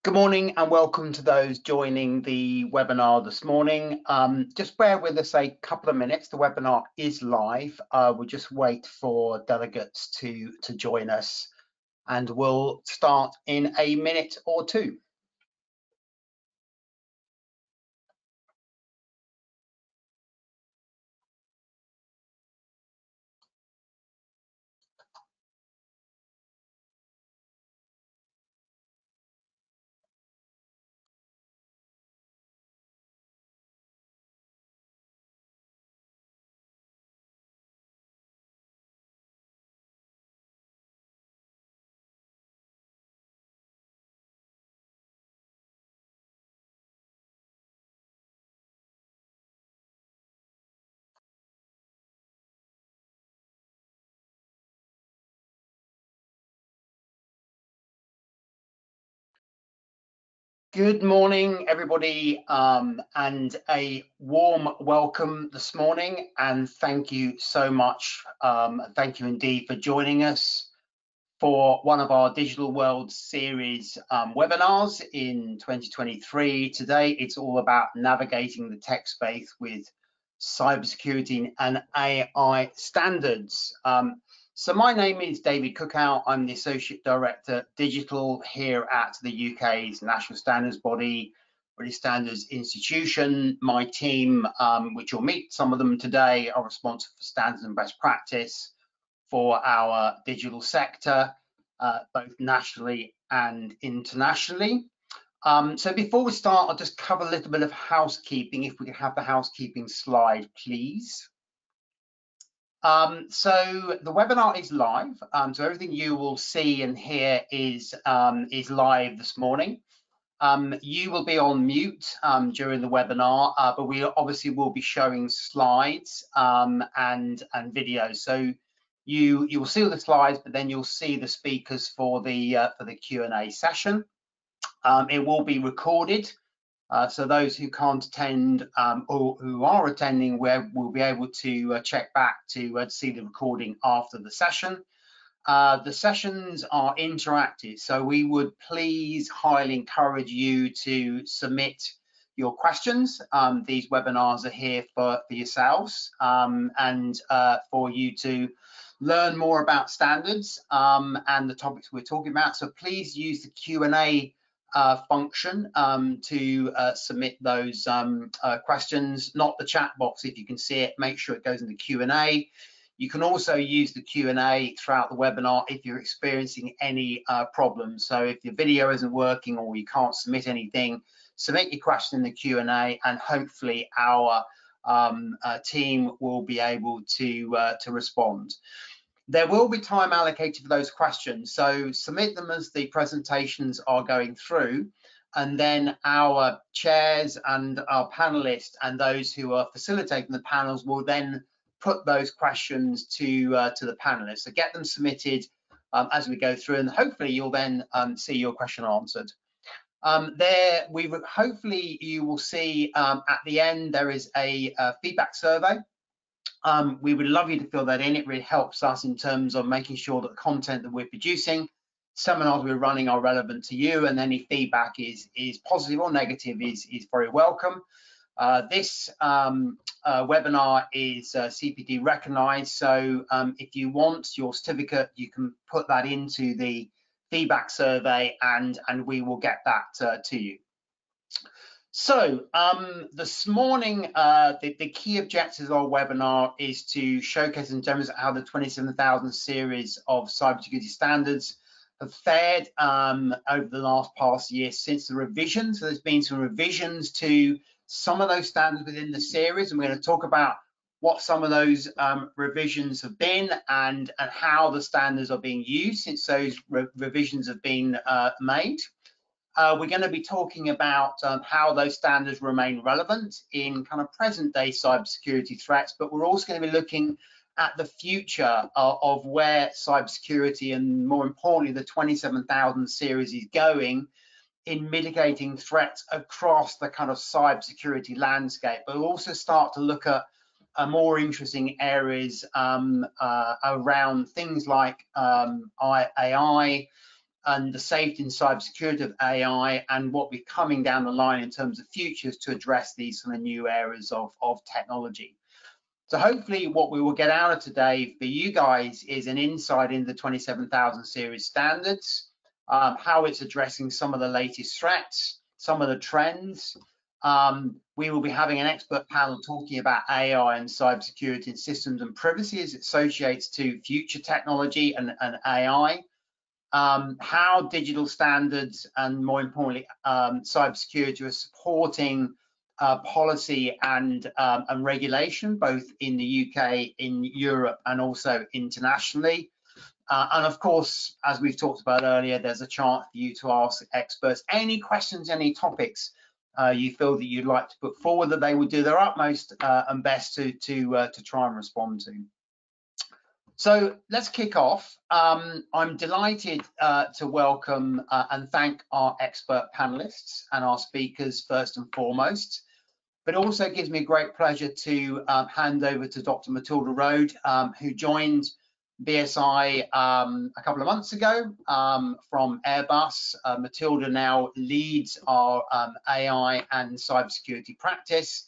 Good morning and welcome to those joining the webinar this morning. Just bear with us a couple of minutes. The webinar is live. We'll just wait for delegates to join us and we'll start in a minute or two. Good morning, everybody, and a warm welcome this morning. And thank you so much. Thank you indeed for joining us for one of our Digital World Series webinars in 2023. Today, it's all about navigating the tech space with cybersecurity and AI standards. So my name is David Cookout. I'm the Associate Director Digital here at the UK's National Standards Body, British Standards Institution. My team, which you'll meet some of them today, are responsible for standards and best practice for our digital sector, both nationally and internationally. So before we start, I'll just cover a little bit of housekeeping. If we could have the housekeeping slide, please. So the webinar is live. So everything you will see and hear is live this morning. You will be on mute during the webinar, but we obviously will be showing slides and videos. So you will see all the slides, but then you'll see the speakers for the Q&A session. It will be recorded. So those who can't attend or who are attending will be able to check back to see the recording after the session. The sessions are interactive, so we would please highly encourage you to submit your questions. These webinars are here for yourselves and for you to learn more about standards and the topics we're talking about. So please use the Q&A function to submit those questions, not the chat box. If you can see it, make sure it goes in the Q&A. You can also use the Q&A throughout the webinar if you're experiencing any problems. So if your video isn't working or you can't submit anything, submit your question in the Q&A and hopefully our team will be able to respond. There will be time allocated for those questions, so submit them as the presentations are going through, and then our chairs and our panelists and those who are facilitating the panels will then put those questions to the panelists. So get them submitted as we go through, and hopefully you'll then see your question answered. Hopefully you will see at the end there is a feedback survey. We would love you to fill that in. It really helps us in terms of making sure that the content that we're producing, seminars we're running are relevant to you, and any feedback is positive or negative is very welcome. This webinar is CPD recognized, so if you want your certificate, you can put that into the feedback survey and we will get that to you. So this morning, the key objectives of our webinar is to showcase and demonstrate how the 27,000 series of cybersecurity standards have fared over the past year since the revision. So there's been some revisions to some of those standards within the series, and we're going to talk about what some of those revisions have been and how the standards are being used since those revisions have been made. We're going to be talking about how those standards remain relevant in kind of present day cybersecurity threats, but we're also going to be looking at the future of where cybersecurity and more importantly the 27,000 series is going in mitigating threats across the kind of cybersecurity landscape. But we'll also start to look at more interesting areas around things like AI, and the safety and cybersecurity of AI, and what we're coming down the line in terms of futures to address these kind of new areas of technology. So hopefully what we will get out of today for you guys is an insight into the 27000 series standards, how it's addressing some of the latest threats, some of the trends. We will be having an expert panel talking about AI and cybersecurity and systems and privacy as it associates to future technology and AI. How digital standards and, more importantly, cybersecurity are supporting policy and regulation, both in the UK, in Europe, and also internationally. And of course, as we've talked about earlier, there's a chance for you to ask experts any questions, any topics you feel that you'd like to put forward, that they will do their utmost and best to try and respond to. So let's kick off. I'm delighted to welcome and thank our expert panelists and our speakers first and foremost, but it also gives me great pleasure to hand over to Dr. Matilda Road, who joined BSI a couple of months ago from Airbus. Matilda now leads our AI and cybersecurity practice.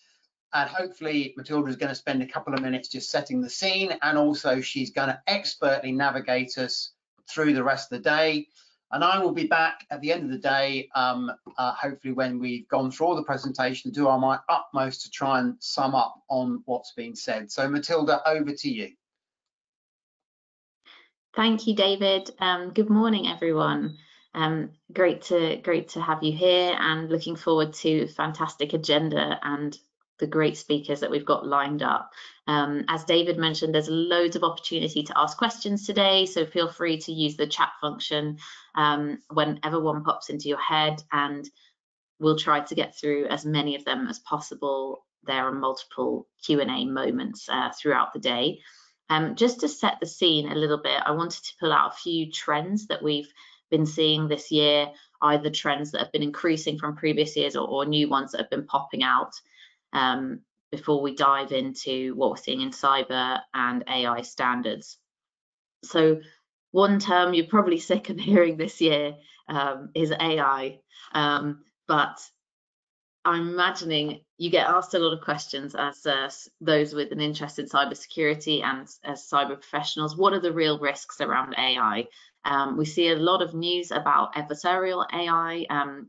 And hopefully Matilda is going to spend a couple of minutes just setting the scene, and also she's going to expertly navigate us through the rest of the day. And I will be back at the end of the day, hopefully when we've gone through all the presentation, do my utmost to try and sum up on what's been said. So Matilda, over to you. Thank you, David. Good morning, everyone. Great to have you here, and looking forward to a fantastic agenda and the great speakers that we've got lined up. As David mentioned, there's loads of opportunity to ask questions today, so feel free to use the chat function whenever one pops into your head, and we'll try to get through as many of them as possible. There are multiple Q&A moments throughout the day. Just to set the scene a little bit, I wanted to pull out a few trends that we've been seeing this year, either trends that have been increasing from previous years or new ones that have been popping out, before we dive into what we're seeing in cyber and AI standards. So one term you're probably sick of hearing this year is AI, but I'm imagining you get asked a lot of questions as those with an interest in cybersecurity and as cyber professionals. What are the real risks around AI? We see a lot of news about adversarial AI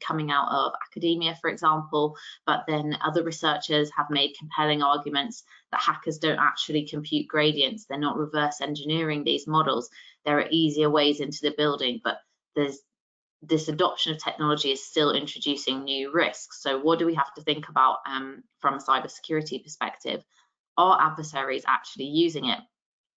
coming out of academia, for example, but then other researchers have made compelling arguments that hackers don't actually compute gradients. They're not reverse engineering these models. There are easier ways into the building, but this adoption of technology is still introducing new risks. So what do we have to think about from a cybersecurity perspective? Are adversaries actually using it?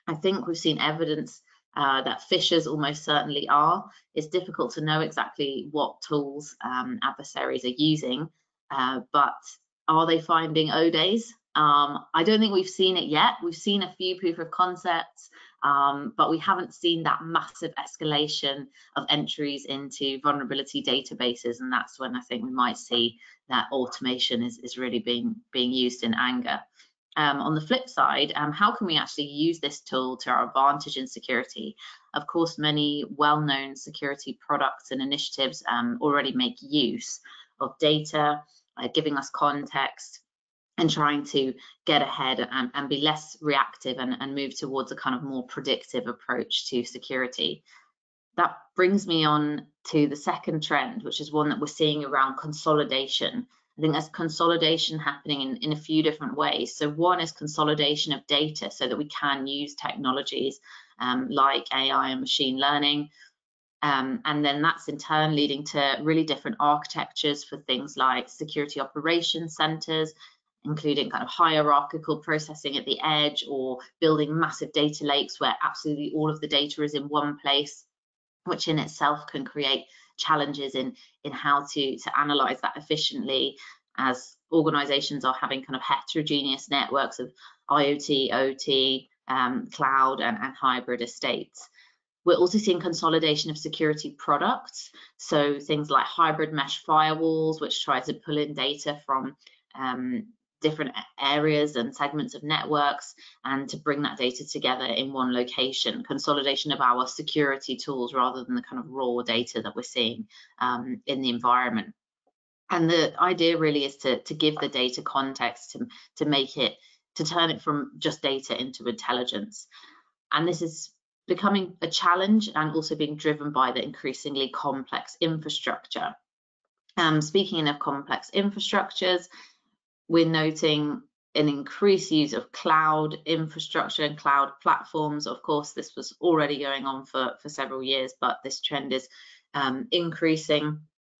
I think we've seen evidence that phishers almost certainly are. It's difficult to know exactly what tools adversaries are using, but are they finding O-days? I don't think we've seen it yet. We've seen a few proof of concepts, but we haven't seen that massive escalation of entries into vulnerability databases, and that's when I think we might see that automation is really being used in anger. On the flip side, how can we actually use this tool to our advantage in security? Of course, many well-known security products and initiatives already make use of data, giving us context, and trying to get ahead and be less reactive and move towards a kind of more predictive approach to security. That brings me on to the second trend, which is one that we're seeing around consolidation. I think there's consolidation happening in a few different ways. So one is consolidation of data so that we can use technologies like AI and machine learning. And then that's in turn leading to really different architectures for things like security operations centers, including kind of hierarchical processing at the edge, or building massive data lakes where absolutely all of the data is in one place, which in itself can create challenges in how to analyze that efficiently, as organizations are having kind of heterogeneous networks of IoT, OT, cloud and hybrid estates. We're also seeing consolidation of security products, so things like hybrid mesh firewalls, which try to pull in data from different areas and segments of networks, and to bring that data together in one location, consolidation of our security tools rather than the kind of raw data that we're seeing in the environment. And the idea really is to give the data context, to make it, to turn it from just data into intelligence. And this is becoming a challenge and also being driven by the increasingly complex infrastructure. Speaking of complex infrastructures, we're noting an increased use of cloud infrastructure and cloud platforms. Of course, this was already going on for several years, but this trend is increasing.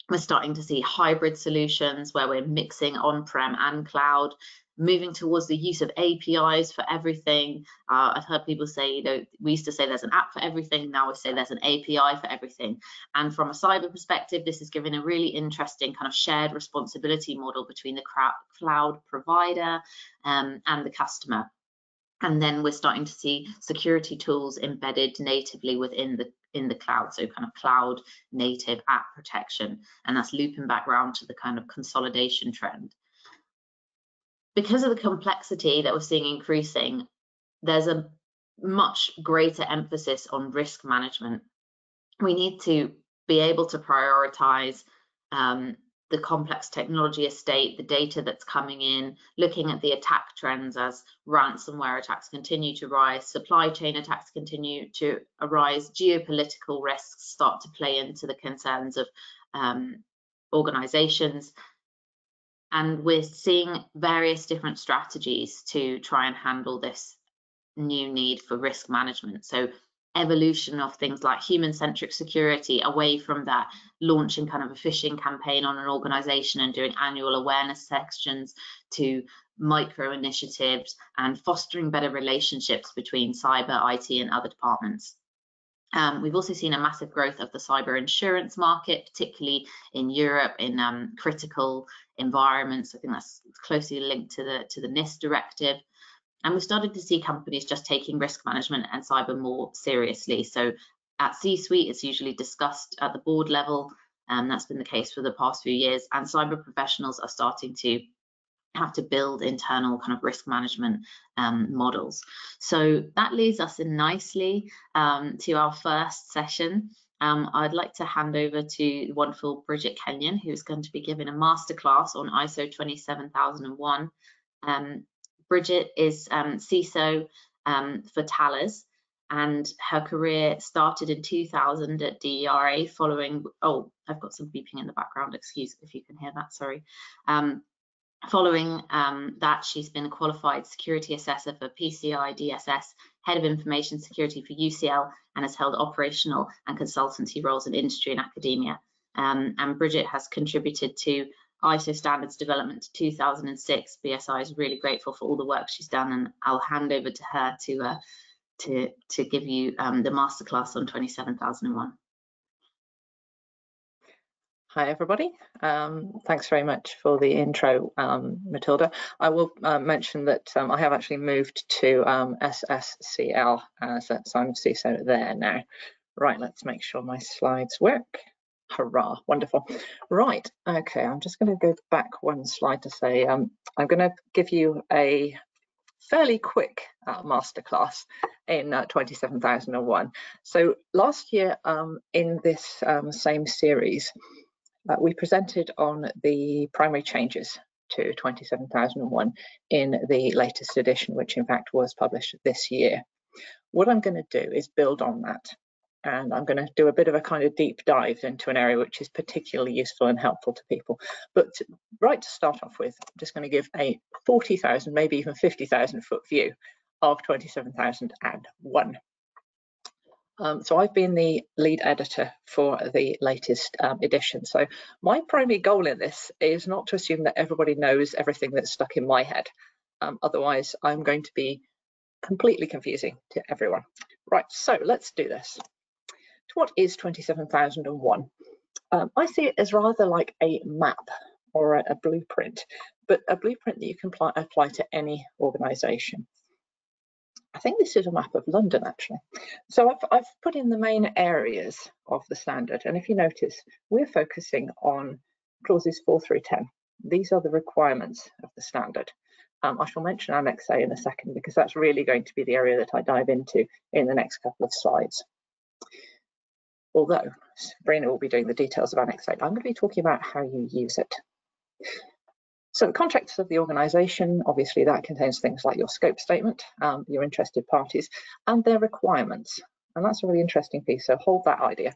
We're starting to see hybrid solutions where we're mixing on-prem and cloud, moving towards the use of APIs for everything. I've heard people say, you know, we used to say there's an app for everything, now we say there's an API for everything. And from a cyber perspective, this is giving a really interesting kind of shared responsibility model between the cloud provider and the customer. And then we're starting to see security tools embedded natively within the cloud, so kind of cloud native app protection. And that's looping back around to the kind of consolidation trend. Because of the complexity that we're seeing increasing, there's a much greater emphasis on risk management. We need to be able to prioritize the complex technology estate, the data that's coming in, looking at the attack trends as ransomware attacks continue to rise, supply chain attacks continue to arise, geopolitical risks start to play into the concerns of organizations. And we're seeing various different strategies to try and handle this new need for risk management. So evolution of things like human-centric security, away from that, launching kind of a phishing campaign on an organization and doing annual awareness sections, to micro initiatives and fostering better relationships between cyber, IT and other departments. We've also seen a massive growth of the cyber insurance market, particularly in Europe, in critical environments. I think that's closely linked to the NIST directive. And we've started to see companies just taking risk management and cyber more seriously. So at C-suite, it's usually discussed at the board level, and that's been the case for the past few years. And cyber professionals are starting to have to build internal kind of risk management models. So that leads us in nicely to our first session. I'd like to hand over to the wonderful Bridget Kenyon, who's going to be giving a masterclass on ISO 27001. Bridget is CISO for Thales, and her career started in 2000 at DERA following, oh, I've got some beeping in the background, excuse if you can hear that, sorry. Following that, she's been a qualified security assessor for PCI DSS, head of information security for UCL, and has held operational and consultancy roles in industry and academia. And Bridget has contributed to ISO standards development to 2006. BSI is really grateful for all the work she's done, and I'll hand over to her to give you the masterclass on 27001. Hi everybody, thanks very much for the intro, Matilda. I will mention that I have actually moved to SSCL, so I'm CISO there now. Right, let's make sure my slides work. Hurrah, wonderful. Right, okay, I'm just going to go back one slide to say I'm going to give you a fairly quick masterclass in 27001. So last year in this same series, we presented on the primary changes to 27001 in the latest edition, which in fact was published this year. What I'm going to do is build on that, and I'm going to do a bit of a kind of deep dive into an area which is particularly useful and helpful to people. But right to start off with, I'm just going to give a 40,000, maybe even 50,000 foot view of 27001. So I've been the lead editor for the latest edition. So my primary goal in this is not to assume that everybody knows everything that's stuck in my head. Otherwise, I'm going to be completely confusing to everyone. Right, so let's do this. So what is 27001? I see it as rather like a map or a blueprint, but a blueprint that you can apply to any organization. I think this is a map of London, actually. So I've put in the main areas of the standard. And if you notice, we're focusing on clauses 4 through 10. These are the requirements of the standard. I shall mention Annex A in a second because that's really going to be the area that I dive into in the next couple of slides. Although Sabrina will be doing the details of Annex A, I'm going to be talking about how you use it. So the context of the organisation, obviously that contains things like your scope statement, your interested parties, and their requirements. And that's a really interesting piece, so hold that idea.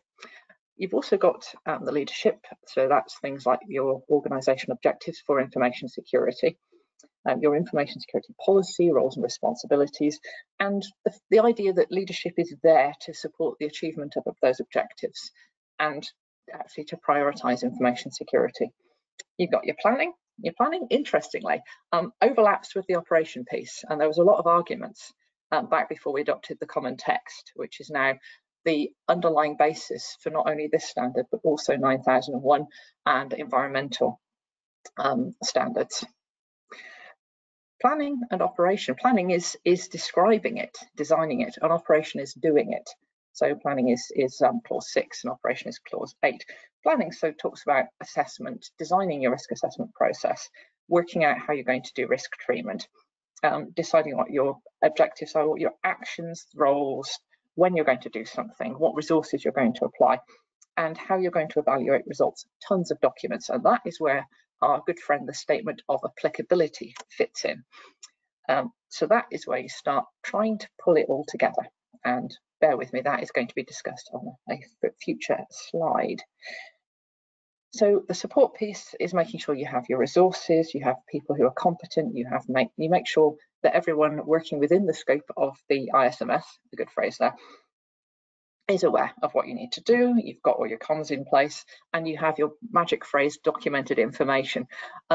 You've also got the leadership, so that's things like your organisation objectives for information security, your information security policy, roles and responsibilities, and the idea that leadership is there to support the achievement of those objectives and actually to prioritise information security. You've got your planning. Your planning, interestingly, overlaps with the operation piece, and there was a lot of arguments back before we adopted the common text, which is now the underlying basis for not only this standard, but also 9001 and environmental standards. Planning and operation. Planning is describing it, designing it, and operation is doing it. So planning is clause 6 and operation is clause 8. Planning talks about assessment, designing your risk assessment process, working out how you're going to do risk treatment, deciding what your objectives are, what your actions, roles, when you're going to do something, what resources you're going to apply, and how you're going to evaluate results. Tons of documents, and that is where our good friend, the statement of applicability, fits in. So that is where you start trying to pull it all together. And bear with me, that is going to be discussed on a future slide. So the support piece is making sure you have your resources, you have people who are competent, you make sure that everyone working within the scope of the ISMS, a good phrase there, is aware of what you need to do. You've got all your comms in place, and you have your magic phrase documented information.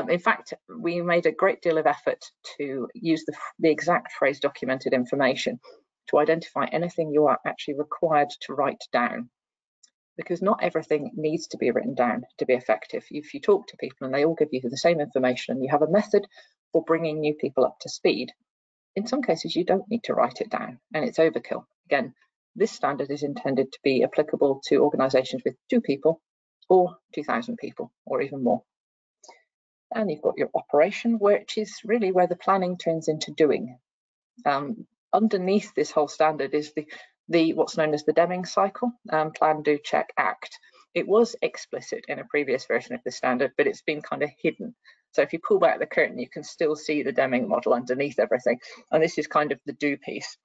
In fact, we made a great deal of effort to use the exact phrase documented information to identify anything you are actually required to write down, because not everything needs to be written down to be effective. If you talk to people and they all give you the same information and you have a method for bringing new people up to speed, in some cases you don't need to write it down, and it's overkill. Again, this standard is intended to be applicable to organisations with 2 people or 2,000 people or even more. And you've got your operation, which is really where the planning turns into doing. Underneath this whole standard is the what's known as the Deming cycle, plan, do, check, act. It was explicit in a previous version of the standard, but it's been kind of hidden. So if you pull back the curtain, you can still see the Deming model underneath everything. And this is kind of the do piece.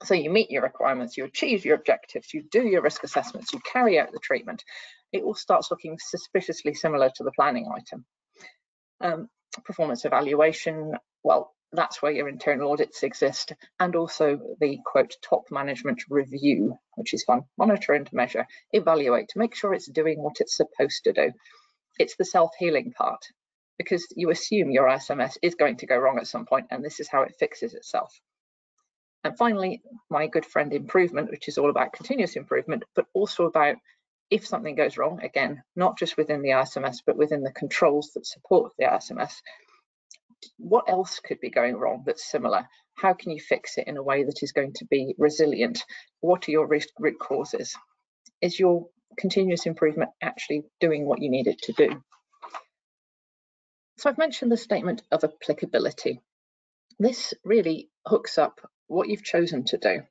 So you meet your requirements, you achieve your objectives, you do your risk assessments, you carry out the treatment. It all starts looking suspiciously similar to the planning item. Performance evaluation, well, that's where your internal audits exist, and also the quote top management review, which is fun. Monitor and measure, evaluate, make sure it's doing what it's supposed to do. It's the self-healing part, because you assume your ISMS is going to go wrong at some point, and this is how it fixes itself. And finally, my good friend improvement, which is all about continuous improvement, but also about if something goes wrong, again, not just within the ISMS, but within the controls that support the ISMS, what else could be going wrong that's similar? How can you fix it in a way that is going to be resilient? What are your root causes? Is your continuous improvement actually doing what you need it to do? So I've mentioned the statement of applicability. This really hooks up what you've chosen to do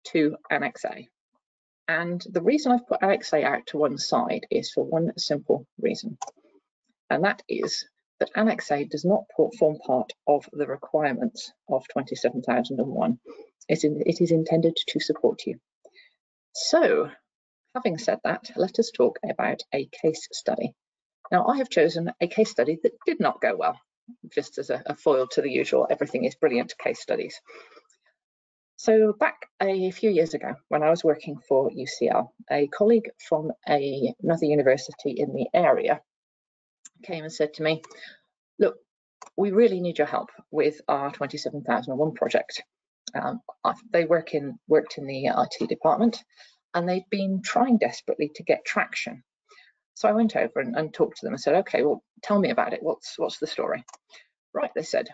to Annex A. And the reason I've put Annex A out to one side is for one simple reason. And that is that Annex A does not form part of the requirements of 27001. It is intended to support you. So, having said that, let us talk about a case study. Now, I have chosen a case study that did not go well, just as a foil to the usual everything is brilliant case studies. So back a few years ago, when I was working for UCL, a colleague from another university in the area came and said to me, look, we really need your help with our 27001 project. They worked in the IT department, and they'd been trying desperately to get traction. So I went over and talked to them and said, okay, well, tell me about it. What's the story? Right, they said,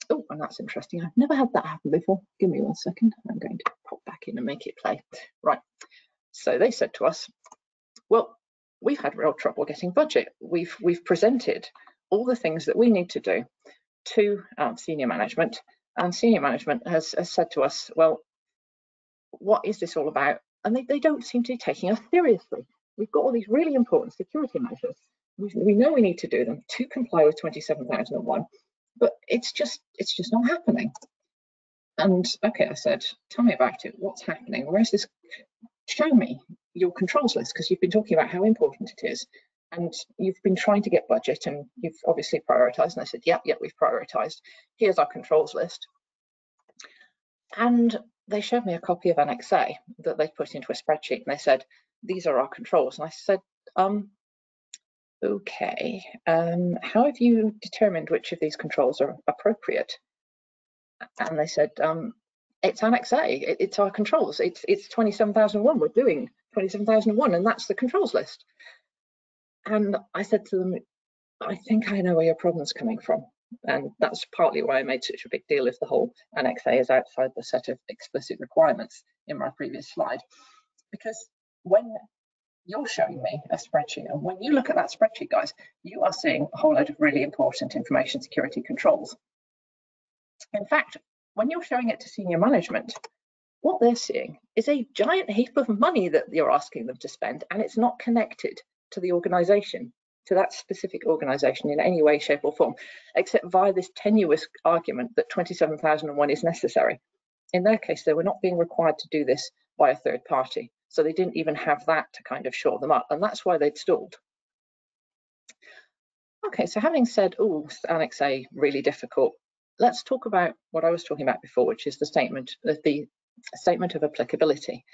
oh, and that's interesting. I've never had that happen before. Give me 1 second. I'm going to pop back in and make it play. Right, so they said to us, well, we've had real trouble getting budget. We've presented all the things that we need to do to senior management, and senior management has said to us, well, what is this all about? And they don't seem to be taking us seriously. We've got all these really important security measures. We know we need to do them to comply with 27001, but it's just not happening. And okay, I said, tell me about it. What's happening? Where's this? Show me your controls list, because you've been talking about how important it is, and you've been trying to get budget, and you've obviously prioritized. And I said, yep, we've prioritized. Here's our controls list. And they showed me a copy of Annex A that they put into a spreadsheet, and they said, these are our controls. And I said, okay, how have you determined which of these controls are appropriate? And they said, it's Annex A, it's our controls, it's 27001, we're doing 27001, and that's the controls list. And I said to them, I think I know where your problem's coming from. And that's partly why I made such a big deal of the whole Annex A is outside the set of explicit requirements in my previous slide. Because when you're showing me a spreadsheet, and when you look at that spreadsheet, guys, you are seeing a whole load of really important information security controls. In fact, when you're showing it to senior management, what they're seeing is a giant heap of money that you're asking them to spend, and it's not connected to the organization, to that specific organization in any way, shape, or form, except via this tenuous argument that 27001 is necessary. In their case, they were not being required to do this by a third party, so they didn't even have that to kind of shore them up, and that's why they'd stalled. Okay, so having said, oh, Annex A, really difficult, let's talk about what I was talking about before, which is the statement of applicability,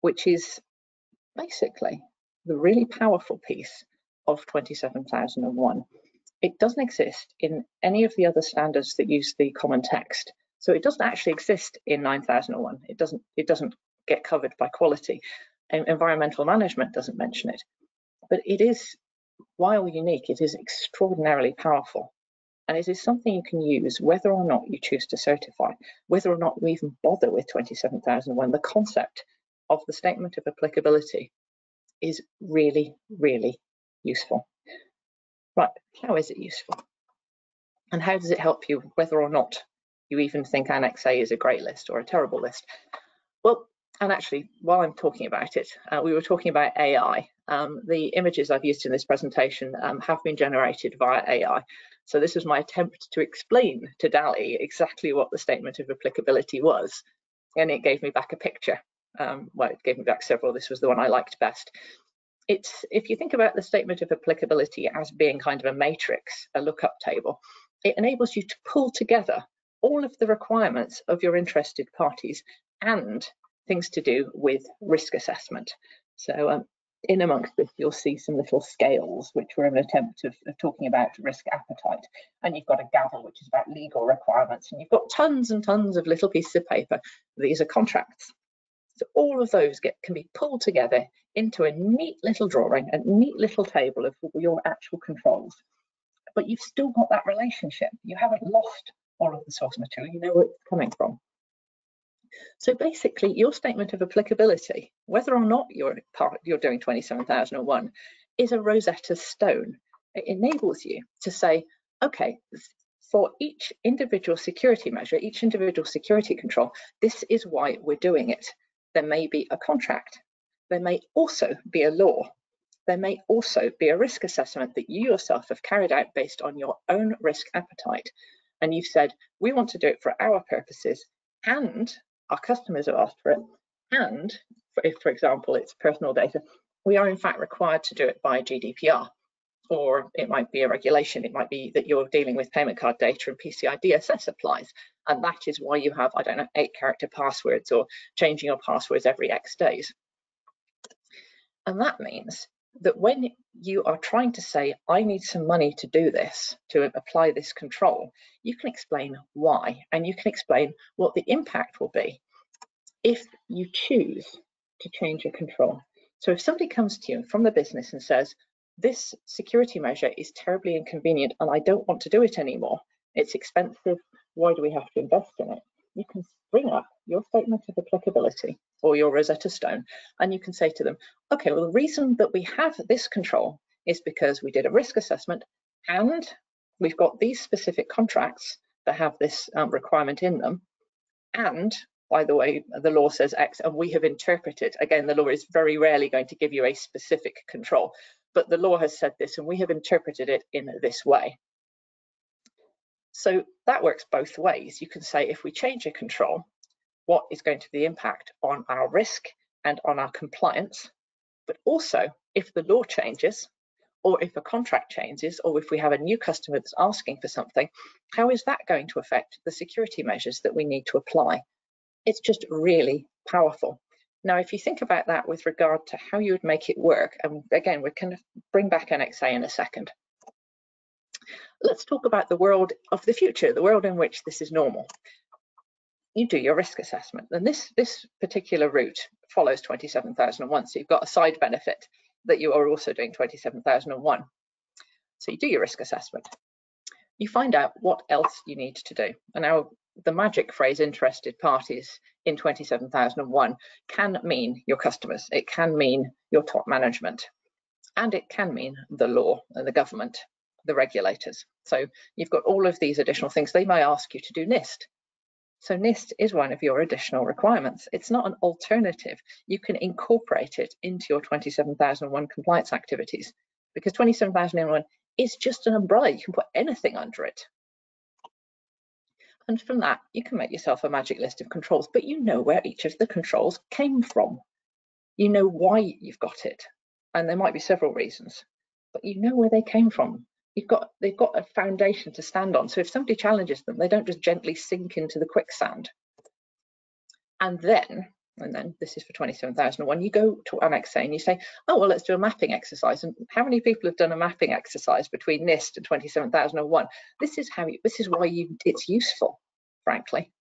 which is basically the really powerful piece of 27001. It doesn't exist in any of the other standards that use the common text. So it doesn't actually exist in 9001. It doesn't get covered by quality. And environmental management doesn't mention it. But it is, while unique, it is extraordinarily powerful. And it is something you can use whether or not you choose to certify, whether or not you even bother with 27001. The concept of the statement of applicability is really, really useful. Right, how is it useful? And how does it help you whether or not you even think Annex A is a great list or a terrible list? Well, and actually, while I'm talking about it, we were talking about AI. The images I've used in this presentation have been generated via AI. So this was my attempt to explain to DALL-E exactly what the statement of applicability was. And it gave me back a picture. Well, it gave me back several. This was the one I liked best. If you think about the statement of applicability as being kind of a matrix, a lookup table, it enables you to pull together all of the requirements of your interested parties and things to do with risk assessment. So in amongst this, you'll see some little scales, which were an attempt of talking about risk appetite. And you've got a gavel, which is about legal requirements. And you've got tons and tons of little pieces of paper. These are contracts. So all of those can be pulled together into a neat little drawing, a neat little table of your actual controls. But you've still got that relationship. You haven't lost all of the source material. You know where it's coming from. So basically, your statement of applicability, whether or not you're doing 27001, is a Rosetta Stone. It enables you to say, okay, for each individual security measure, each individual security control, this is why we're doing it. There may be a contract. There may also be a law. There may also be a risk assessment that you yourself have carried out based on your own risk appetite. And you've said, we want to do it for our purposes, and our customers have asked for it. And if, for example, it's personal data, we are in fact required to do it by GDPR. Or it might be a regulation. It might be that you're dealing with payment card data and PCI DSS applies. And that is why you have, I don't know, 8-character passwords or changing your passwords every X days. And that means that when you are trying to say, I need some money to do this, to apply this control, you can explain why, and you can explain what the impact will be if you choose to change your control. So if somebody comes to you from the business and says, this security measure is terribly inconvenient and I don't want to do it anymore, it's expensive, why do we have to invest in it? You can bring up your statement of applicability or your Rosetta Stone, and you can say to them, okay, well, the reason that we have this control is because we did a risk assessment and we've got these specific contracts that have this requirement in them. And by the way, the law says X, and we have interpreted, again, the law is very rarely going to give you a specific control, but the law has said this and we have interpreted it in this way. So that works both ways. You can say, if we change a control, what is going to be the impact on our risk and on our compliance? But also, if the law changes, or if a contract changes, or if we have a new customer that's asking for something, how is that going to affect the security measures that we need to apply? It's just really powerful. Now, if you think about that with regard to how you would make it work, and again, we're going to bring back NXA in a second. Let's talk about the world of the future, the world in which this is normal. You do your risk assessment, and this particular route follows 27001, so you've got a side benefit that you are also doing 27001. So you do your risk assessment. You find out what else you need to do. And now the magic phrase interested parties in 27001 can mean your customers, it can mean your top management, and it can mean the law and the government, the regulators. So you've got all of these additional things. They may ask you to do NIST. So NIST is one of your additional requirements. It's not an alternative. You can incorporate it into your 27001 compliance activities, because 27001 is just an umbrella. You can put anything under it. And from that, you can make yourself a magic list of controls, but you know where each of the controls came from. You know why you've got it. And there might be several reasons, but you know where they came from. They've got a foundation to stand on. So if somebody challenges them, they don't just gently sink into the quicksand. And then this is for 27001, you go to NXA and you say, oh, well, let's do a mapping exercise. And how many people have done a mapping exercise between NIST and 27001? This is why it's useful, frankly.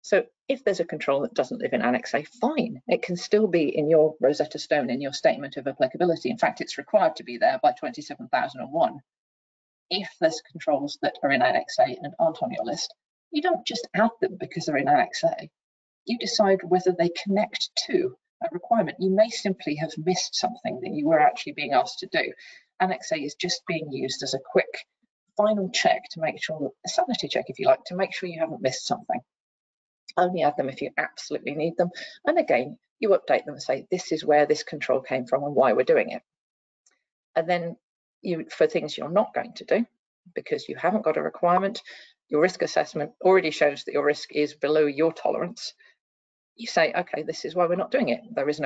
So if there's a control that doesn't live in Annex A, fine, it can still be in your Rosetta Stone, in your statement of applicability. In fact, it's required to be there by 27001. If there's controls that are in Annex A and aren't on your list, you don't just add them because they're in Annex A. You decide whether they connect to a requirement. You may simply have missed something that you were actually being asked to do. Annex A is just being used as a quick final check to make sure, a sanity check if you like, to make sure you haven't missed something. Only add them if you absolutely need them. And again, you update them and say, this is where this control came from and why we're doing it. And then for things you're not going to do, because you haven't got a requirement, your risk assessment already shows that your risk is below your tolerance. You say, okay, this is why we're not doing it. There is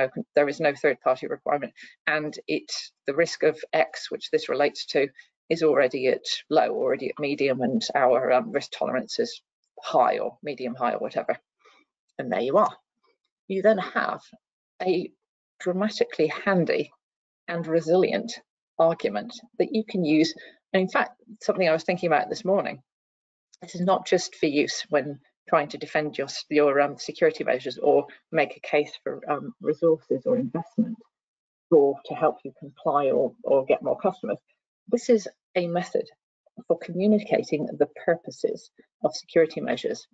no third-party requirement, and the risk of X, which this relates to, is already at low, already at medium, and our risk tolerance is high or medium high or whatever. And there you are. You then have a dramatically handy and resilient argument that you can use. And in fact, something I was thinking about this morning, this is not just for use when trying to defend your security measures or make a case for resources or investment or to help you comply or get more customers. This is a method for communicating the purposes of security measures.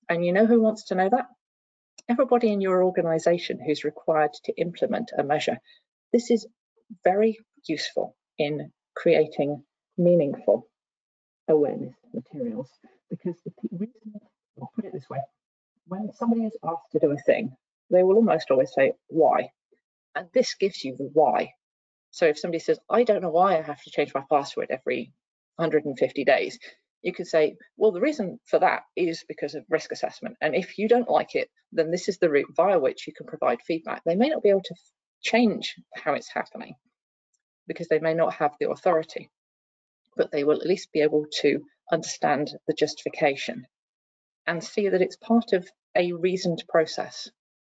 And you know who wants to know that? Everybody in your organization who's required to implement a measure. This is very useful in creating meaningful awareness materials, because the reason, I'll put it this way, when somebody is asked to do a thing, they will almost always say, why? And this gives you the why. So if somebody says, I don't know why I have to change my password every 150 days, you could say, well, the reason for that is because of risk assessment. And if you don't like it, then this is the route via which you can provide feedback. They may not be able to change how it's happening because they may not have the authority, but they will at least be able to understand the justification and see that it's part of a reasoned process,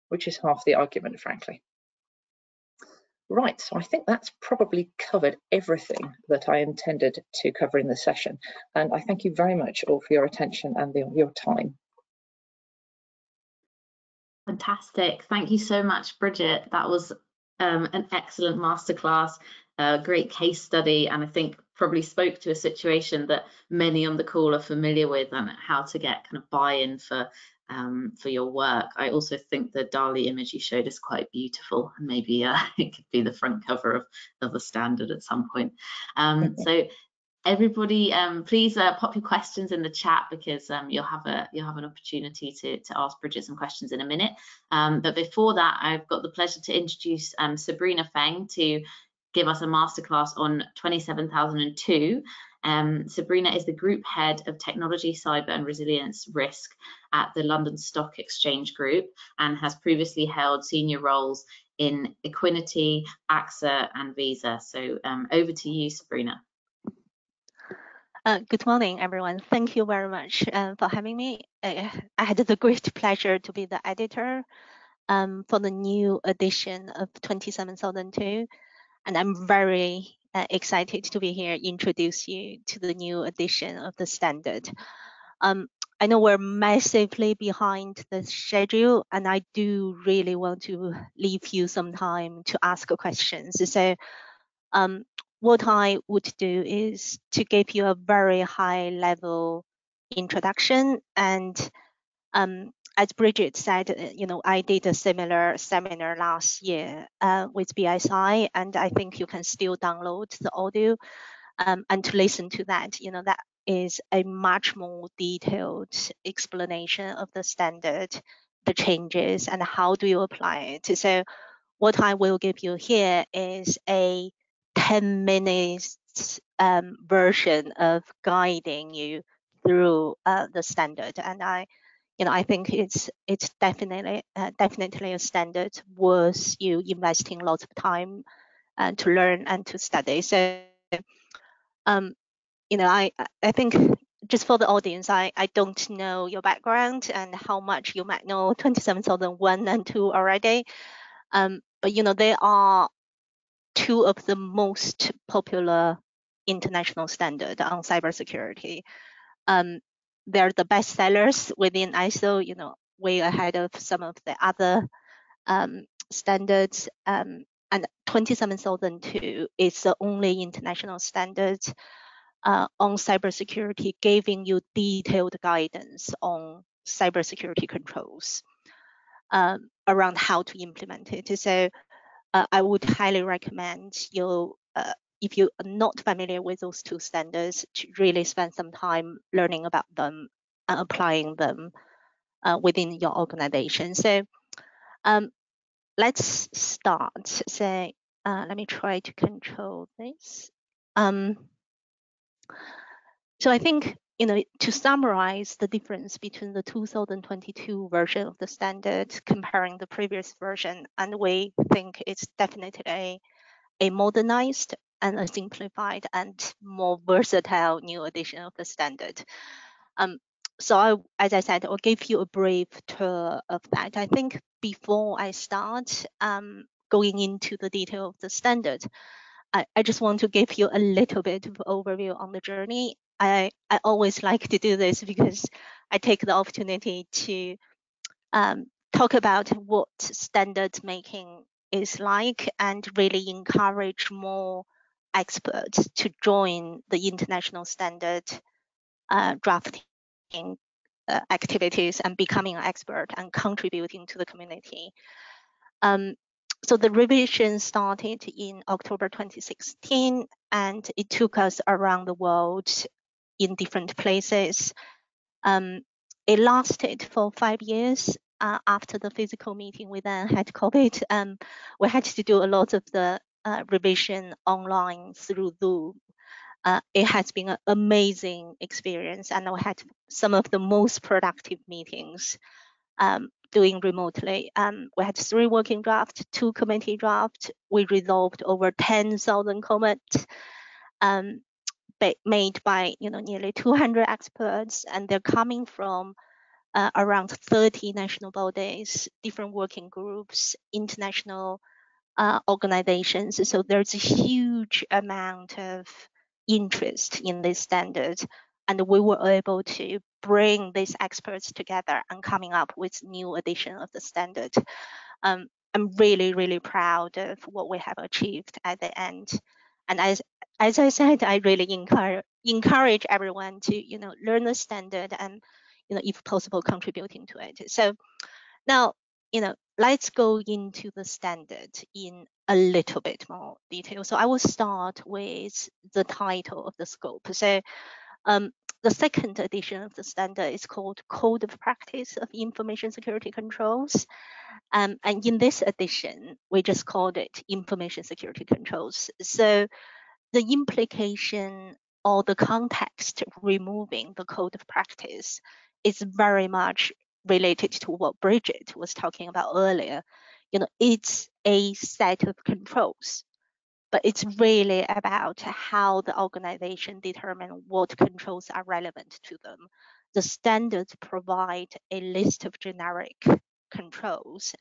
which is half the argument, frankly. Right, so I think that's probably covered everything that I intended to cover in this session. And I thank you very much all for your attention and your time. Fantastic. Thank you so much, Bridget. That was an excellent masterclass, a great case study, and I think probably spoke to a situation that many on the call are familiar with and how to get kind of buy-in for for your work. I also think the DALI image you showed is quite beautiful, and maybe it could be the front cover of the standard at some point. So everybody, please pop your questions in the chat, because you'll have an opportunity to ask Bridget some questions in a minute. But before that, I've got the pleasure to introduce Sabrina Feng to give us a masterclass on 27002. Sabrina is the Group Head of Technology, Cyber and Resilience Risk at the London Stock Exchange Group, and has previously held senior roles in Equinity, AXA and Visa. So over to you, Sabrina. Good morning, everyone. Thank you very much for having me. I had the great pleasure to be the editor for the new edition of 27002, and I'm very excited to be here, introduce you to the new edition of the standard. I know we're massively behind the schedule, and I do really want to leave you some time to ask questions. So what I would do is to give you a very high level introduction. And as Bridget said, you know, I did a similar seminar last year with BSI, and I think you can still download the audio and to listen to that. You know, that is a much more detailed explanation of the standard, the changes, and how do you apply it. So what I will give you here is a 10 minutes version of guiding you through the standard, and I think it's definitely a standard worth you investing lots of time to learn and to study. So you know, I think just for the audience, I don't know your background and how much you might know 27001 and 2 already, but you know, there are two of the most popular international standard on cybersecurity. They're the best sellers within ISO, you know, way ahead of some of the other standards. And 27002 is the only international standard on cybersecurity, giving you detailed guidance on cybersecurity controls around how to implement it. So I would highly recommend you, if you're not familiar with those two standards, to really spend some time learning about them and applying them within your organization. So let's start. So let me try to control this. So I think, you know, to summarize the difference between the 2022 version of the standard comparing the previous version, and we think it's definitely a modernized and a simplified and more versatile new edition of the standard. So as I said, I'll give you a brief tour of that. I think before I start going into the detail of the standard, I just want to give you a little bit of overview on the journey. I always like to do this because I take the opportunity to talk about what standard making is like and really encourage more experts to join the international standard drafting activities and becoming an expert and contributing to the community. So the revision started in October 2016, and it took us around the world in different places. It lasted for 5 years. After the physical meeting, we then had COVID. We had to do a lot of the revision online through Zoom. It has been an amazing experience, and we had some of the most productive meetings doing remotely. We had 3 working drafts, 2 committee drafts. We resolved over 10,000 comments made by, you know, nearly 200 experts, and they're coming from around 30 national bodies, different working groups, international organizations. So there's a huge amount of interest in this standard, and we were able to bring these experts together and coming up with new edition of the standard. I'm really, really proud of what we have achieved at the end. And as I said, I really encourage everyone to, you know, learn the standard and if possible, contributing to it. So now, let's go into the standard in a little bit more detail. So I will start with the title of the scope. So the second edition of the standard is called Code of Practice of Information Security Controls. And in this edition, we just called it Information Security Controls. So the implication or the context removing the code of practice is very much related to what Bridget was talking about earlier. It's a set of controls, but it's really about how the organization determine what controls are relevant to them. The standards provide a list of generic controls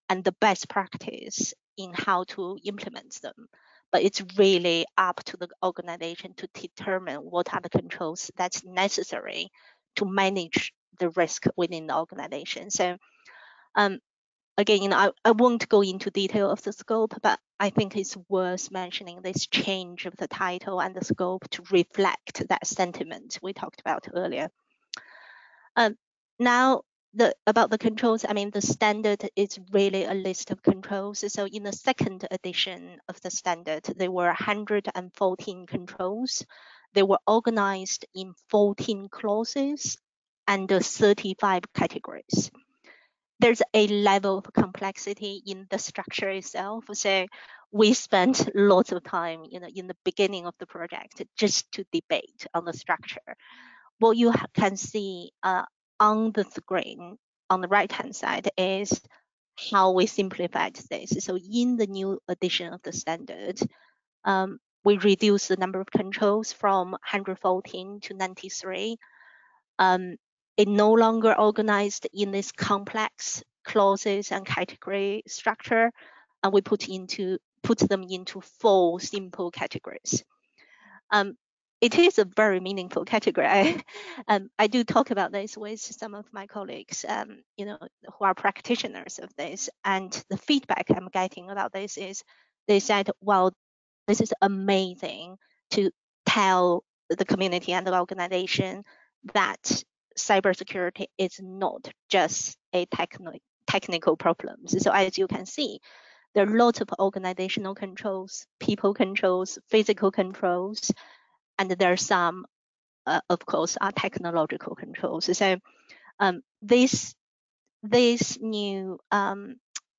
and the best practice in how to implement them. But it's really up to the organization to determine what are the controls that's necessary to manage the risk within the organization. So again, I won't go into detail of the scope, but I think it's worth mentioning this change of the title and the scope to reflect that sentiment we talked about earlier. Now, about the controls, the standard is really a list of controls. So in the second edition of the standard, there were 114 controls. They were organized in 14 clauses and 35 categories. There's a level of complexity in the structure itself. So we spent lots of time, in the beginning of the project just to debate on the structure. What you can see on the screen on the right-hand side is how we simplified this. So in the new edition of the standard, we reduced the number of controls from 114 to 93. It no longer organized in this complex clauses and category structure, and we put them into 4 simple categories. It is a very meaningful category. I do talk about this with some of my colleagues, who are practitioners of this, and the feedback I'm getting about this is they said, well, this is amazing to tell the community and the organization that cybersecurity is not just a technical problem. So as you can see, there are lots of organizational controls, people controls, physical controls, and there are some, of course, are technological controls. So this new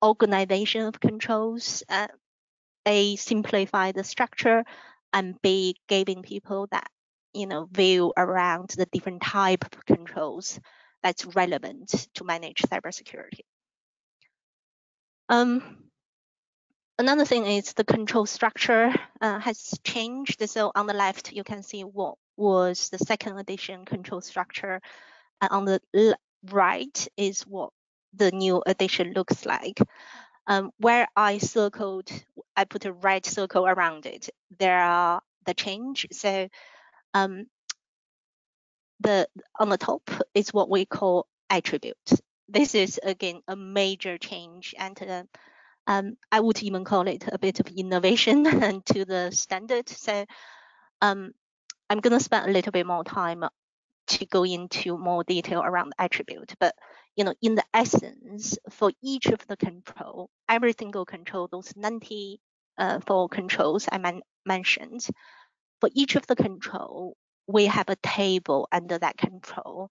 organization of controls, A, simplify the structure, and B, giving people that view around the different type of controls that's relevant to manage cybersecurity. Another thing is the control structure has changed. So on the left, you can see what was the second edition control structure. And on the right is what the new edition looks like. Where I put a red circle around it, there are the change. So on the top is what we call attributes. This is, again, a major change, and I would even call it a bit of innovation to the standard. So I'm going to spend a little bit more time to go into more detail around the attribute. But in the essence, for each of the control, every single control, those 94 controls I mentioned, for each of the control, we have a table under that control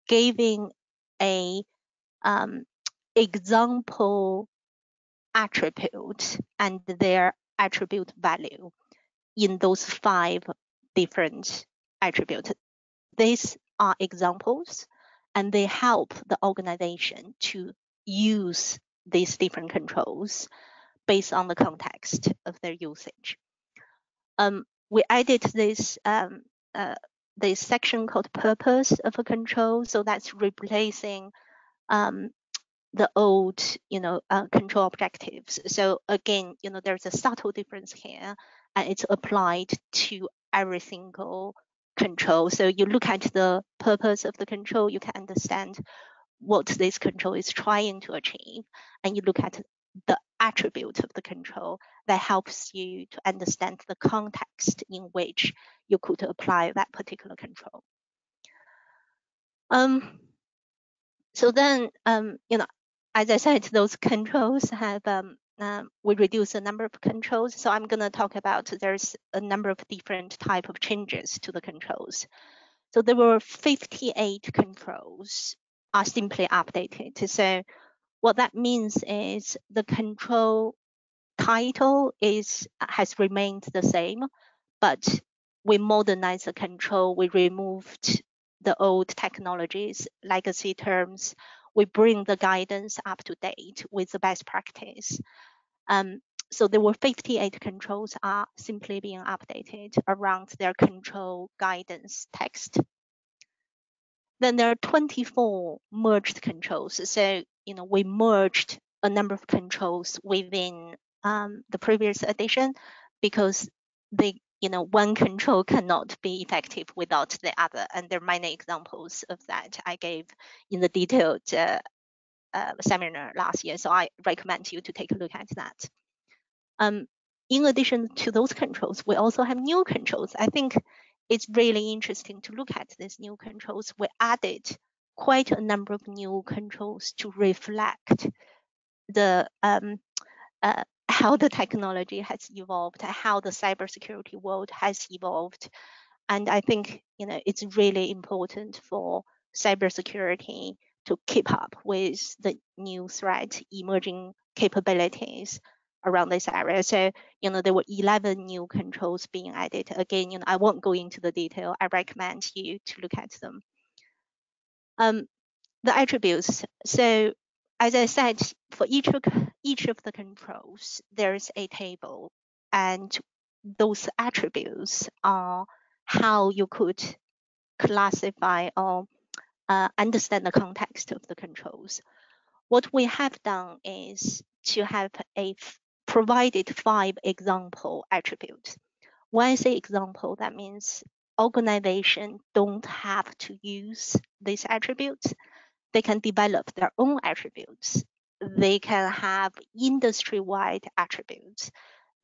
giving a example attribute and their attribute value in those 5 different attributes. These are examples, and they help the organization to use these different controls based on the context of their usage. We added this section called purpose of a control, so that's replacing the old control objectives. So again, there's a subtle difference here, and it's applied to every single control. So you look at the purpose of the control, you can understand what this control is trying to achieve, and you look at the attribute of the control that helps you to understand the context in which you could apply that particular control. So then, as I said, those controls have, we reduce the number of controls. So I'm going to talk about there's a number of different type of changes to the controls. So there were 58 controls are simply updated. So what that means is the control title has remained the same, but we modernized the control. We removed the old technologies, legacy terms. We bring the guidance up to date with the best practice. So there were 58 controls are simply being updated around their control guidance text. Then there are 24 merged controls. So, we merged a number of controls within the previous edition because one control cannot be effective without the other. And there are many examples of that I gave in the detailed seminar last year. So I recommend you to take a look at that. In addition to those controls, we also have new controls. I think it's really interesting to look at these new controls. We added quite a number of new controls to reflect the how the technology has evolved, how the cybersecurity world has evolved. And I think it's really important for cybersecurity to keep up with the new threat, emerging capabilities around this area. So, there were 11 new controls being added. Again, I won't go into the detail. I recommend you to look at them. The attributes. So, as I said, for each of the controls, there's a table, and those attributes are how you could classify or understand the context of the controls. What we have done is to have provided 5 example attributes. When I say example, that means organizations don't have to use these attributes. They can develop their own attributes. They can have industry-wide attributes.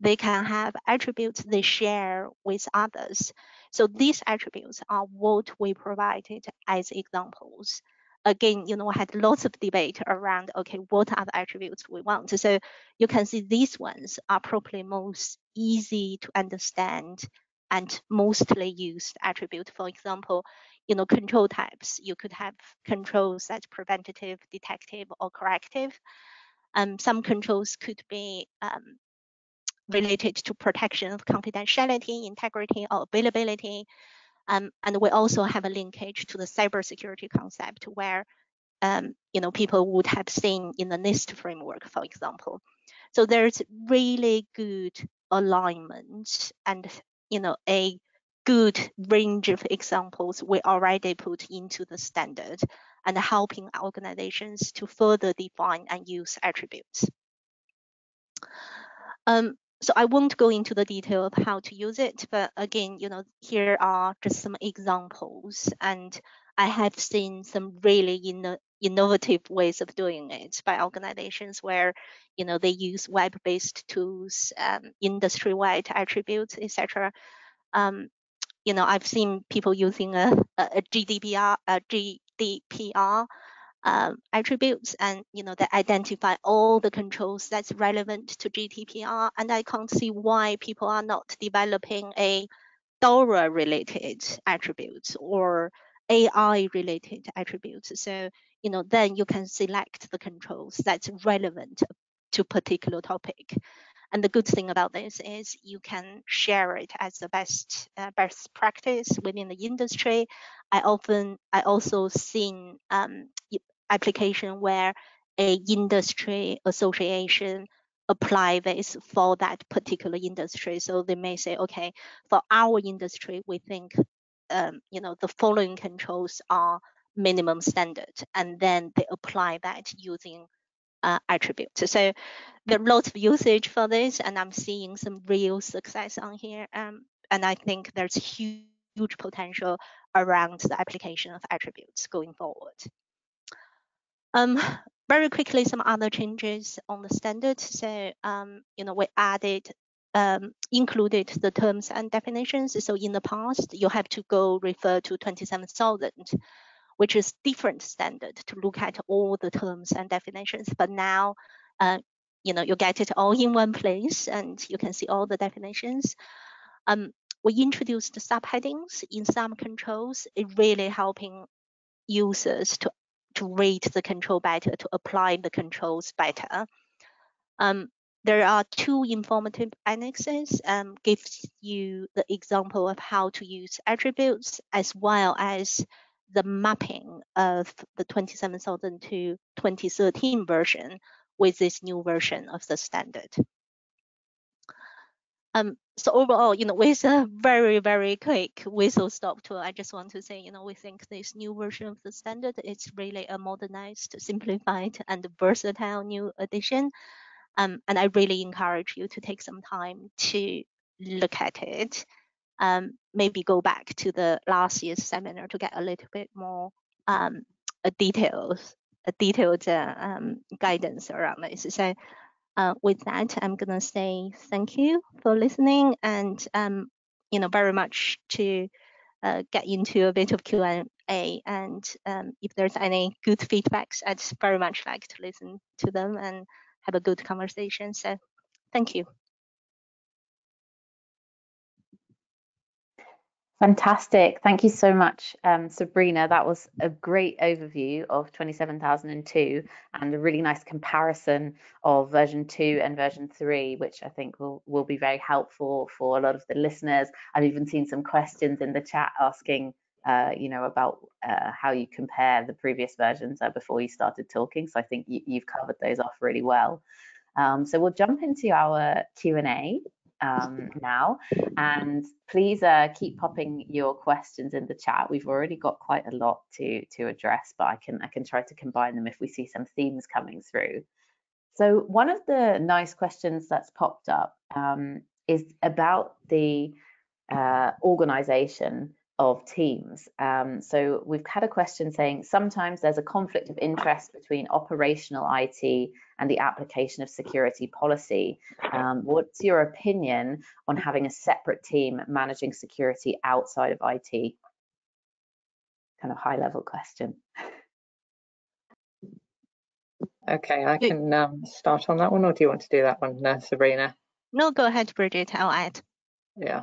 They can have attributes they share with others. So these attributes are what we provided as examples. Again, we had lots of debate around, okay, what are the attributes we want? So you can see these ones are probably most easy to understand and mostly used attribute. For example, control types. You could have controls that's preventative, detective, or corrective. Some controls could be related to protection of confidentiality, integrity, or availability. And we also have a linkage to the cybersecurity concept where people would have seen in the NIST framework, for example. So there's really good alignment and a good range of examples we already put into the standard and helping organizations to further define and use attributes. So I won't go into the detail of how to use it, but again, here are just some examples, and I have seen some really innovative ways of doing it by organizations where, they use web-based tools, industry-wide attributes, etc. I've seen people using a GDPR attributes, and they identify all the controls that's relevant to GDPR, and I can't see why people are not developing a DORA related attributes or AI related attributes. So then you can select the controls that's relevant to particular topic. And the good thing about this is you can share it as the best practice within the industry. I also seen application where a industry association apply this for that particular industry. So they may say, okay, for our industry, we think the following controls are minimum standard, and then they apply that using attributes. So there are lots of usage for this, and I'm seeing some real success on here. And I think there's huge potential around the application of attributes going forward. Very quickly, some other changes on the standard. So, we added, included the terms and definitions. So in the past, you have to go refer to 27,000. which is different standard to look at all the terms and definitions. But now, you get it all in one place, and you can see all the definitions. We introduced the subheadings in some controls. It really helping users to read the control better, to apply the controls better. There are 2 informative annexes, gives you the example of how to use attributes, as well as the mapping of the 27002 2013 version with this new version of the standard. So overall, with a very, very quick whistle-stop tour, I just want to say, we think this new version of the standard is really a modernized, simplified, and versatile new edition. And I really encourage you to take some time to look at it. Maybe go back to the last year's seminar to get a little bit more detailed guidance around this. So with that, I'm gonna say thank you for listening, and very much to get into a bit of Q&A. And if there's any good feedbacks, I'd very much like to listen to them and have a good conversation. So thank you. Fantastic. Thank you so much, Sabrina. That was a great overview of 27002 and a really nice comparison of version 2 and version 3, which I think will be very helpful for a lot of the listeners. I've even seen some questions in the chat asking, about how you compare the previous versions before you started talking. So I think you've covered those off really well. So we'll jump into our Q&A now, and please keep popping your questions in the chat. We've already got quite a lot to address, but I can try to combine them if we see some themes coming through. So one of the nice questions that's popped up is about the organization of teams. So we've had a question saying sometimes there's a conflict of interest between operational IT and the application of security policy. What's your opinion on having a separate team managing security outside of IT? Kind of high level question. Okay, I can start on that one, or do you want to do that one, Sabrina? No, go ahead, Bridget, I'll add. Yeah.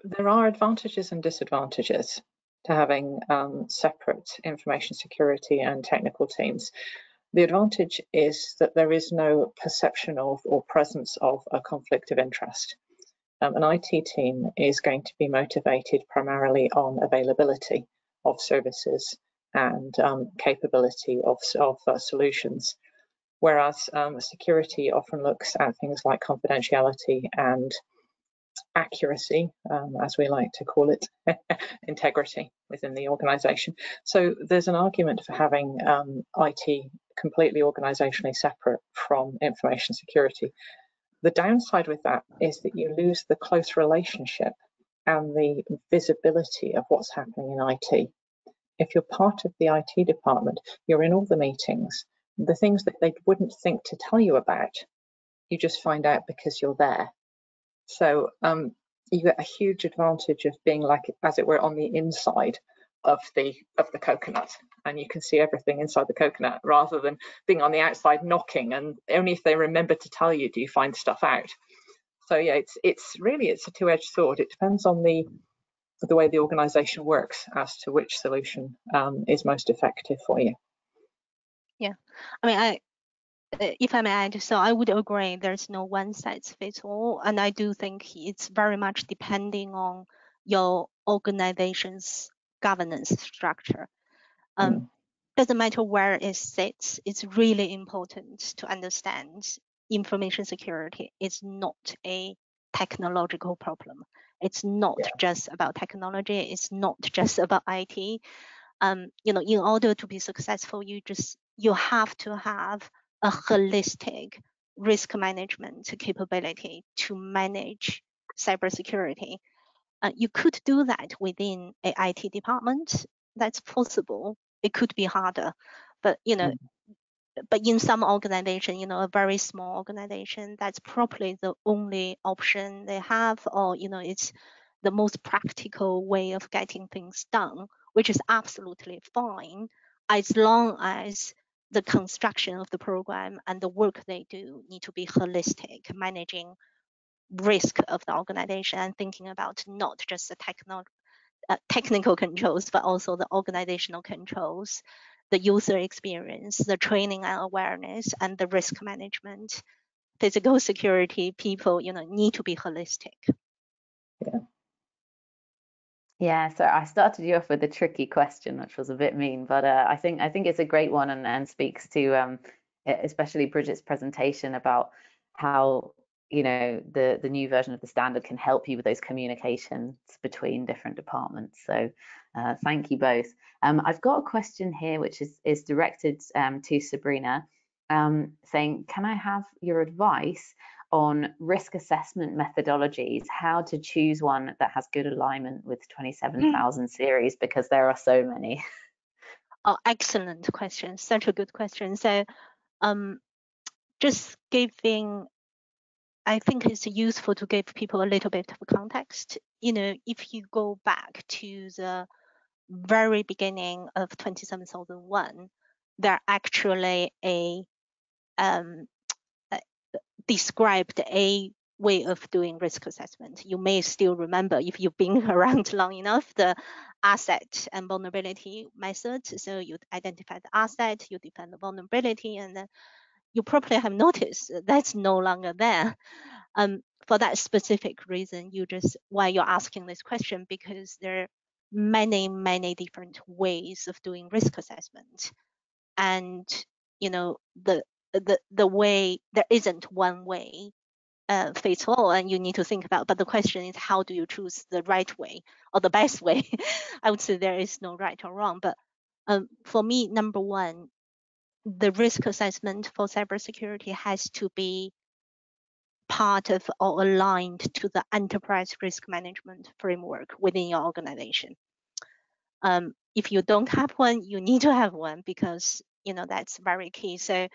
There are advantages and disadvantages to having separate information security and technical teams. The advantage is that there is no perception of or presence of a conflict of interest. An IT team is going to be motivated primarily on availability of services and capability of solutions, whereas security often looks at things like confidentiality and accuracy, as we like to call it, integrity within the organization. So there's an argument for having IT completely organizationally separate from information security. The downside with that is that you lose the close relationship and the visibility of what's happening in IT. If you're part of the IT department, you're in all the meetings. The things that they wouldn't think to tell you about, you just find out because you're there. So you get a huge advantage of being like, as it were, on the inside of the coconut, and you can see everything inside the coconut rather than being on the outside knocking, and only if they remember to tell you do you find stuff out. So yeah, it's a two-edged sword. It depends on the way the organization works as to which solution is most effective for you. Yeah, I mean, if I may add, so I would agree there's no one size fits all, and I do think it's very much depending on your organization's governance structure. Doesn't matter where it sits, it's really important to understand information security is not a technological problem. It's not just about technology, it's not just about IT. In order to be successful, you have to have a holistic risk management capability to manage cybersecurity. You could do that within an IT department. That's possible. It could be harder, but but in some organization, a very small organization, that's probably the only option they have, or it's the most practical way of getting things done, which is absolutely fine, as long as the construction of the program and the work they do need to be holistic, managing risk of the organization and thinking about not just the technical controls, but also the organizational controls, the user experience, the training and awareness, and the risk management. Physical security people, need to be holistic. Yeah, so I started you off with a tricky question, which was a bit mean, but I think it's a great one and speaks to especially Bridget's presentation about how the new version of the standard can help you with those communications between different departments. So thank you both. I've got a question here which is directed to Sabrina, saying, can I have your advice on risk assessment methodologies, how to choose one that has good alignment with 27,000 series, because there are so many? Oh, excellent question. Such a good question. So just giving, I think it's useful to give people a little bit of context. If you go back to the very beginning of 27001, there actually described a way of doing risk assessment. You may still remember, if you've been around long enough, the asset and vulnerability method. So you identify the asset, you define the vulnerability, and then you probably have noticed that's no longer there. For that specific reason, why you're asking this question, because there are many, many different ways of doing risk assessment. And the way, there isn't one way fits all, and you need to think about, but the question is, how do you choose the right way or the best way? I would say there is no right or wrong, but for me, number one, the risk assessment for cybersecurity has to be part of or aligned to the enterprise risk management framework within your organization. If you don't have one, you need to have one, because that's very key. So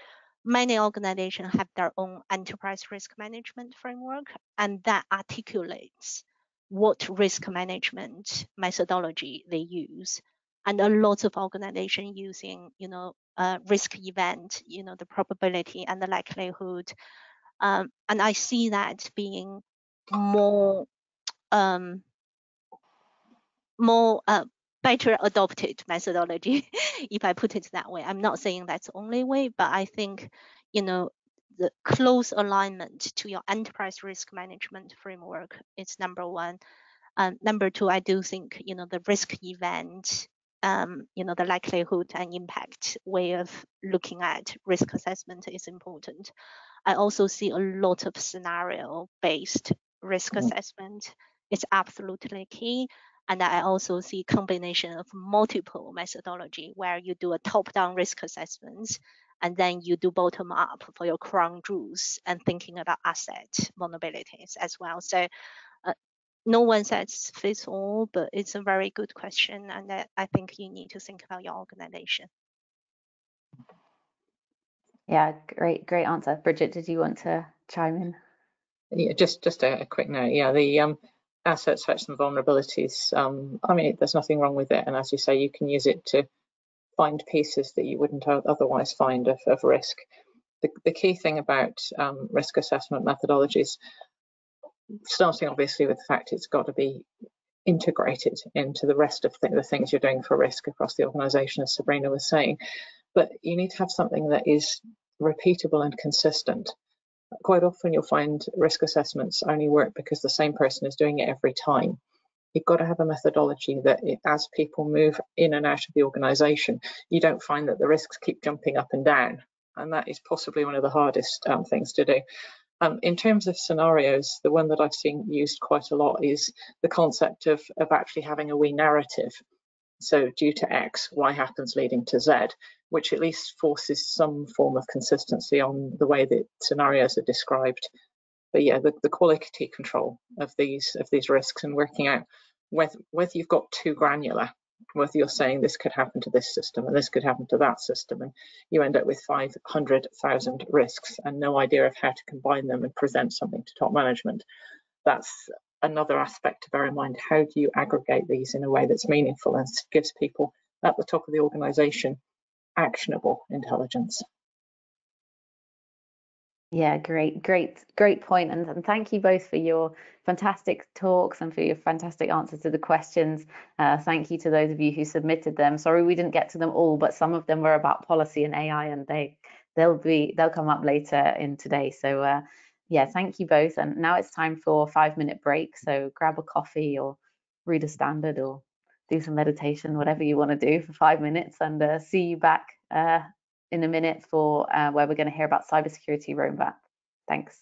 many organizations have their own enterprise risk management framework, and that articulates what risk management methodology they use. And a lot of organizations using, risk event, the probability and the likelihood. And I see that being more better adopted methodology, if I put it that way. I'm not saying that's the only way, but I think, the close alignment to your enterprise risk management framework is number one. Number two, I do think, the risk event, the likelihood and impact way of looking at risk assessment is important. I also see a lot of scenario-based risk assessment. It's absolutely key. And I also see combination of multiple methodology, where you do a top-down risk assessment, and then you do bottom-up for your crown jewels and thinking about asset vulnerabilities as well. So no one size fits all, but it's a very good question, and I think you need to think about your organization. Yeah, great answer. Bridget, did you want to chime in? Yeah, just a quick note. Yeah, the assets, threats and vulnerabilities, I mean, there's nothing wrong with it, and as you say, you can use it to find pieces that you wouldn't otherwise find of risk. The key thing about risk assessment methodologies, starting obviously with the fact it's got to be integrated into the rest of the things you're doing for risk across the organization, as Sabrina was saying, but you need to have something that is repeatable and consistent. Quite often you'll find risk assessments only work because the same person is doing it every time. You've got to have a methodology that as people move in and out of the organization, you don't find that the risks keep jumping up and down. And that is possibly one of the hardest things to do. In terms of scenarios, the one that I've seen used quite a lot is the concept of actually having a wee narrative. So due to X, Y happens leading to Z, which at least forces some form of consistency on the way that scenarios are described. But yeah, the quality control of these risks and working out whether you've got too granular, whether you're saying this could happen to this system and this could happen to that system, and you end up with 500,000 risks and no idea of how to combine them and present something to top management. That's another aspect to bear in mind. How do you aggregate these in a way that's meaningful and gives people at the top of the organisation actionable intelligence? Yeah, great point, and thank you both for your fantastic talks and for your fantastic answers to the questions. Thank you to those of you who submitted them. Sorry we didn't get to them all, but some of them were about policy and AI, and they'll come up later in today. So yeah, thank you both. And now it's time for a 5-minute break. So grab a coffee or read a standard or do some meditation, whatever you want to do for 5 minutes, and see you back in a minute for where we're going to hear about cybersecurity roadmap. Thanks.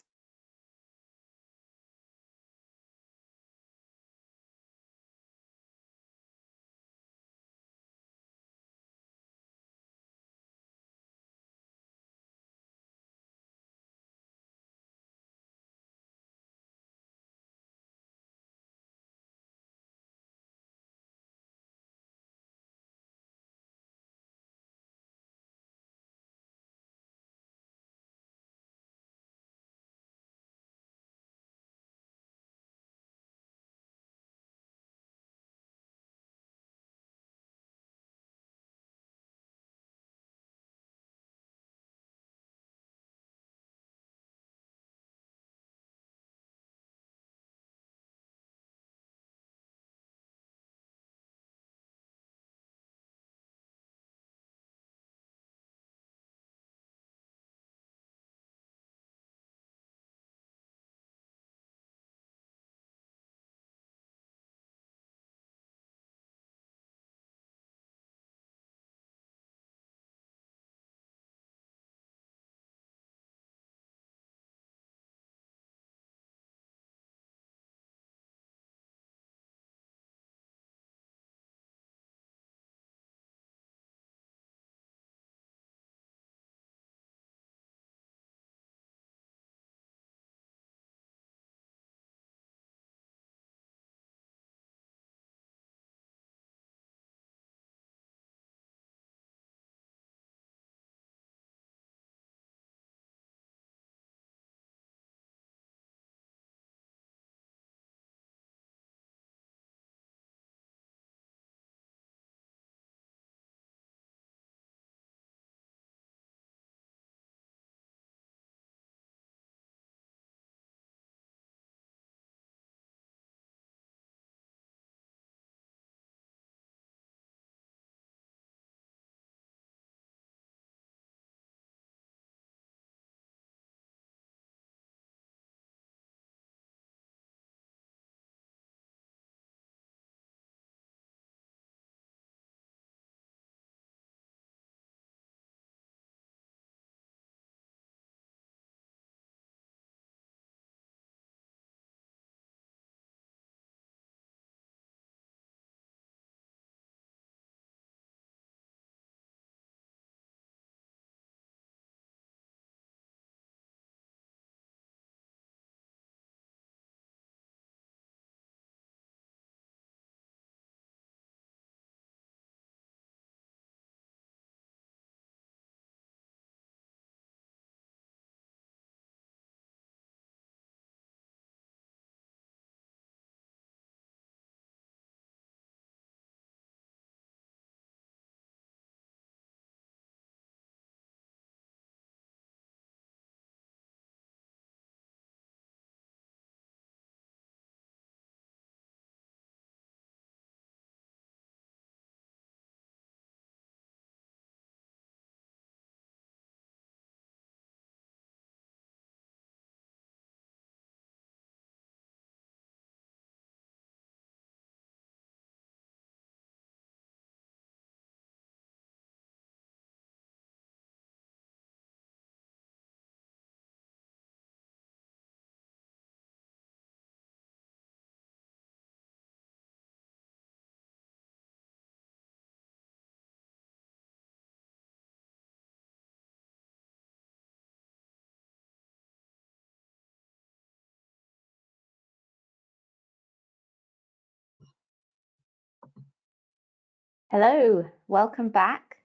Hello, welcome back.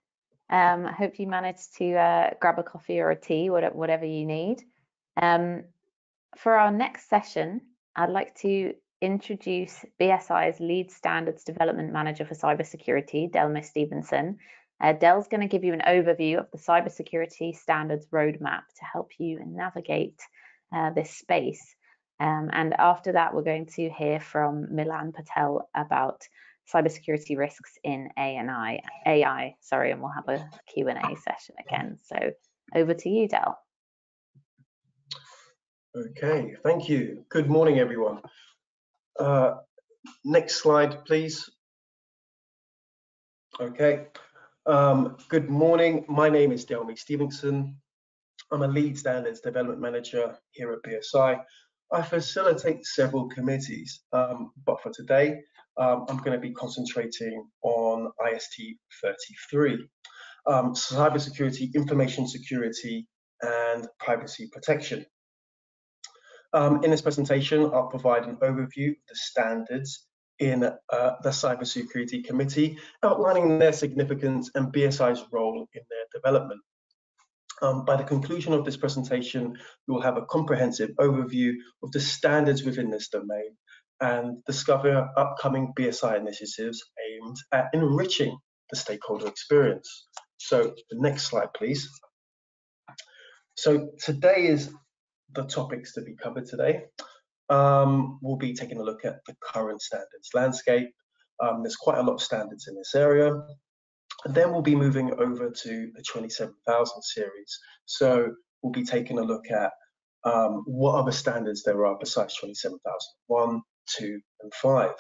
I hope you managed to grab a coffee or a tea, whatever you need. For our next session, I'd like to introduce BSI's lead standards development manager for cybersecurity, Delma Stevenson. Del's going to give you an overview of the cybersecurity standards roadmap to help you navigate this space. And after that, we're going to hear from Milan Patel about cybersecurity risks in AI, and we'll have a Q&A session again. So over to you, Del. Okay, thank you. Good morning, everyone. Next slide, please. Okay. Good morning. My name is Delmy Stevenson. I'm a lead standards development manager here at BSI. I facilitate several committees, but for today, I'm going to be concentrating on IST 33, cybersecurity, information security, and privacy protection. In this presentation, I'll provide an overview of the standards in the Cybersecurity Committee, outlining their significance and BSI's role in their development. By the conclusion of this presentation, we will have a comprehensive overview of the standards within this domain and discover upcoming BSI initiatives aimed at enriching the stakeholder experience. So the next slide, please. So today is the topics to be covered today. We'll be taking a look at the current standards landscape. There's quite a lot of standards in this area. And then we'll be moving over to the 27000 series. So we'll be taking a look at what other standards there are besides 27001, 2, and 5.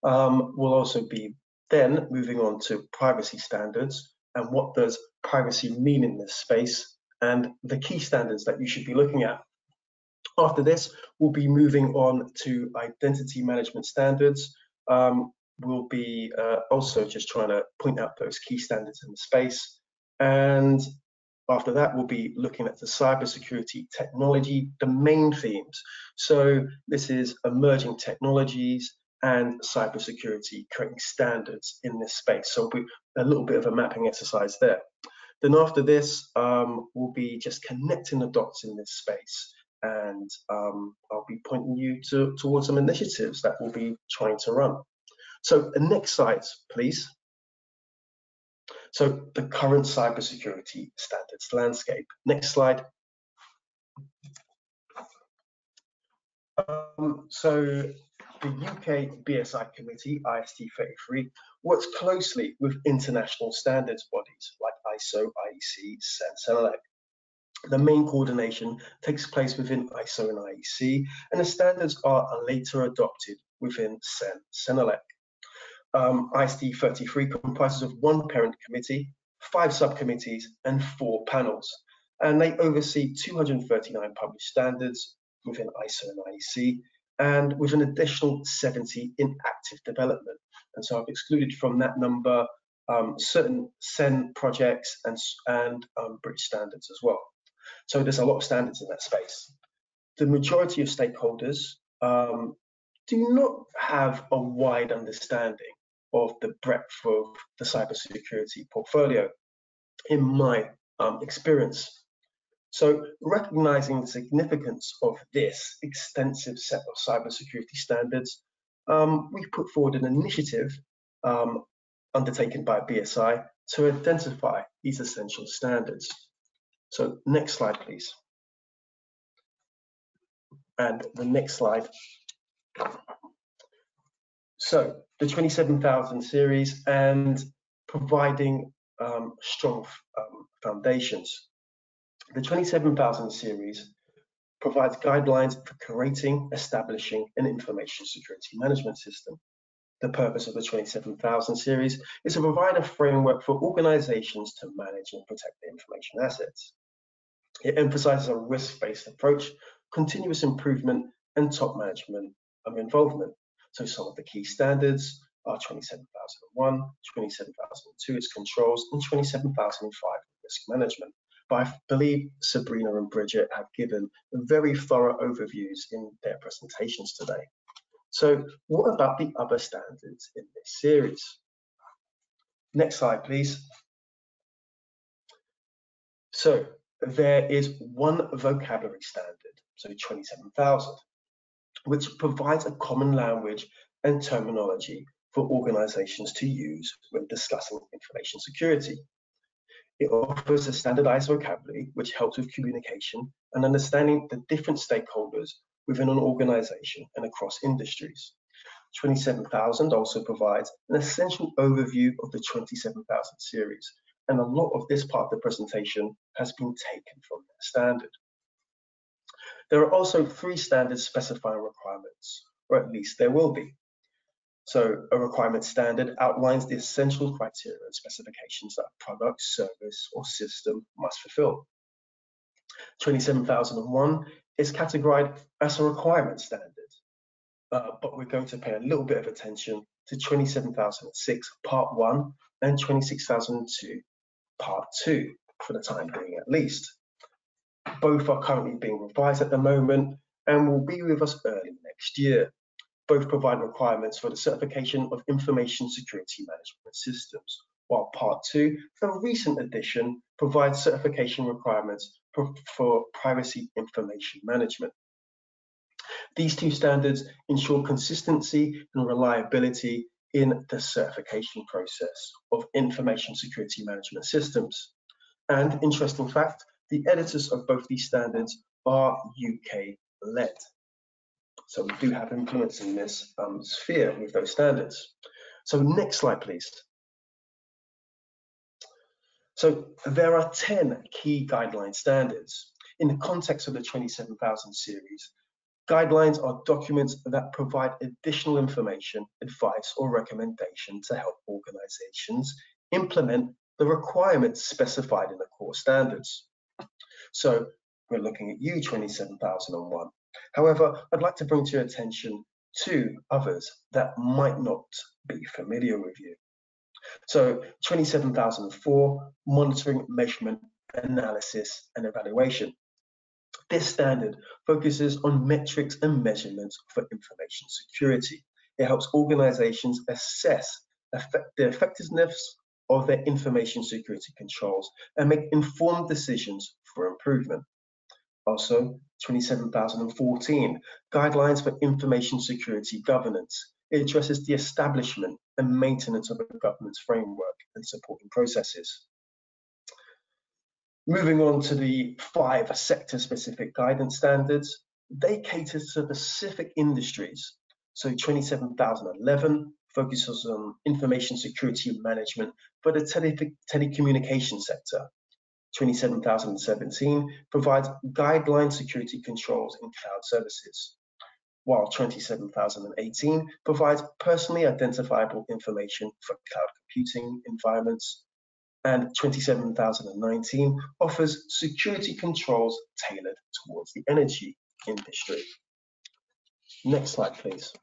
We'll also be then moving on to privacy standards and what does privacy mean in this space and the key standards that you should be looking at. After this, we'll be moving on to identity management standards. We'll be also just trying to point out those key standards in the space. And after that, we'll be looking at the cybersecurity technology domain themes. So this is emerging technologies and cybersecurity creating standards in this space. So we'll be a little bit of a mapping exercise there. Then after this, we'll be just connecting the dots in this space. And I'll be pointing you towards some initiatives that we'll be trying to run. So the next slides, please. So the current cybersecurity standards landscape. Next slide. So the UK BSI Committee, IST 33, works closely with international standards bodies like ISO, IEC, CEN, CENELEC. The main coordination takes place within ISO and IEC, and the standards are later adopted within CEN, CENELEC. IST 33 comprises of one parent committee, 5 subcommittees, and 4 panels, and they oversee 239 published standards within ISO and IEC, and with an additional 70 in active development. And so I've excluded from that number certain CEN projects and British standards as well. So there's a lot of standards in that space. The majority of stakeholders do not have a wide understanding of the breadth of the cybersecurity portfolio, in my experience. So recognizing the significance of this extensive set of cybersecurity standards, we put forward an initiative undertaken by BSI to identify these essential standards. So next slide, please. And the next slide. So the 27000 series and providing strong foundations. The 27000 series provides guidelines for creating, establishing an information security management system. The purpose of the 27000 series is to provide a framework for organizations to manage and protect their information assets. It emphasizes a risk-based approach, continuous improvement, and top management involvement. So some of the key standards are 27001, 27002, its controls, and 27005, risk management. But I believe Sabrina and Bridget have given very thorough overviews in their presentations today. So what about the other standards in this series? Next slide, please. So there is one vocabulary standard, so 27000. which provides a common language and terminology for organizations to use when discussing information security. It offers a standardized vocabulary which helps with communication and understanding the different stakeholders within an organization and across industries. 27000 also provides an essential overview of the 27000 series, and a lot of this part of the presentation has been taken from that standard. There are also 3 standards specifying requirements, or at least there will be. So a requirement standard outlines the essential criteria and specifications that a product, service, or system must fulfill. 27001 is categorized as a requirement standard, but we're going to pay a little bit of attention to 27006 Part 1 and 26002 Part 2 for the time being at least. Both are currently being revised at the moment and will be with us early next year. Both provide requirements for the certification of information security management systems, while Part 2, a recent addition, provides certification requirements for privacy information management. These 2 standards ensure consistency and reliability in the certification process of information security management systems. And interesting fact, the editors of both these standards are UK-led. So we do have influence in this sphere with those standards. So next slide, please. So there are 10 key guideline standards. In the context of the 27000 series, guidelines are documents that provide additional information, advice, or recommendation to help organizations implement the requirements specified in the core standards. So we're looking at you, 27001. However, I'd like to bring to your attention 2 others that might not be familiar with you. So 27004, monitoring, measurement, analysis, and evaluation. This standard focuses on metrics and measurements for information security. It helps organizations assess the effectiveness of their information security controls and make informed decisions for improvement. Also, 27014, guidelines for information security governance. It addresses the establishment and maintenance of a governance framework and supporting processes. Moving on to the 5 sector-specific guidance standards, they cater to specific industries. So 27011 focuses on information security management for the telecommunications sector. 27017 provides guideline security controls in cloud services, while 27018 provides personally identifiable information for cloud computing environments, and 27019 offers security controls tailored towards the energy industry. Next slide, please.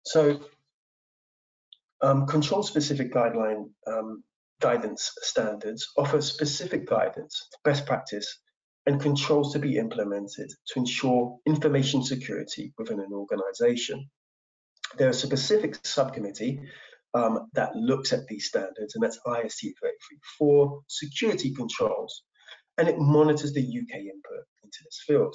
So, control-specific guidance standards offer specific guidance, best practice, and controls to be implemented to ensure information security within an organization. There is a specific subcommittee that looks at these standards, and that's IST 334, security controls, and it monitors the UK input into this field.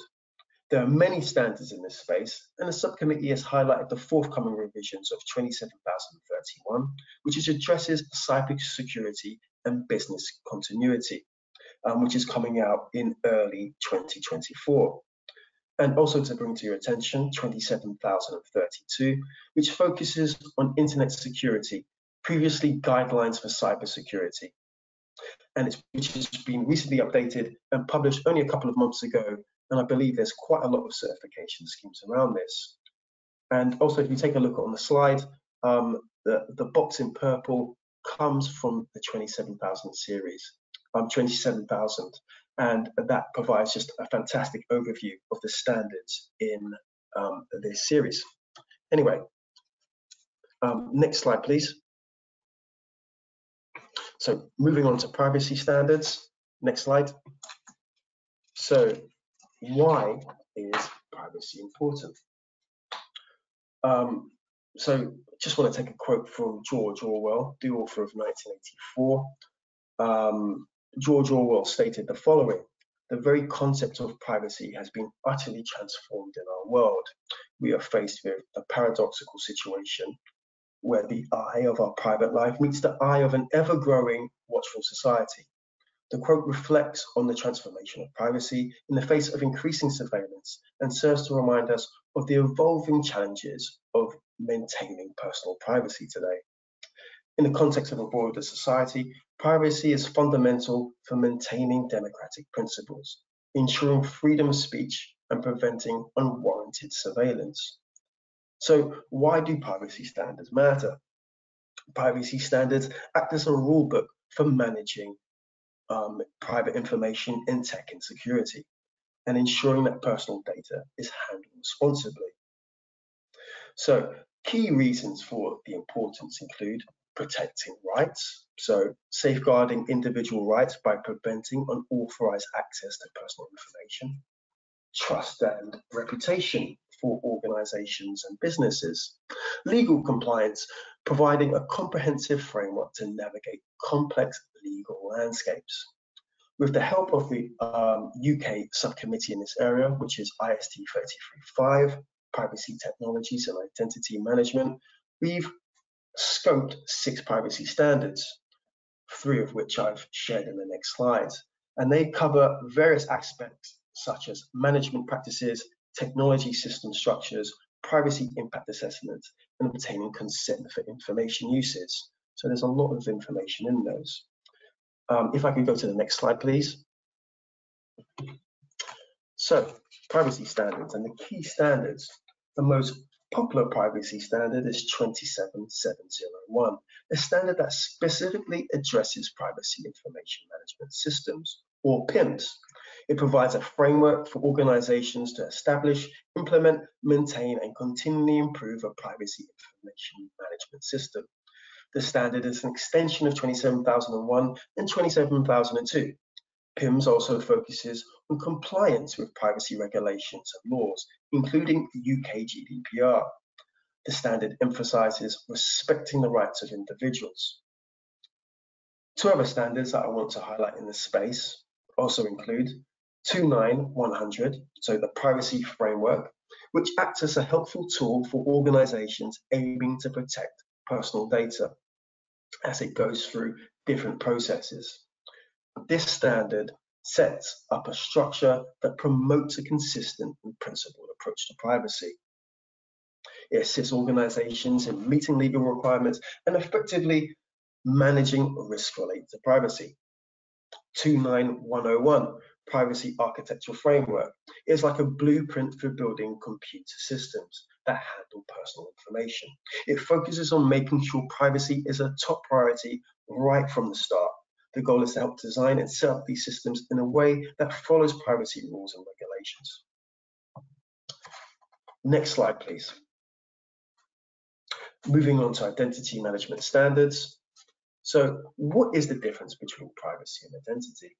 There are many standards in this space, and the subcommittee has highlighted the forthcoming revisions of 27031, which addresses cybersecurity and business continuity, which is coming out in early 2024. And also to bring to your attention, 27032, which focuses on internet security, previously guidelines for cybersecurity, and which has been recently updated and published only a couple of months ago. And I believe there's quite a lot of certification schemes around this. And also, if you take a look on the slide, the box in purple comes from the 27000 series, 27000, and that provides just a fantastic overview of the standards in this series. Anyway, next slide, please. So moving on to privacy standards. Next slide. So why is privacy important? So just want to take a quote from George Orwell, the author of 1984. George Orwell stated the following: the very concept of privacy has been utterly transformed in our world. We are faced with a paradoxical situation where the eye of our private life meets the eye of an ever-growing, watchful society. The quote reflects on the transformation of privacy in the face of increasing surveillance and serves to remind us of the evolving challenges of maintaining personal privacy today. In the context of a broader society, privacy is fundamental for maintaining democratic principles, ensuring freedom of speech and preventing unwarranted surveillance. So why do privacy standards matter? Privacy standards act as a rule book for managing private information in tech and security, and ensuring that personal data is handled responsibly. So key reasons for the importance include protecting rights, so safeguarding individual rights by preventing unauthorized access to personal information, trust and reputation for organizations and businesses, legal compliance, providing a comprehensive framework to navigate complex legal landscapes. With the help of the UK subcommittee in this area, which is IST 33.5, Privacy Technologies and Identity Management, we've scoped 6 privacy standards, 3 of which I've shared in the next slides. And they cover various aspects such as management practices, technology system structures, privacy impact assessments, and obtaining consent for information uses. So there's a lot of information in those. If I could go to the next slide, please. So, privacy standards and the key standards. The most popular privacy standard is 27701, a standard that specifically addresses privacy information management systems, or PIMS. It provides a framework for organizations to establish, implement, maintain, and continually improve a privacy information management system. The standard is an extension of 27001 and 27002. PIMS also focuses on compliance with privacy regulations and laws, including UK GDPR. The standard emphasizes respecting the rights of individuals. 2 other standards that I want to highlight in this space also include 29100, so the privacy framework, which acts as a helpful tool for organizations aiming to protect personal data as it goes through different processes. This standard sets up a structure that promotes a consistent and principled approach to privacy. It assists organizations in meeting legal requirements and effectively managing risk related to privacy. 29101, Privacy Architectural Framework, is like a blueprint for building computer systems that handle personal information. It focuses on making sure privacy is a top priority right from the start. The goal is to help design and set up these systems in a way that follows privacy rules and regulations. Next slide, please. Moving on to identity management standards. So what is the difference between privacy and identity?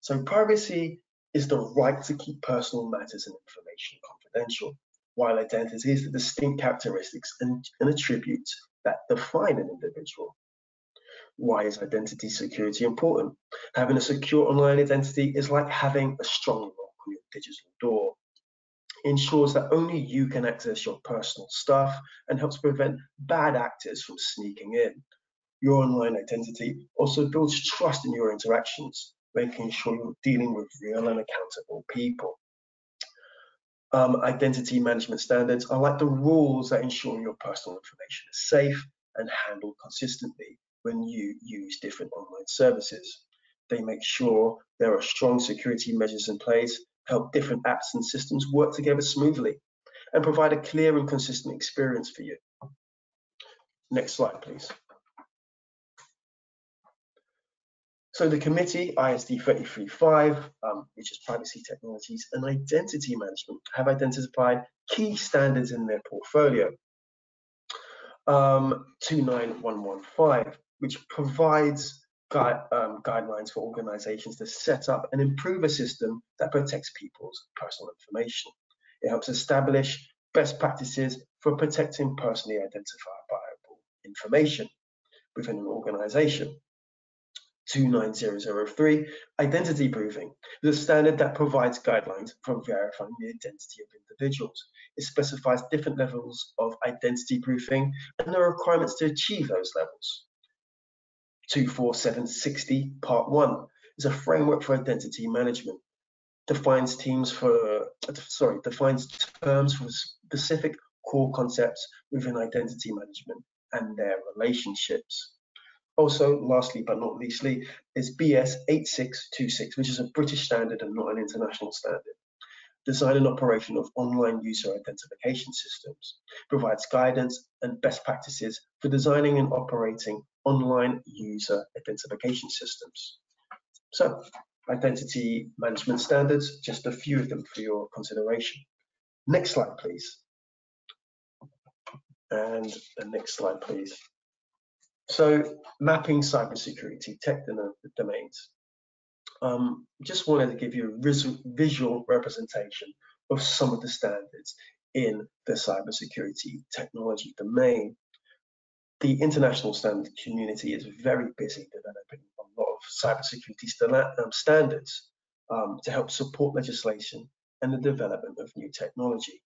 So privacy is the right to keep personal matters and information confidential, while identity is the distinct characteristics and attributes that define an individual. Why is identity security important? Having a secure online identity is like having a strong lock on your digital door. It ensures that only you can access your personal stuff and helps prevent bad actors from sneaking in. Your online identity also builds trust in your interactions, making sure you're dealing with real and accountable people. Identity management standards are like the rules that ensure your personal information is safe and handled consistently when you use different online services. They make sure there are strong security measures in place, help different apps and systems work together smoothly, and provide a clear and consistent experience for you. Next slide, please. So the committee, ISD 33.5, which is Privacy Technologies and Identity Management, have identified key standards in their portfolio. 29115, which provides guidelines for organizations to set up and improve a system that protects people's personal information. It helps establish best practices for protecting personally identifiable information within an organization. 29003, identity proofing, is a standard that provides guidelines for verifying the identity of individuals. It specifies different levels of identity proofing and the requirements to achieve those levels. 24760 Part 1 is a framework for identity management. Defines terms for specific core concepts within identity management and their relationships. Also, lastly but not leastly, is BS 8626, which is a British standard and not an international standard. Design and operation of online user identification systems. Provides guidance and best practices for designing and operating online user identification systems. So, identity management standards, just a few of them for your consideration. Next slide, please. And the next slide, please. So, mapping cybersecurity tech domains. Just wanted to give you a visual representation of some of the standards in the cybersecurity technology domain. The international standard community is very busy developing a lot of cybersecurity standards to help support legislation and the development of new technology.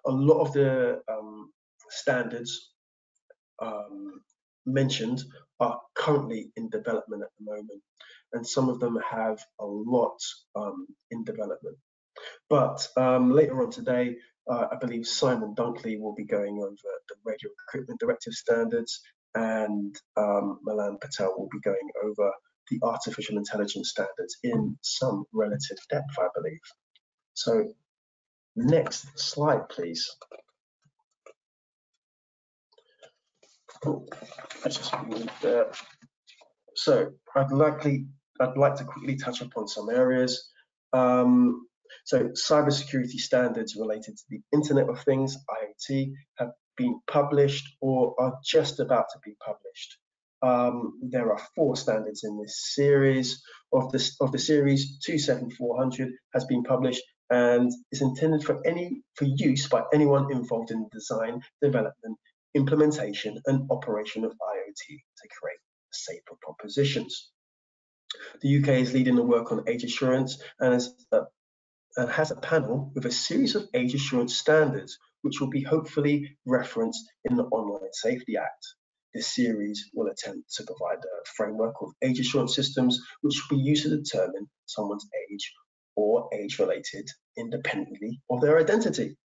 A lot of the standards mentioned are currently in development at the moment, and some of them have a lot in development. But later on today, I believe Simon Dunkley will be going over the Radio Equipment Directive standards, and Milan Patel will be going over the artificial intelligence standards in some relative depth, I believe. So next slide, please. Let's just move there. So I'd like to quickly touch upon some areas. So cybersecurity standards related to the Internet of Things, IoT, have been published or are just about to be published. There are 4 standards in this series. Of the series, 27400 has been published and is intended for use by anyone involved in design, development, implementation, and operation of IoT to create safer propositions. The UK is leading the work on age assurance and has a panel with a series of age assurance standards, which will be hopefully referenced in the Online Safety Act. This series will attempt to provide a framework of age assurance systems, which will be used to determine someone's age or age-related independently of their identity.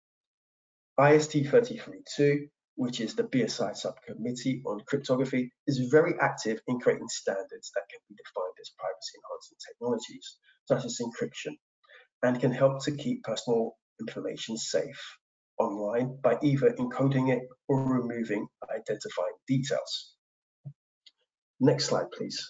IST 33.2, which is the BSI subcommittee on cryptography, is very active in creating standards that can be defined as privacy-enhancing technologies, such as encryption, and can help to keep personal information safe online by either encoding it or removing identifying details. Next slide, please.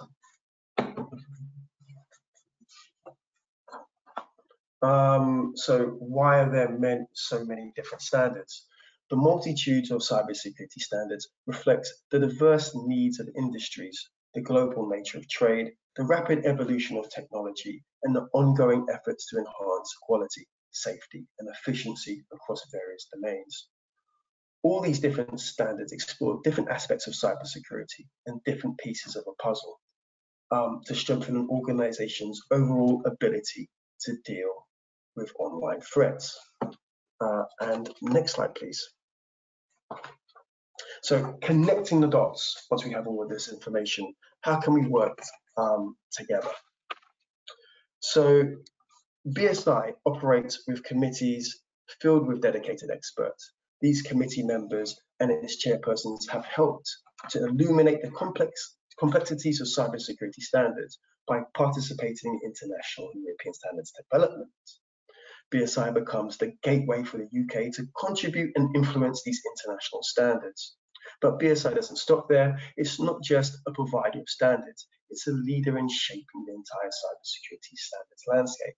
So why are there so many different standards? The multitude of cybersecurity standards reflect the diverse needs of industries, the global nature of trade, the rapid evolution of technology, and the ongoing efforts to enhance quality, safety, and efficiency across various domains. All these different standards explore different aspects of cybersecurity and different pieces of a puzzle to strengthen an organization's overall ability to deal with online threats. And next slide, please. So connecting the dots, once we have all of this information, how can we work together? So BSI operates with committees filled with dedicated experts. These committee members and its chairpersons have helped to illuminate the complexities of cybersecurity standards by participating in international and European standards development. BSI becomes the gateway for the UK to contribute and influence these international standards. But BSI doesn't stop there. It's not just a provider of standards, it's a leader in shaping the entire cybersecurity standards landscape.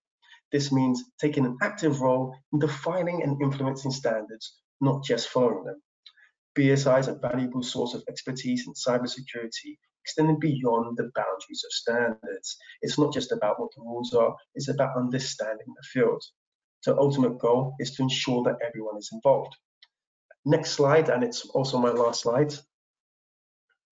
This means taking an active role in defining and influencing standards, not just following them. BSI is a valuable source of expertise in cybersecurity, extending beyond the boundaries of standards. It's not just about what the rules are, it's about understanding the field. The ultimate goal is to ensure that everyone is involved. Next slide, and it's also my last slide.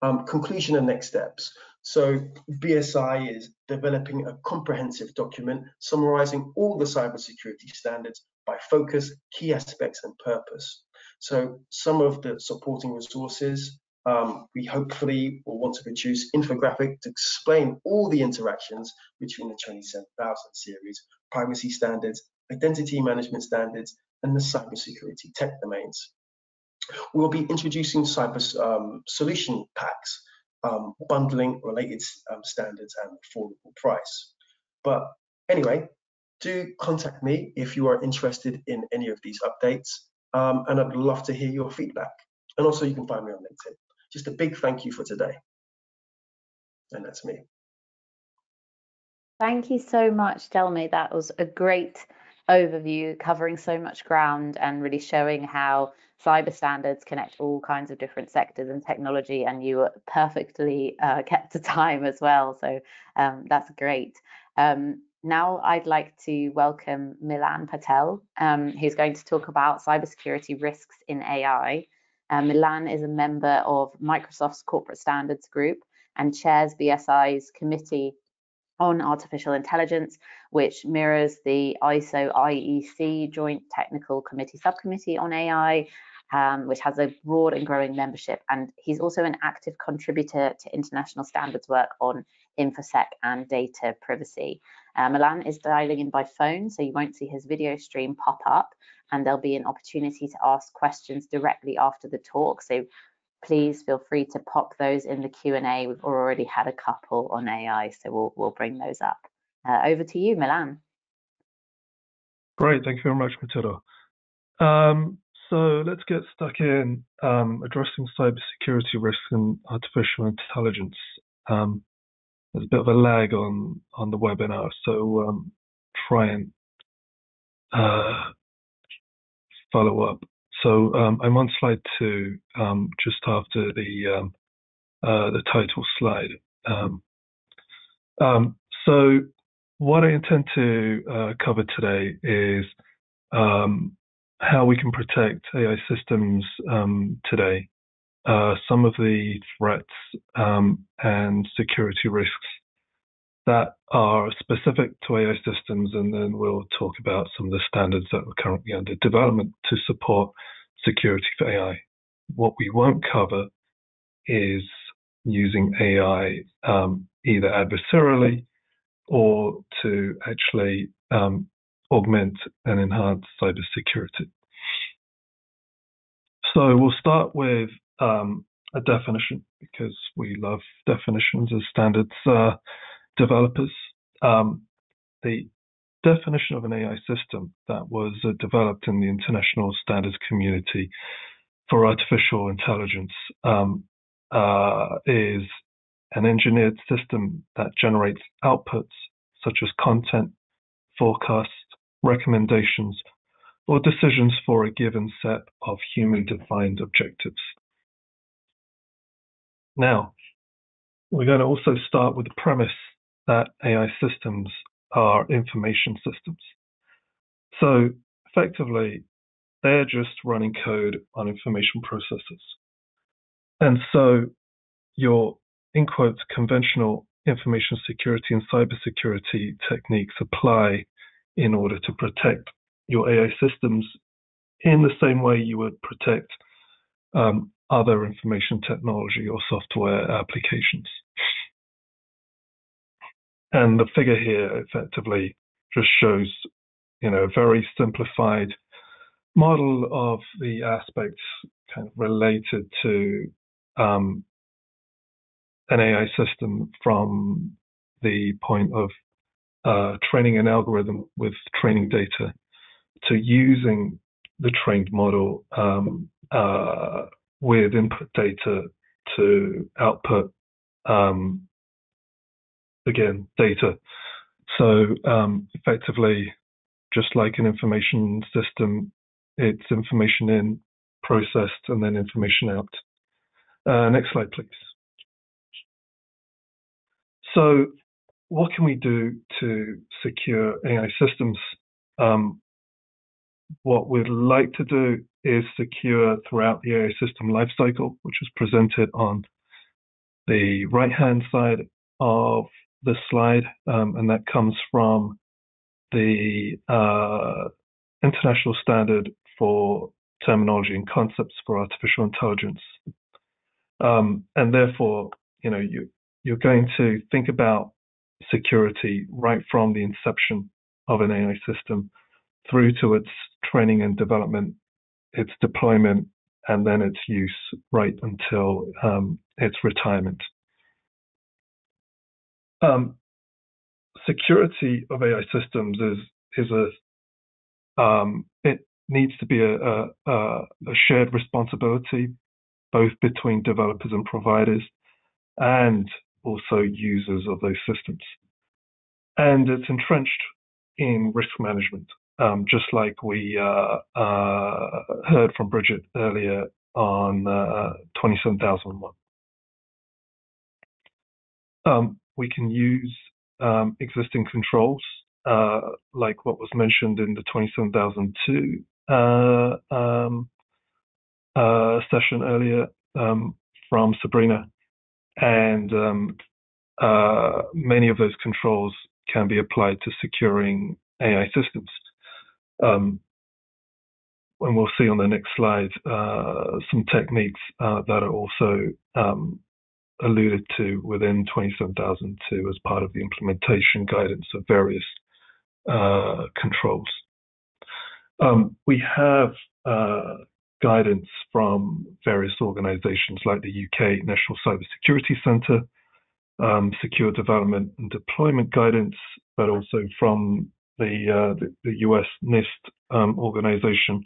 Conclusion and next steps. So BSI is developing a comprehensive document summarizing all the cybersecurity standards by focus, key aspects, and purpose. So some of the supporting resources, we hopefully will want to produce infographic to explain all the interactions between the 27000 series, privacy standards, identity management standards, and the cybersecurity tech domains. We'll be introducing cyber solution packs, bundling related standards at an affordable price. But anyway, do contact me if you are interested in any of these updates, and I'd love to hear your feedback. And also you can find me on LinkedIn. Just a big thank you for today. And that's me. Thank you so much, Delmi. That was a great overview, covering so much ground and really showing how cyber standards connect all kinds of different sectors and technology, and you were perfectly kept to time as well. So that's great. Now I'd like to welcome Milan Patel, who's going to talk about cybersecurity risks in AI. Milan is a member of Microsoft's Corporate Standards Group and chairs BSI's Committee on Artificial Intelligence, which mirrors the ISO IEC Joint Technical Committee Subcommittee on AI, which has a broad and growing membership. And he's also an active contributor to international standards work on InfoSec and data privacy. Milan is dialing in by phone, so you won't see his video stream pop up, and there'll be an opportunity to ask questions directly after the talk. So please feel free to pop those in the Q&A. We've already had a couple on AI, so we'll bring those up. Over to you, Milan. Great, thank you very much, Matilda. So let's get stuck in addressing cybersecurity risks and artificial intelligence. There's a bit of a lag on the webinar, so try and follow up. So I'm on slide 2, just after the title slide. So what I intend to cover today is how we can protect AI systems today, some of the threats and security risks that are specific to AI systems, and then we'll talk about some of the standards that are currently under development to support security for AI. What we won't cover is using AI either adversarially or to actually augment and enhance cybersecurity. So we'll start with a definition, because we love definitions as standards developers. The definition of an AI system that was developed in the international standards community for artificial intelligence is an engineered system that generates outputs such as content, forecasts, recommendations, or decisions for a given set of human-defined objectives. Now, we're going to also start with the premise that AI systems are information systems. So effectively, they're just running code on information processors. And so your, in quotes, conventional information security and cybersecurity techniques apply in order to protect your AI systems in the same way you would protect other information technology or software applications. And the figure here effectively just shows, a very simplified model of the aspects kind of related to an AI system, from the point of training an algorithm with training data to using the trained model with input data to output, again, data. So effectively, just like an information system, it's information in, processed, and then information out. Next slide, please. So what can we do to secure AI systems? What we'd like to do is secure throughout the AI system lifecycle, which is presented on the right-hand side of the slide, and that comes from the International Standard for Terminology and Concepts for Artificial Intelligence. And therefore, you're going to think about security right from the inception of an AI system through to its training and development, its deployment, and then its use right until its retirement. Security of AI systems it needs to be a shared responsibility, both between developers and providers, and also users of those systems. And it's entrenched in risk management, just like we heard from Bridget earlier on 27001. We can use existing controls, like what was mentioned in the 27002 session earlier from Sabrina, and many of those controls can be applied to securing AI systems. And we'll see on the next slide some techniques that are also alluded to within 27002 as part of the implementation guidance of various controls. We have guidance from various organizations like the UK National Cybersecurity Centre, secure development and deployment guidance, but also from the US NIST organization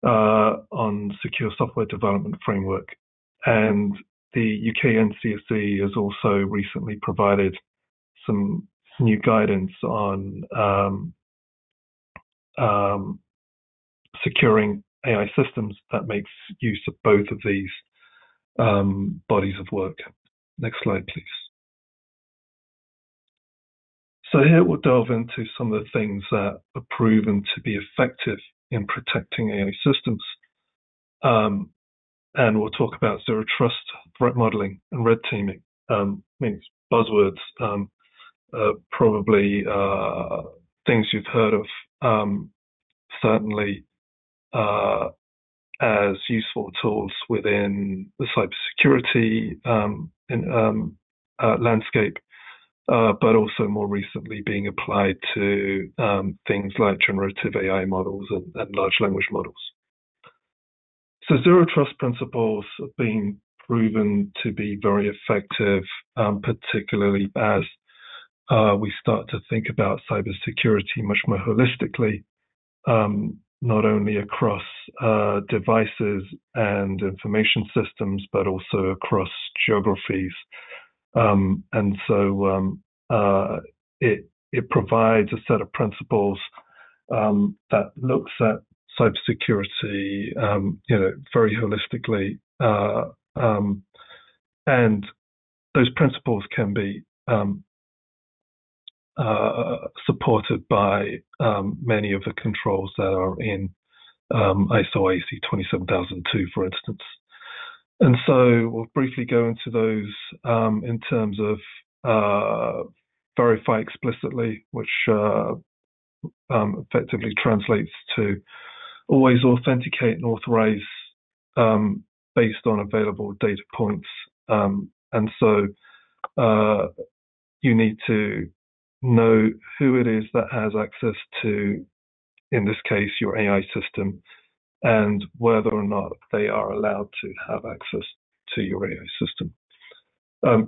on secure software development framework. And the UK NCSE has also recently provided some new guidance on securing AI systems that makes use of both of these bodies of work. Next slide, please. So here we'll delve into some of the things that are proven to be effective in protecting AI systems. And we'll talk about zero trust, threat modeling, and red teaming. Means buzzwords, probably things you've heard of, certainly as useful tools within the cybersecurity landscape, but also more recently being applied to things like generative AI models and large language models. So zero trust principles have been proven to be very effective, particularly as we start to think about cybersecurity much more holistically, not only across devices and information systems, but also across geographies. And so it provides a set of principles that looks at cybersecurity, very holistically, and those principles can be supported by many of the controls that are in ISO IEC 27002, for instance. And so we'll briefly go into those in terms of verify explicitly, which effectively translates to always authenticate and authorize based on available data points. And so you need to know who it is that has access to, in this case, your AI system, and whether or not they are allowed to have access to your AI system.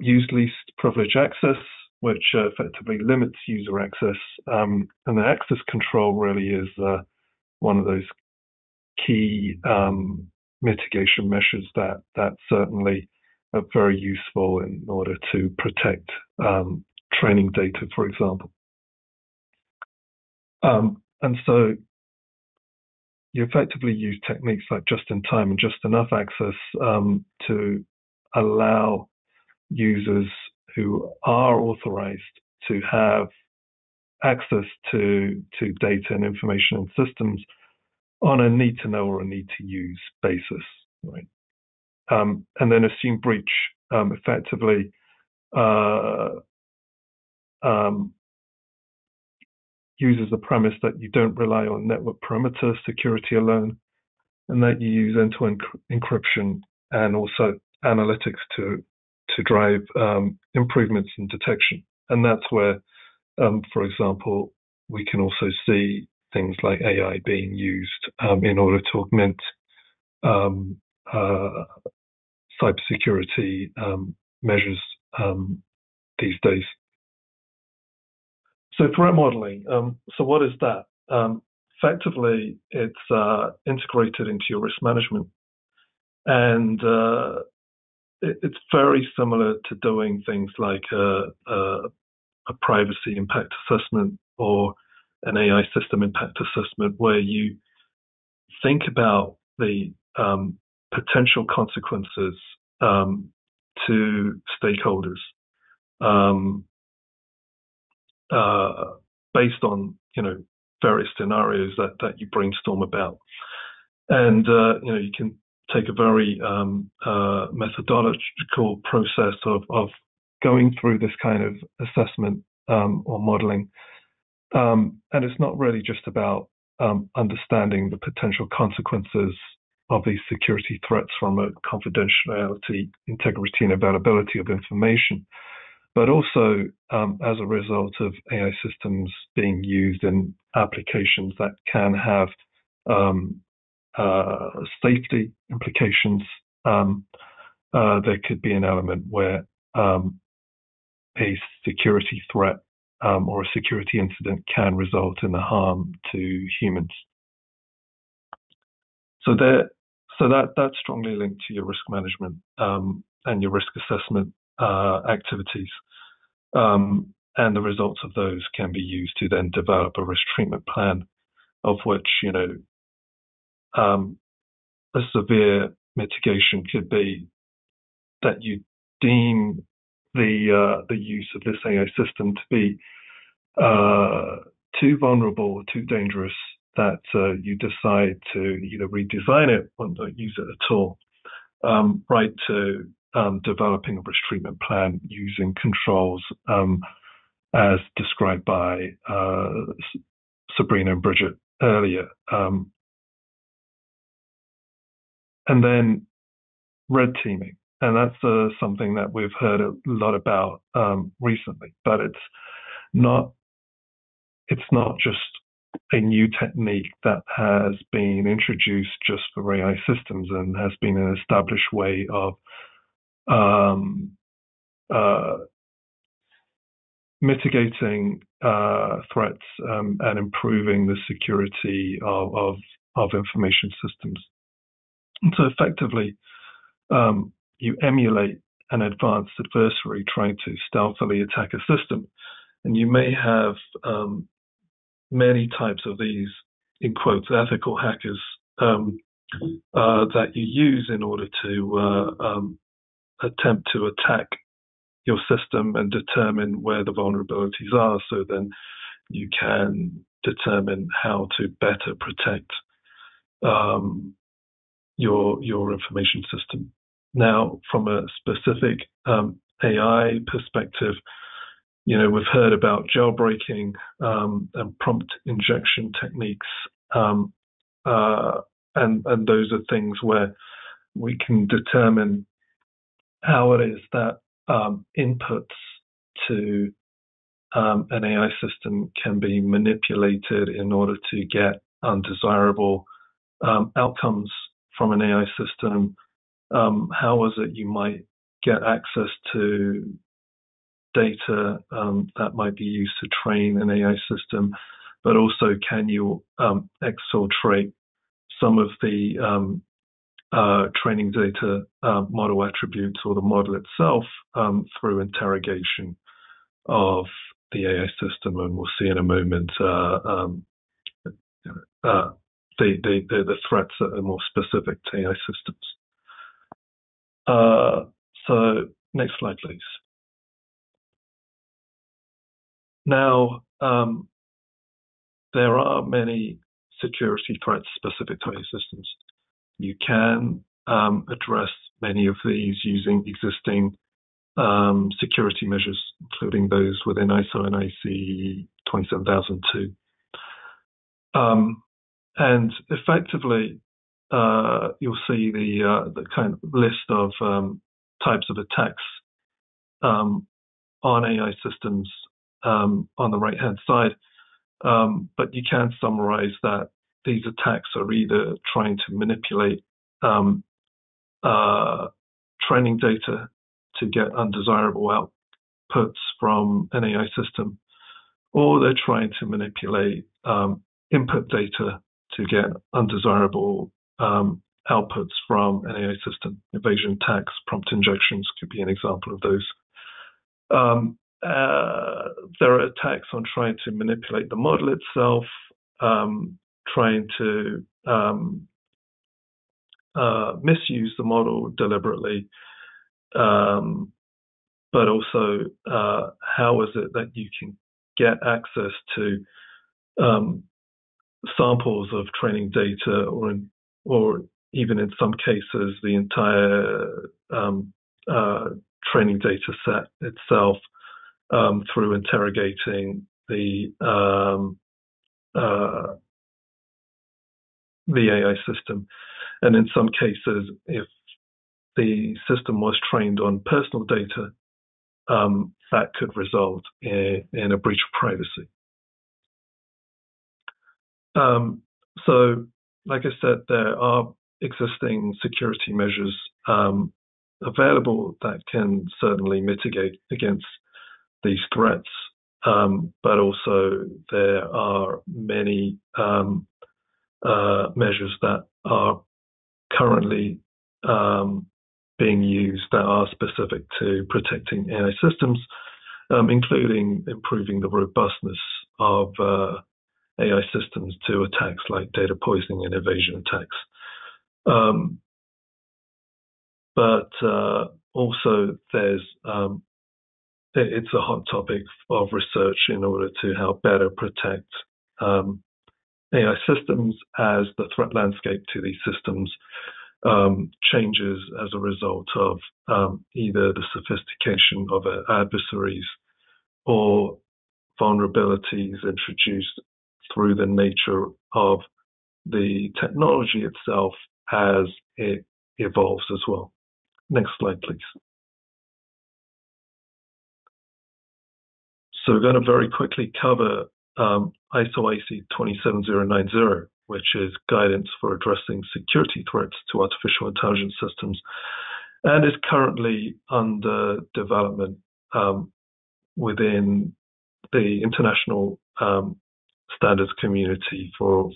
Use least privilege access, which effectively limits user access. And the access control really is one of those key mitigation measures that certainly are very useful in order to protect training data, for example. And so you effectively use techniques like just-in-time and just-enough access to allow users who are authorized to have access to data and information and systems on a need-to-know or a need-to-use basis, right? And then assume breach. Effectively, uses the premise that you don't rely on network perimeter security alone, and that you use end-to-end encryption and also analytics to drive improvements in detection. And that's where, for example, we can also see things like AI being used in order to augment cybersecurity measures these days. So threat modeling. So what is that? Effectively, it's integrated into your risk management, and it's very similar to doing things like a privacy impact assessment or an AI system impact assessment, where you think about the potential consequences to stakeholders based on various scenarios that you brainstorm about, and you can take a very methodological process of going through this kind of assessment or modeling, and it's not really just about understanding the potential consequences of these security threats from a confidentiality, integrity, and availability of information, but also as a result of AI systems being used in applications that can have safety implications. There could be an element where a security threat or a security incident can result in a harm to humans. So that's strongly linked to your risk management and your risk assessment activities. And the results of those can be used to then develop a risk treatment plan, of which, a severe mitigation could be that you deem the use of this AI system to be too vulnerable or too dangerous, that you decide to either redesign it or not use it at all, right to developing a risk treatment plan using controls as described by Sabrina and Bridget earlier. And then red teaming. And that's something that we've heard a lot about recently, but it's not just a new technique that has been introduced just for AI systems and has been an established way of mitigating threats and improving the security of information systems. And so effectively, you emulate an advanced adversary trying to stealthily attack a system. And you may have many types of these, in quotes, ethical hackers that you use in order to attempt to attack your system and determine where the vulnerabilities are, so then you can determine how to better protect your information system. Now, from a specific AI perspective, we've heard about jailbreaking and prompt injection techniques, and those are things where we can determine how it is that inputs to an AI system can be manipulated in order to get undesirable outcomes from an AI system. How is it you might get access to data that might be used to train an AI system, but also can you exfiltrate some of the training data model attributes or the model itself through interrogation of the AI system. And we'll see in a moment the threats that are more specific to AI systems. So next slide, please. Now, there are many security threats specific to AI systems. You can address many of these using existing security measures, including those within ISO and IEC 27002. And effectively, you'll see the kind of list of types of attacks on AI systems on the right-hand side. But you can summarize that these attacks are either trying to manipulate training data to get undesirable outputs from an AI system, or they're trying to manipulate input data to get undesirable outputs from an AI system. Evasion attacks, prompt injections could be an example of those. There are attacks on trying to manipulate the model itself, trying to misuse the model deliberately, but also how is it that you can get access to samples of training data, or even in some cases the entire training data set itself, through interrogating the AI system. And in some cases, if the system was trained on personal data, that could result in a breach of privacy. So, like I said, there are existing security measures available that can certainly mitigate against these threats, but also there are many measures that are currently being used that are specific to protecting AI systems, including improving the robustness of AI systems to attacks like data poisoning and evasion attacks. But also there's it's a hot topic of research in order to help better protect AI systems as the threat landscape to these systems changes as a result of either the sophistication of adversaries or vulnerabilities introduced through the nature of the technology itself as it evolves as well. Next slide, please. So we're going to very quickly cover ISO IEC 27090, which is guidance for addressing security threats to artificial intelligence systems, and is currently under development within the international standards community for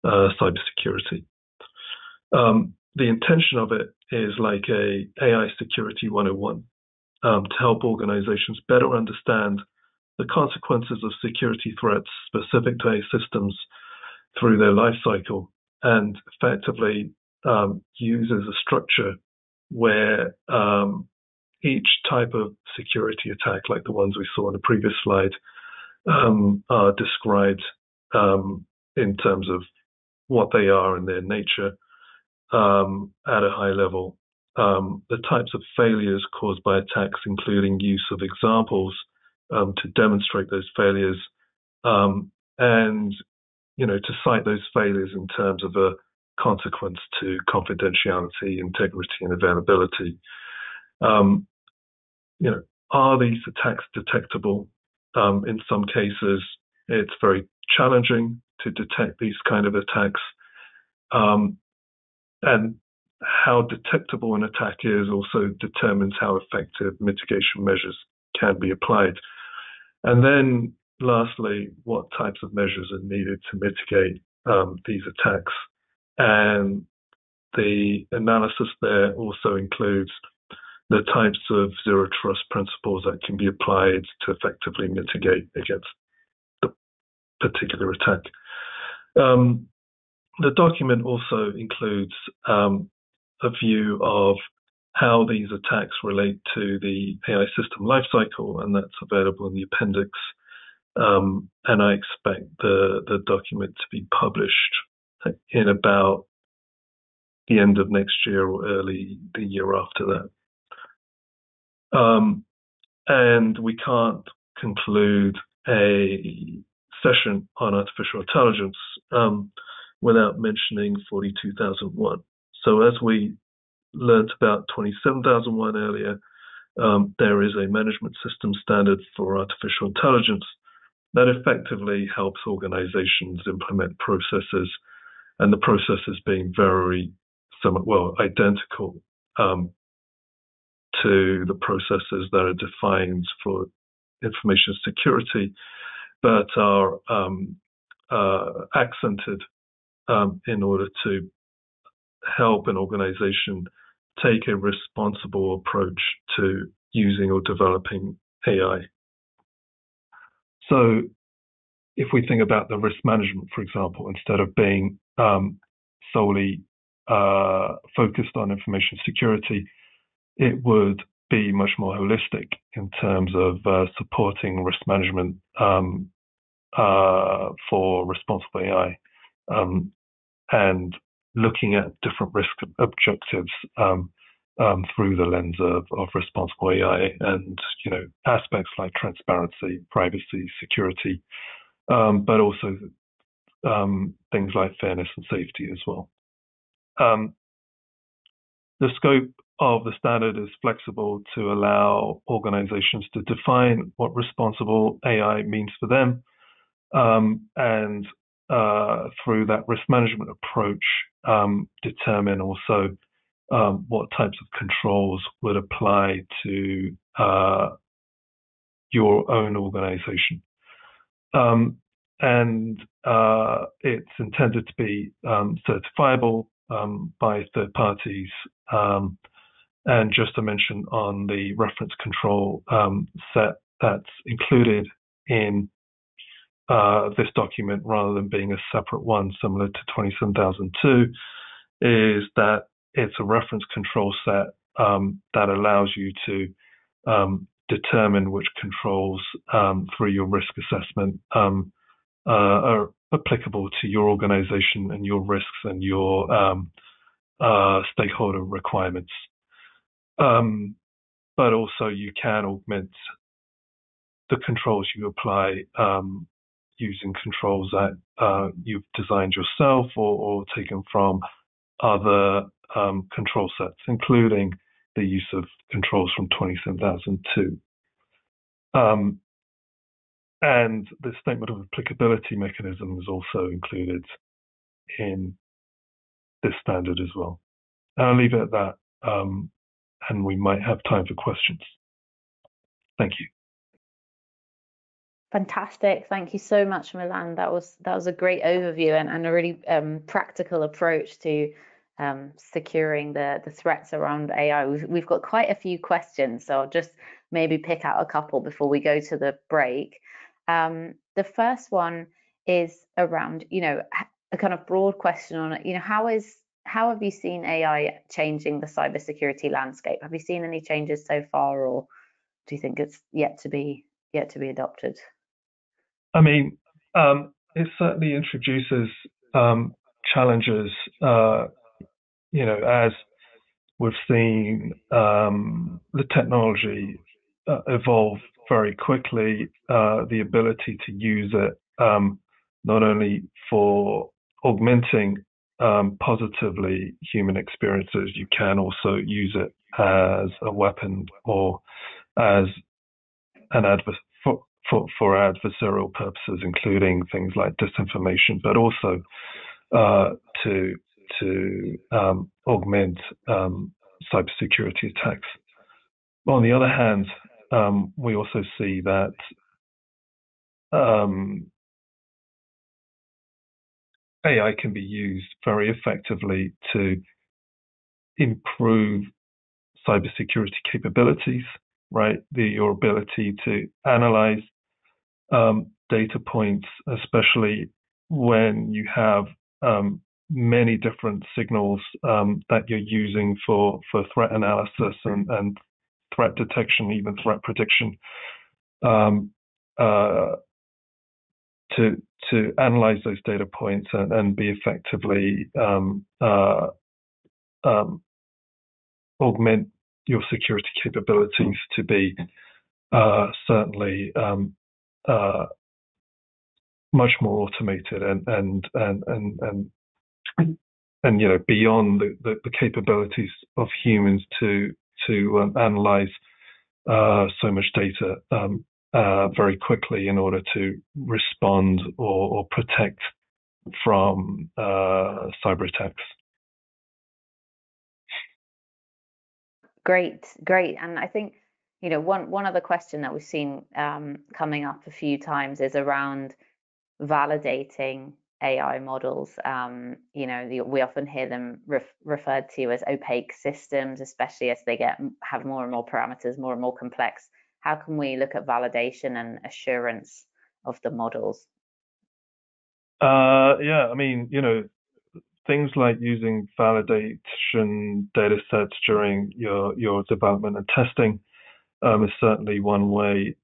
cybersecurity. The intention of it is like a AI security 101, to help organizations better understand the consequences of security threats specific to AI systems through their life cycle, and effectively uses a structure where each type of security attack, like the ones we saw in the previous slide, are described in terms of what they are and their nature at a high level. The types of failures caused by attacks, including use of examples to demonstrate those failures, and to cite those failures in terms of a consequence to confidentiality, integrity, and availability. Are these attacks detectable? In some cases, it's very challenging to detect these kind of attacks. And how detectable an attack is also determines how effective mitigation measures can be applied. And then lastly, what types of measures are needed to mitigate these attacks. And the analysis there also includes the types of zero trust principles that can be applied to effectively mitigate against the particular attack. The document also includes a view of how these attacks relate to the AI system lifecycle, and that's available in the appendix. And I expect the document to be published in about the end of next year or early the year after that. And we can't conclude a session on artificial intelligence without mentioning 42001. So as we learned about 27001 earlier, there is a management system standard for artificial intelligence that effectively helps organizations implement processes, and the processes being very identical to the processes that are defined for information security, but are accented in order to help an organization take a responsible approach to using or developing AI. So if we think about the risk management, for example, instead of being solely focused on information security, it would be much more holistic in terms of supporting risk management for responsible AI and looking at different risk objectives through the lens of responsible AI, and aspects like transparency, privacy, security, but also things like fairness and safety as well. The scope of the standard is flexible to allow organizations to define what responsible AI means for them, and through that risk management approach, determine also what types of controls would apply to your own organization. And it's intended to be certifiable by third parties. And just to mention on the reference control set that's included in this document, rather than being a separate one similar to 27002, is that it's a reference control set that allows you to determine which controls through your risk assessment are applicable to your organization and your risks and your stakeholder requirements. But also you can augment the controls you apply using controls that you've designed yourself or taken from other control sets, including the use of controls from 27002. And the statement of applicability mechanism is also included in this standard as well. And I'll leave it at that, and we might have time for questions. Thank you. Fantastic. Thank you so much, Milan. That was a great overview and a really practical approach to securing the threats around AI. We've got quite a few questions, so I'll just maybe pick out a couple before we go to the break. The first one is around, a kind of broad question on, how have you seen AI changing the cybersecurity landscape? Have you seen any changes so far, or do you think it's yet to be adopted? I mean, it certainly introduces challenges, as we've seen the technology evolve very quickly, the ability to use it not only for augmenting positively human experiences, you can also use it as a weapon or as an for adversarial purposes, including things like disinformation, but also to augment cybersecurity attacks. On the other hand, we also see that AI can be used very effectively to improve cybersecurity capabilities, right? Your ability to analyze data points, especially when you have many different signals that you're using for threat analysis and threat detection, even threat prediction, to analyze those data points and be effectively augment your security capabilities to be certainly much more automated and beyond the capabilities of humans to analyze so much data very quickly in order to respond or protect from cyber attacks. Great. And I think, one other question that we've seen coming up a few times is around validating AI models. We often hear them referred to as opaque systems, especially as they have more and more parameters, more and more complex. How can we look at validation and assurance of the models? Yeah, I mean, things like using validation data sets during your development and testing is certainly one way.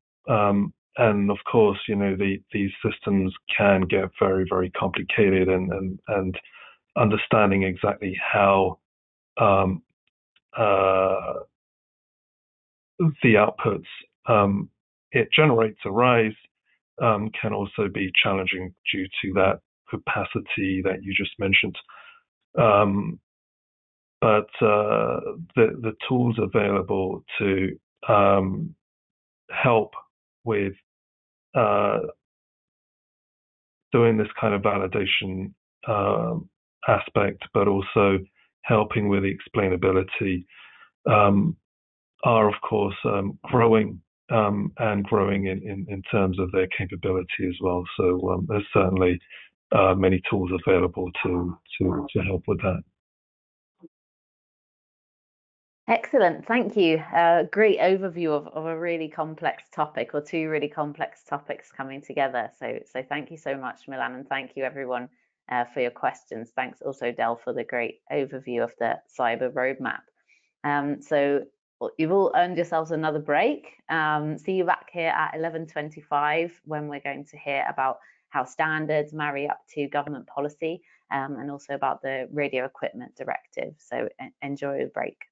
And of course, these systems can get very, very complicated, and understanding exactly how the outputs it generates arise can also be challenging due to that opacity that you just mentioned. But the tools available to help with doing this kind of validation aspect, but also helping with the explainability, are of course growing and growing in terms of their capability as well. So there's certainly many tools available to help with that. Excellent, thank you. Great overview of a really complex topic, or two really complex topics coming together. So thank you so much, Milan, and thank you everyone for your questions. Thanks also, Del, for the great overview of the cyber roadmap. So you've all earned yourselves another break. See you back here at 11:25 when we're going to hear about how standards marry up to government policy, and also about the Radio Equipment Directive. So enjoy the break.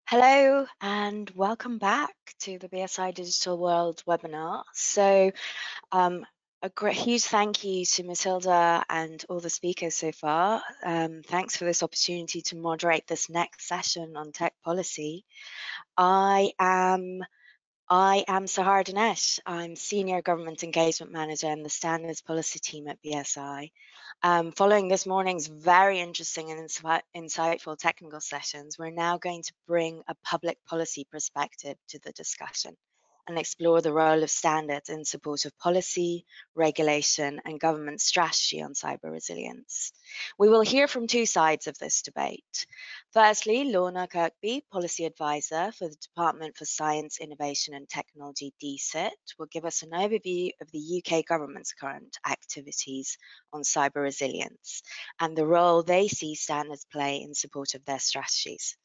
Hello and welcome back to the BSI Digital World webinar. So a huge thank you to Matilda and all the speakers so far. Thanks for this opportunity to moderate this next session on tech policy. I am Sahar Dinesh. I'm Senior Government Engagement Manager in the Standards Policy team at BSI. Following this morning's very interesting and insightful technical sessions, we're now going to bring a public policy perspective to the discussion and explore the role of standards in support of policy, regulation, and government strategy on cyber resilience. We will hear from two sides of this debate. Firstly, Lorna Kirkby, Policy Advisor for the Department for Science, Innovation and Technology, DCIT, will give us an overview of the UK government's current activities on cyber resilience and the role they see standards play in support of their strategies.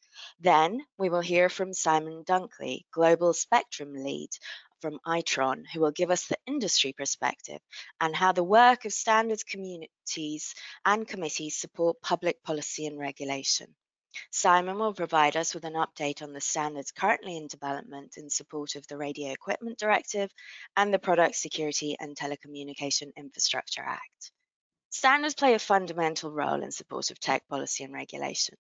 Then we will hear from Simon Dunkley, Global Spectrum Lead from ITRON, who will give us the industry perspective and how the work of standards communities and committees support public policy and regulation. Simon will provide us with an update on the standards currently in development in support of the Radio Equipment Directive and the Product Security and Telecommunication Infrastructure Act. Standards play a fundamental role in support of tech policy and regulation.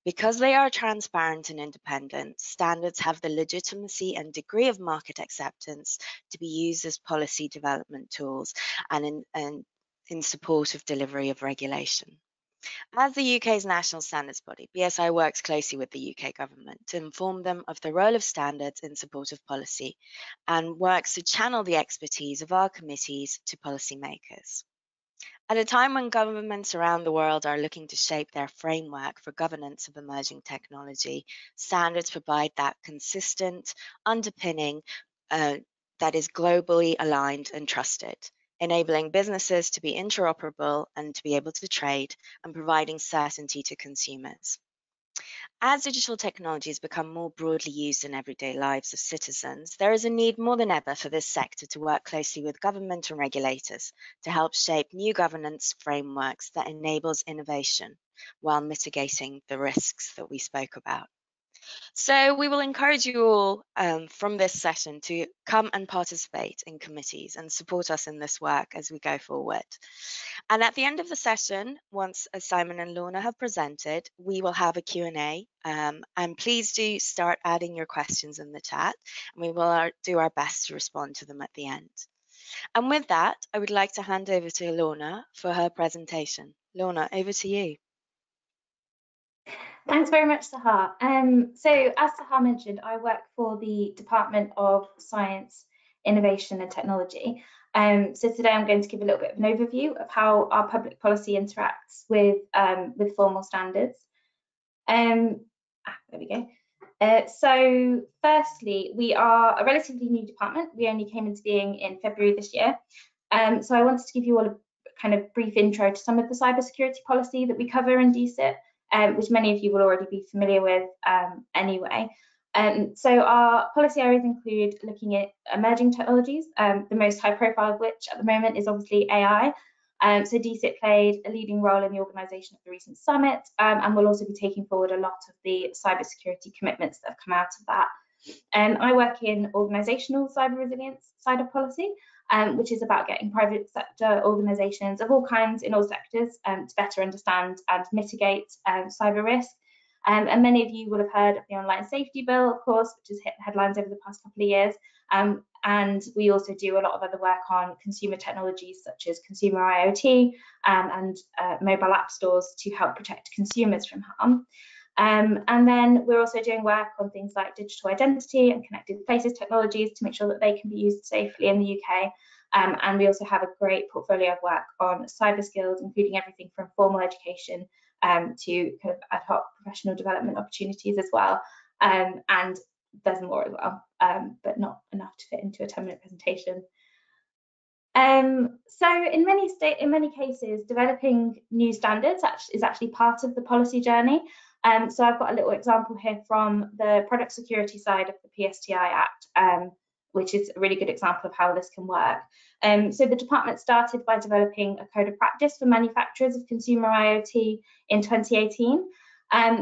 Because they are transparent and independent, standards have the legitimacy and degree of market acceptance to be used as policy development tools and in support of delivery of regulation. As the UK's national standards body, BSI works closely with the UK government to inform them of the role of standards in support of policy and works to channel the expertise of our committees to policymakers. At a time when governments around the world are looking to shape their framework for governance of emerging technology, standards provide that consistent underpinning that is globally aligned and trusted, enabling businesses to be interoperable and to be able to trade and providing certainty to consumers. As digital technologies become more broadly used in everyday lives of citizens, there is a need more than ever for this sector to work closely with government and regulators to help shape new governance frameworks that enables innovation while mitigating the risks that we spoke about. So we will encourage you all from this session to come and participate in committees and support us in this work as we go forward. And at the end of the session, once Simon and Lorna have presented, we will have a Q&A. And please do start adding your questions in the chat, and we will do our best to respond to them at the end. And with that, I would like to hand over to Lorna for her presentation. Lorna, over to you. Thanks very much, Sahar. So as Sahar mentioned, I work for the Department of Science, Innovation and Technology. So today I'm going to give a little bit of an overview of how our public policy interacts with formal standards. There we go. So firstly, we are a relatively new department. We only came into being in February this year. So I wanted to give you all a kind of brief intro to some of the cybersecurity policy that we cover in DCIT. Which many of you will already be familiar with anyway. So our policy areas include looking at emerging technologies, the most high profile of which at the moment is obviously AI. So DCIT played a leading role in the organisation of the recent summit and will also be taking forward a lot of the cybersecurity commitments that have come out of that. I work in organisational cyber resilience side of policy, which is about getting private sector organisations of all kinds in all sectors to better understand and mitigate cyber risk. And many of you will have heard of the Online Safety Bill, of course, which has hit headlines over the past couple of years. And we also do a lot of other work on consumer technologies such as consumer IoT and mobile app stores to help protect consumers from harm. And then we're also doing work on things like digital identity and connected places technologies to make sure that they can be used safely in the UK. And we also have a great portfolio of work on cyber skills, including everything from formal education to kind of ad hoc professional development opportunities as well. And there's more as well, but not enough to fit into a 10-minute presentation. So in many cases, developing new standards is actually part of the policy journey. So I've got a little example here from the product security side of the PSTI Act, which is a really good example of how this can work. So the department started by developing a code of practice for manufacturers of consumer IoT in 2018.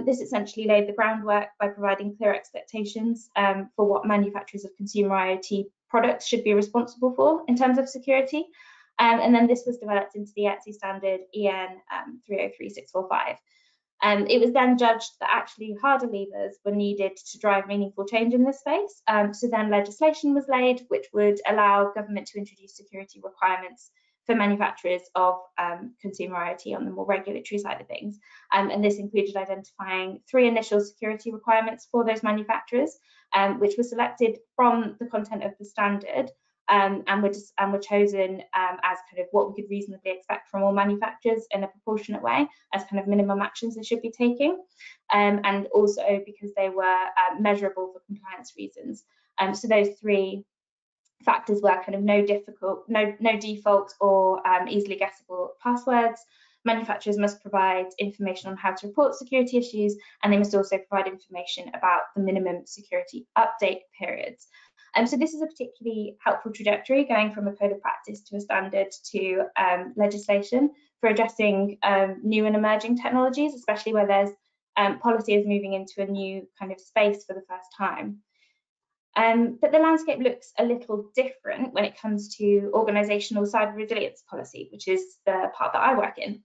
This essentially laid the groundwork by providing clear expectations for what manufacturers of consumer IoT products should be responsible for in terms of security. And then this was developed into the ETSI standard EN 303645. It was then judged that actually harder levers were needed to drive meaningful change in this space. So then legislation was laid, which would allow government to introduce security requirements for manufacturers of consumer IoT on the more regulatory side of things. And this included identifying 3 initial security requirements for those manufacturers, which were selected from the content of the standard, and were chosen as kind of what we could reasonably expect from all manufacturers in a proportionate way as kind of minimum actions they should be taking, and also because they were measurable for compliance reasons. So those 3 factors were kind of no default or easily guessable passwords. Manufacturers must provide information on how to report security issues, and they must also provide information about the minimum security update periods. So this is a particularly helpful trajectory, going from a code of practice to a standard to legislation for addressing new and emerging technologies, especially where there's policy is moving into a new kind of space for the first time. But the landscape looks a little different when it comes to organisational cyber resilience policy, which is the part that I work in.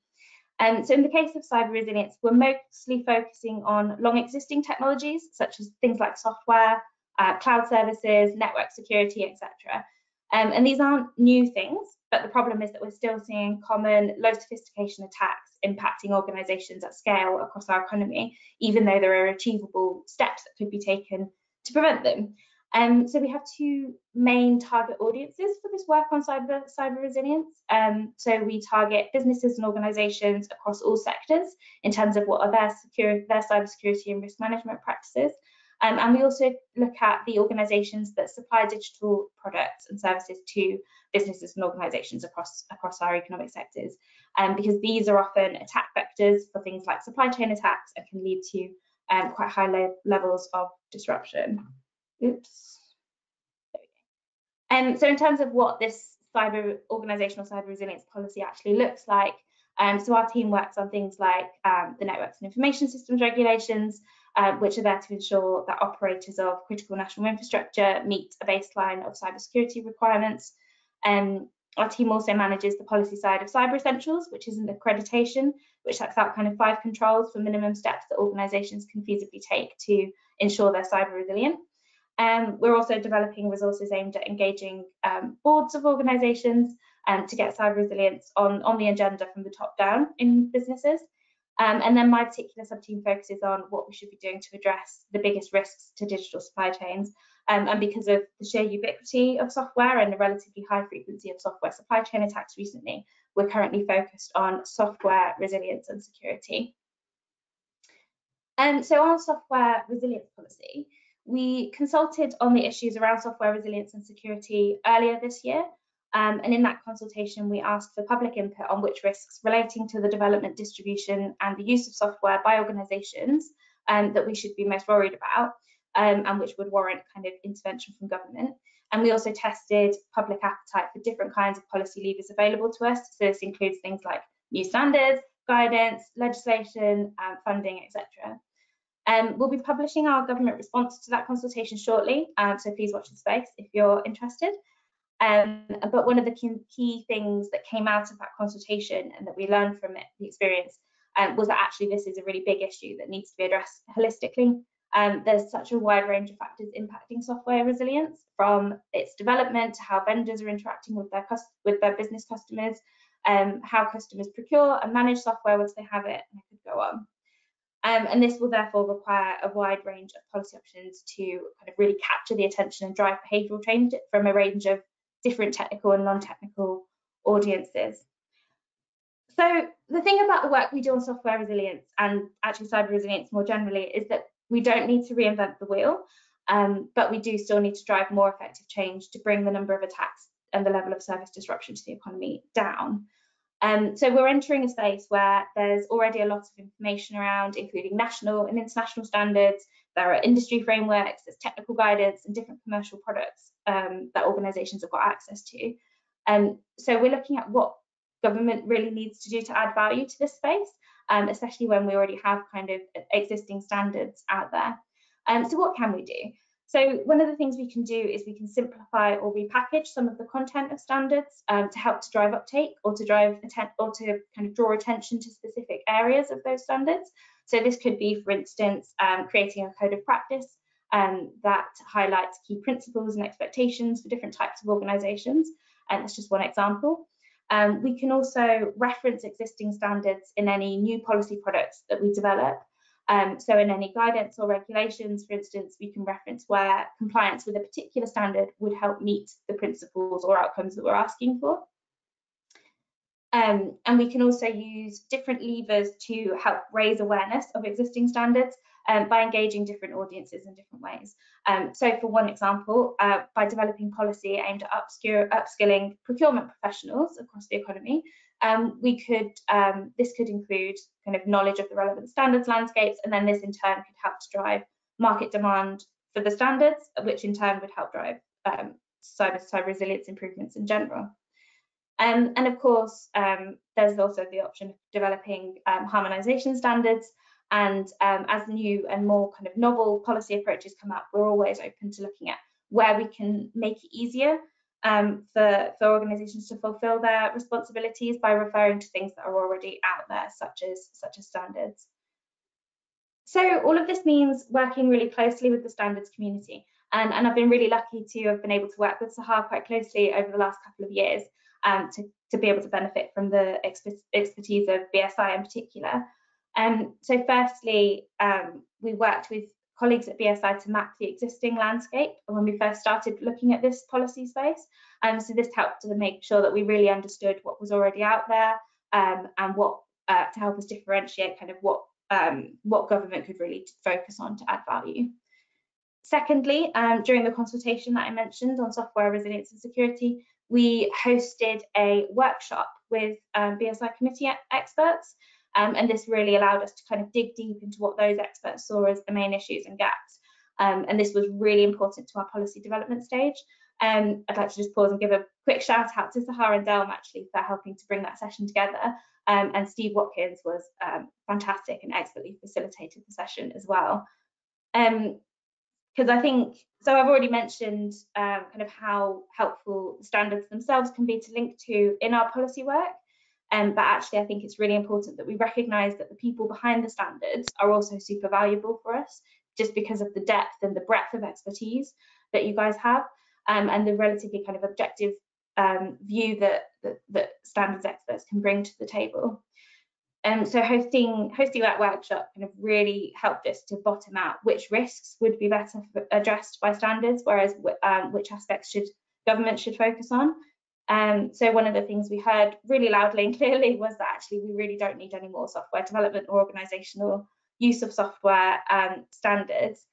So in the case of cyber resilience, we're mostly focusing on long existing technologies, such as things like software, cloud services, network security, etc. And these aren't new things, but the problem is that we're still seeing common low sophistication attacks impacting organisations at scale across our economy, even though there are achievable steps that could be taken to prevent them. So we have 2 main target audiences for this work on cyber resilience. So we target businesses and organisations across all sectors in terms of what are their cybersecurity and risk management practices. And we also look at the organisations that supply digital products and services to businesses and organisations across our economic sectors, because these are often attack vectors for things like supply chain attacks and can lead to quite high levels of disruption. Oops. So in terms of what this organisational cyber resilience policy actually looks like, so our team works on things like the Networks and Information Systems regulations, which are there to ensure that operators of critical national infrastructure meet a baseline of cybersecurity requirements. Our team also manages the policy side of Cyber Essentials, which is an accreditation, which sets out kind of 5 controls for minimum steps that organisations can feasibly take to ensure they're cyber resilient. We're also developing resources aimed at engaging boards of organisations to get cyber resilience on the agenda from the top down in businesses. And then my particular sub-team focuses on what we should be doing to address the biggest risks to digital supply chains. And because of the sheer ubiquity of software and the relatively high frequency of software supply chain attacks recently, we're currently focused on software resilience and security. So on software resilience policy, we consulted on the issues around software resilience and security earlier this year. And in that consultation, we asked for public input on which risks relating to the development, distribution, and the use of software by organisations that we should be most worried about, and which would warrant kind of intervention from government. And we also tested public appetite for different kinds of policy levers available to us. So this includes things like new standards, guidance, legislation, funding, etc. We'll be publishing our government response to that consultation shortly, so please watch the space if you're interested. But one of the key things that came out of that consultation and that we learned from it, the experience, was that actually this is a really big issue that needs to be addressed holistically. There's such a wide range of factors impacting software resilience, from its development to how vendors are interacting with their business customers, how customers procure and manage software once they have it, and I could go on. And this will therefore require a wide range of policy options to kind of really capture the attention and drive behavioural change from a range of different technical and non-technical audiences. So the thing about the work we do on software resilience and actually cyber resilience more generally is that we don't need to reinvent the wheel, but we do still need to drive more effective change to bring the number of attacks and the level of service disruption to the economy down. So we're entering a space where there's already a lot of information around, including national and international standards. There are industry frameworks, there's technical guidance and different commercial products that organisations have got access to. So we're looking at what government really needs to do to add value to this space, especially when we already have kind of existing standards out there. So what can we do? So one of the things we can do is we can simplify or repackage some of the content of standards to help to drive uptake or to kind of draw attention to specific areas of those standards. So this could be, for instance, creating a code of practice that highlights key principles and expectations for different types of organisations, and that's just one example. We can also reference existing standards in any new policy products that we develop. So in any guidance or regulations, for instance, we can reference where compliance with a particular standard would help meet the principles or outcomes that we're asking for. And we can also use different levers to help raise awareness of existing standards by engaging different audiences in different ways. So for one example, by developing policy aimed at upskilling procurement professionals across the economy, this could include kind of knowledge of the relevant standards landscapes, and then this in turn could help to drive market demand for the standards, which in turn would help drive cyber resilience improvements in general. And of course, there's also the option of developing harmonisation standards. And as new and more kind of novel policy approaches come up, we're always open to looking at where we can make it easier for organisations to fulfil their responsibilities by referring to things that are already out there, such as standards. So all of this means working really closely with the standards community. And I've been really lucky to have been able to work with Sahar quite closely over the last couple of years to be able to benefit from the expertise of BSI in particular. So firstly, we worked with colleagues at BSI to map the existing landscape when we first started looking at this policy space. So this helped to make sure that we really understood what was already out there and what to help us differentiate kind of what government could really focus on to add value. Secondly, during the consultation that I mentioned on software resilience and security, we hosted a workshop with BSI committee experts. And this really allowed us to kind of dig deep into what those experts saw as the main issues and gaps. And this was really important to our policy development stage. I'd like to just pause and give a quick shout out to Sahar and Delm actually for helping to bring that session together. And Steve Watkins was fantastic and expertly facilitated the session as well. Because I think, so I've already mentioned kind of how helpful the standards themselves can be to link to in our policy work. But actually, I think it's really important that we recognise that the people behind the standards are also super valuable for us, just because of the depth and the breadth of expertise that you guys have, and the relatively kind of objective view that standards experts can bring to the table. So hosting that workshop kind of really helped us to bottom out which risks would be better addressed by standards, whereas which aspects government should focus on. So one of the things we heard really loudly and clearly was that actually we really don't need any more software development or organisational use of software standards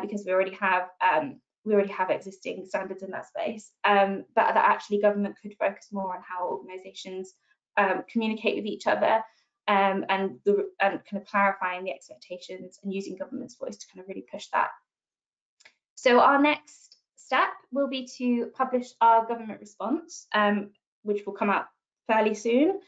because we already have existing standards in that space. But that actually government could focus more on how organisations communicate with each other and kind of clarifying the expectations and using government's voice to kind of really push that. So our next step will be to publish our government response, which will come out fairly soon.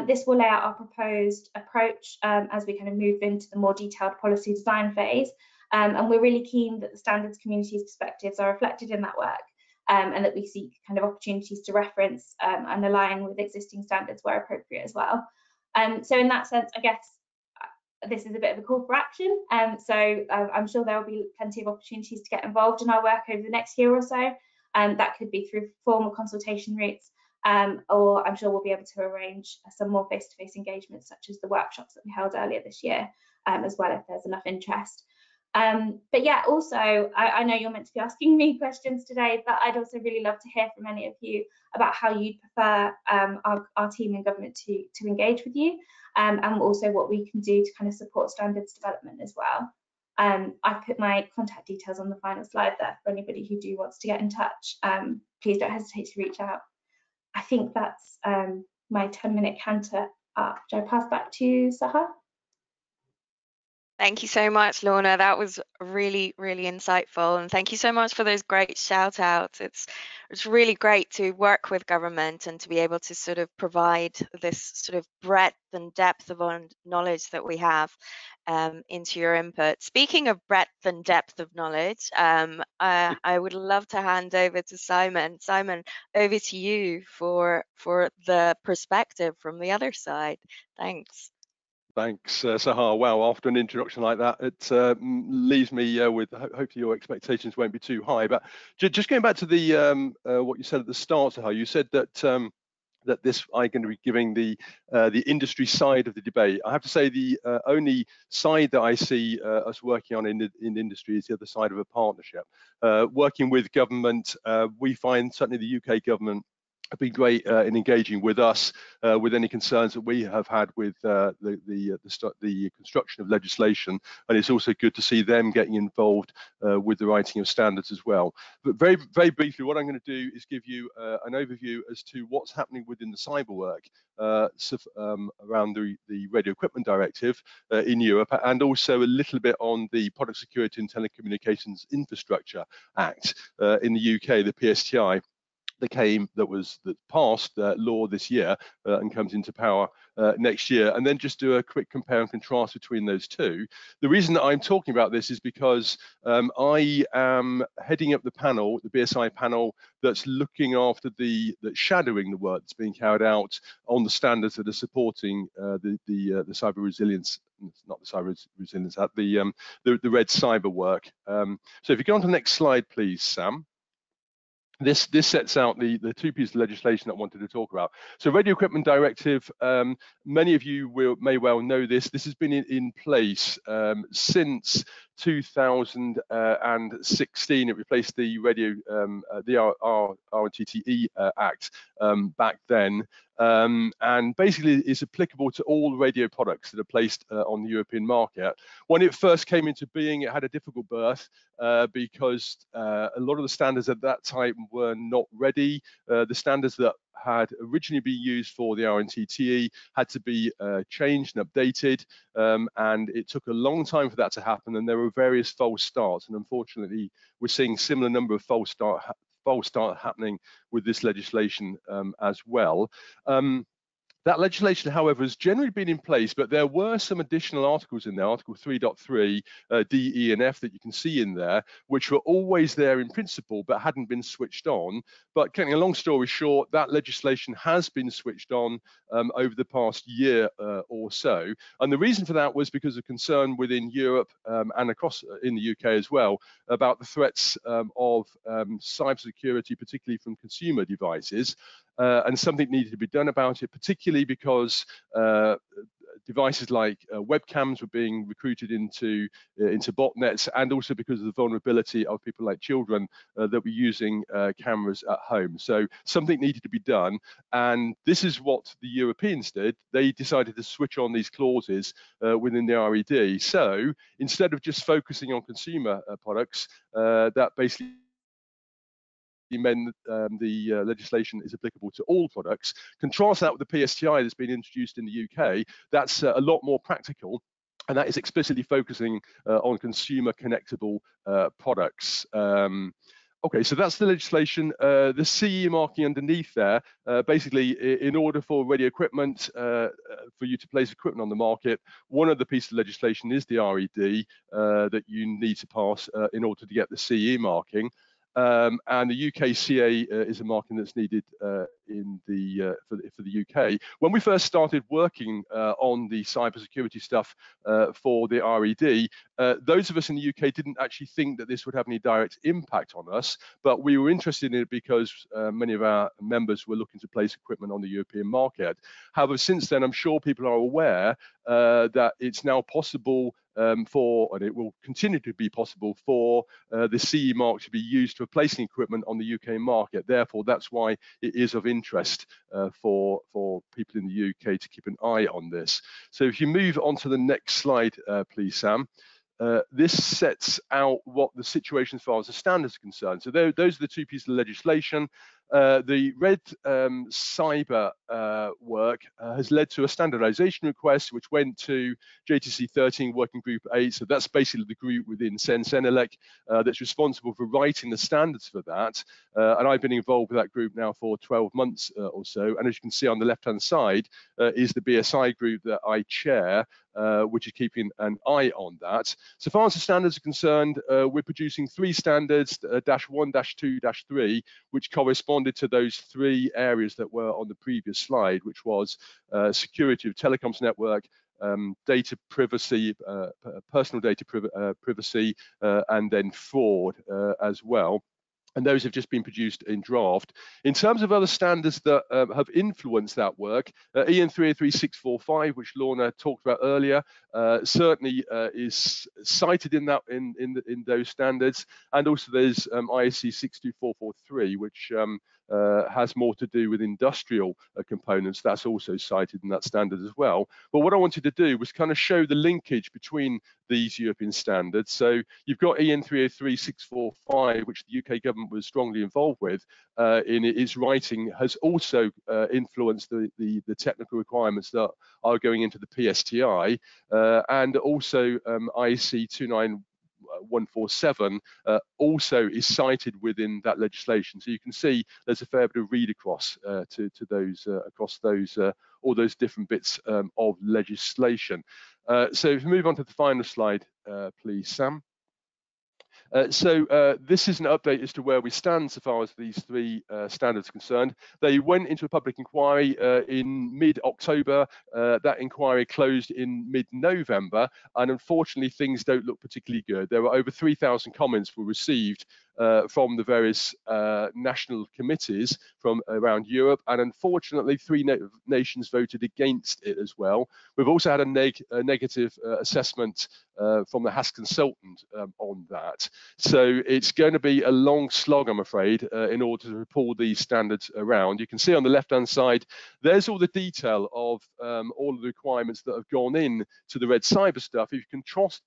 This will lay out our proposed approach as we kind of move into the more detailed policy design phase. And we're really keen that the standards community's perspectives are reflected in that work and that we seek kind of opportunities to reference and align with existing standards where appropriate as well. So in that sense, I guess this is a bit of a call for action. So I'm sure there will be plenty of opportunities to get involved in our work over the next year or so. That could be through formal consultation routes, or I'm sure we'll be able to arrange some more face-to-face engagements, such as the workshops that we held earlier this year, as well, if there's enough interest. But yeah, also, I know you're meant to be asking me questions today, but I'd also really love to hear from any of you about how you'd prefer our team in government to engage with you, and also what we can do to kind of support standards development as well. I've put my contact details on the final slide there for anybody who wants to get in touch. Please don't hesitate to reach out. I think that's my 10-minute canter up. Do I pass back to Sahar? Thank you so much, Lorna. That was really, really insightful. And thank you so much for those great shout outs. It's really great to work with government and to be able to sort of provide this sort of breadth and depth of knowledge that we have into your input. Speaking of breadth and depth of knowledge, I would love to hand over to Simon. Simon, over to you for the perspective from the other side. Thanks. Thanks, Sahar. Wow, after an introduction like that, it leaves me with hopefully your expectations won't be too high. But just going back to the what you said at the start, Sahar, you said that that I'm going to be giving the industry side of the debate. I have to say the only side that I see us working on in industry is the other side of a partnership. Working with government, we find certainly the UK government have been great in engaging with us with any concerns that we have had with the construction of legislation, and it's also good to see them getting involved with the writing of standards as well. But very, very briefly, what I'm going to do is give you an overview as to what's happening within the cyber work around the Radio Equipment Directive in Europe, and also a little bit on the Product Security and Telecommunications Infrastructure Act in the UK, the PSTI. That passed law this year and comes into power next year, and then just do a quick compare and contrast between those two. The reason that I'm talking about this is because I am heading up the panel, the BSI panel, that's looking after that's shadowing the work that's being carried out on the standards that are supporting the cyber resilience. Not the cyber resilience, the red cyber work. So if you go on to the next slide, please, Sam. This sets out the two pieces of legislation that I wanted to talk about. So Radio Equipment Directive, many of you may well know this. This has been in place since 2016. It replaced the RTTE Act back then. And basically is applicable to all radio products that are placed on the European market. When it first came into being, it had a difficult birth because a lot of the standards at that time were not ready. The standards that had originally been used for the RTTE had to be changed and updated, and it took a long time for that to happen, and there were various false starts, and unfortunately we're seeing similar number of false start happening with this legislation as well. That legislation, however, has generally been in place, but there were some additional articles in there, Article 3.3, D, E, and F that you can see in there, which were always there in principle, but hadn't been switched on. But cutting a long story short, that legislation has been switched on over the past year or so. And the reason for that was because of concern within Europe and across in the UK as well about the threats of cybersecurity, particularly from consumer devices. And something needed to be done about it, particularly because devices like webcams were being recruited into botnets, and also because of the vulnerability of people like children that were using cameras at home. So something needed to be done, and this is what the Europeans did. They decided to switch on these clauses within the RED. So instead of just focusing on consumer products, that basically meant the legislation is applicable to all products. Contrast that with the PSTI that's been introduced in the UK. That's a lot more practical, and that is explicitly focusing on consumer connectable products. Okay, so that's the legislation. The CE marking underneath there, basically, in order for radio equipment, for you to place equipment on the market, one of the pieces of legislation is the RED that you need to pass in order to get the CE marking. And the UK CA is a marking that's needed for the UK. When we first started working on the cybersecurity stuff for the RED, those of us in the UK didn't actually think that this would have any direct impact on us, but we were interested in it because many of our members were looking to place equipment on the European market. However, since then, I'm sure people are aware that it's now possible and it will continue to be possible for the CE mark to be used for placing equipment on the UK market. Therefore, that's why it is of interest for people in the UK to keep an eye on this. So if you move on to the next slide, please, Sam. This sets out what the situation as far as the standards are concerned. So those are the two pieces of legislation. The red cyber work has led to a standardization request which went to JTC 13 Working Group 8. So that's basically the group within CEN-CENELEC that's responsible for writing the standards for that. And I've been involved with that group now for 12 months or so. And as you can see on the left-hand side is the BSI group that I chair, which is keeping an eye on that. So far as the standards are concerned, we're producing 3 standards, -1, -2, -3, which corresponded to those 3 areas that were on the previous slide, which was security of telecoms network, data privacy, personal data privacy, and then fraud as well. And those have just been produced in draft. In terms of other standards that have influenced that work, EN 303645, which Lorna talked about earlier, certainly is cited in that in those standards. And also there's ISC 62443, which has more to do with industrial components. That's also cited in that standard as well. But what I wanted to do was kind of show the linkage between these European standards. So you've got EN 303645, which the UK government was strongly involved with in its writing, has also influenced the technical requirements that are going into the PSTI, and also IEC 29147 also is cited within that legislation. So you can see there's a fair bit of read across to those across those all those different bits of legislation. So if we move on to the final slide, please, Sam. This is an update as to where we stand so far as these 3 standards are concerned. They went into a public inquiry in mid-October. That inquiry closed in mid-November, and unfortunately things don't look particularly good. There were over 3,000 comments were received from the various national committees from around Europe, and unfortunately 3 nations voted against it as well. We've also had a negative assessment from the HAS consultant on that. So it's going to be a long slog, I'm afraid, in order to pull these standards around. You can see on the left-hand side, there's all the detail of all of the requirements that have gone in to the red cyber stuff. If you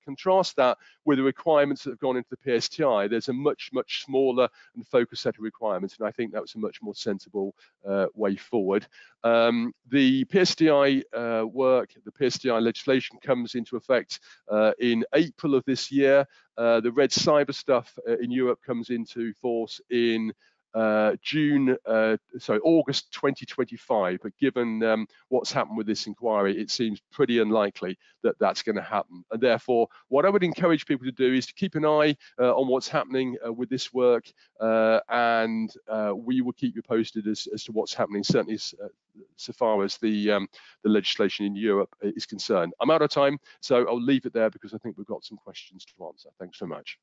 contrast that with the requirements that have gone into the PSTI, there's a much smaller and focused set of requirements, and I think that was a much more sensible way forward. The PSTI work, the PSTI legislation comes into effect in April of this year. The red cyber stuff in Europe comes into force in August 2025, but given what's happened with this inquiry, it seems pretty unlikely that that's going to happen. And therefore, what I would encourage people to do is to keep an eye on what's happening with this work, and we will keep you posted as to what's happening, certainly so far as the legislation in Europe is concerned. I'm out of time, so I'll leave it there because I think we've got some questions to answer. Thanks so much.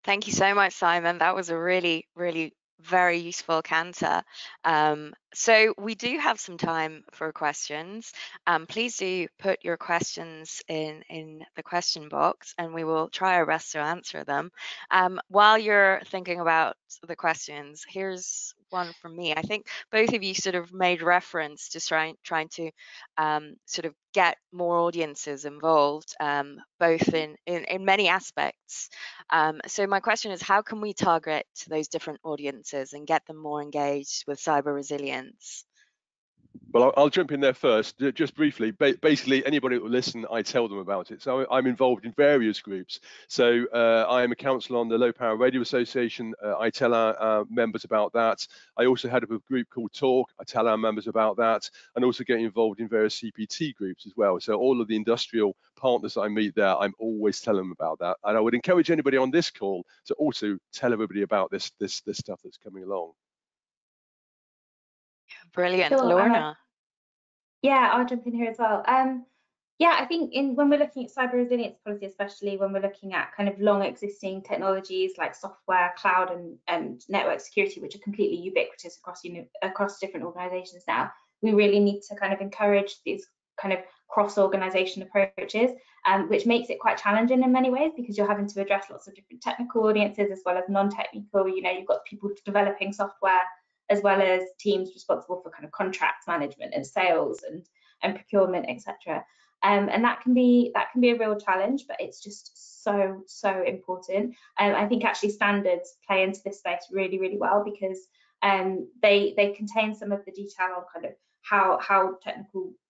Thank you so much, Simon. That was a really very useful canter. So we do have some time for questions. Please do put your questions in the question box and we will try our best to answer them. While you're thinking about the questions, here's one from me. I think both of you sort of made reference to trying to sort of get more audiences involved, both in many aspects. So my question is, how can we target those different audiences and get them more engaged with cyber resilience? Well, I'll jump in there first, just briefly. Basically, anybody that will listen, I tell them about it. So I'm involved in various groups. So I am a councillor on the Low Power Radio Association. I tell our members about that. I also head up a group called Talk. I tell our members about that, and also get involved in various CPT groups as well. So all of the industrial partners that I meet there, I'm always telling them about that. And I would encourage anybody on this call to also tell everybody about this stuff that's coming along. Brilliant. Sure, Lorna. Yeah, I'll jump in here as well. Yeah, I think when we're looking at cyber resilience policy, especially when we're looking at kind of long existing technologies like software, cloud, and network security, which are completely ubiquitous across different organizations now, we really need to kind of encourage these kind of cross-organization approaches, which makes it quite challenging in many ways because you're having to address lots of different technical audiences as well as non-technical. You know, you've got people developing software as well as teams responsible for kind of contract management and sales and procurement, etc. and that can be a real challenge, but it's just so important. I think actually standards play into this space really, really well, because they contain some of the detail on kind of how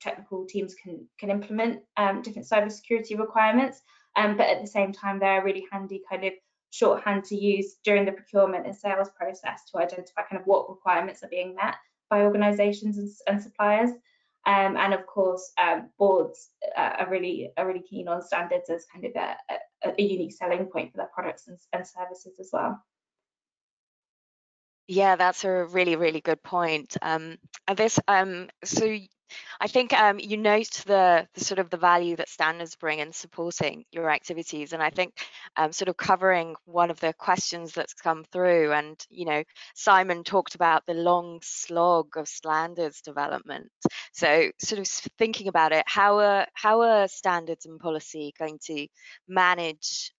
technical teams can implement different cybersecurity requirements, but at the same time they're a really handy kind of shorthand to use during the procurement and sales process to identify kind of what requirements are being met by organisations and suppliers. And of course, boards are really keen on standards as kind of a unique selling point for their products and services as well. Yeah, that's a really, really good point. So I think you note the sort of the value that standards bring in supporting your activities, and I think sort of covering one of the questions that's come through, and Simon talked about the long slog of standards development. So sort of thinking about it, how are standards and policy going to manage,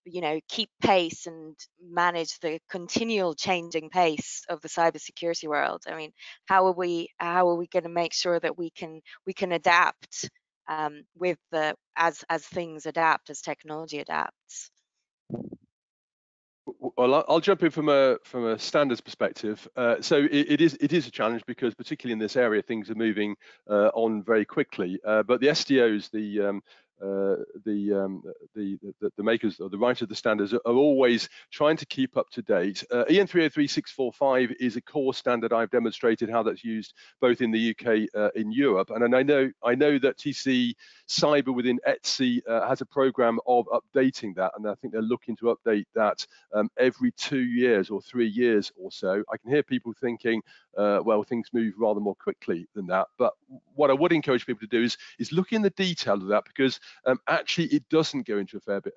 keep pace and manage the continual changing pace of the cybersecurity world? I mean, how are we going to make sure that we can adapt with as things adapt, as technology adapts? Well, I'll jump in from a standards perspective. So it is a challenge, because particularly in this area, things are moving on very quickly. But the SDOs, the makers or the writers of the standards, are always trying to keep up to date. EN 303645 is a core standard. I've demonstrated how that's used both in the UK, in Europe, and I know that TC Cyber within ETSI has a program of updating that, and I think they're looking to update that every 2 years or 3 years or so. I can hear people thinking, well, things move rather more quickly than that. But what I would encourage people to do is look in the detail of that, because actually it doesn't go into a fair bit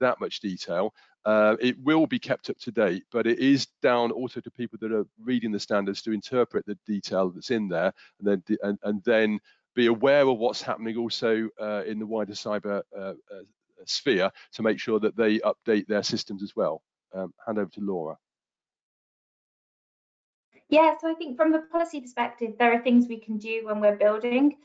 that much detail. It will be kept up to date, but it is down also to people that are reading the standards to interpret the detail that's in there, and then be aware of what's happening also in the wider cyber sphere, to make sure that they update their systems as well. Hand over to Laura. Yeah, so I think from the policy perspective, there are things we can do when we're building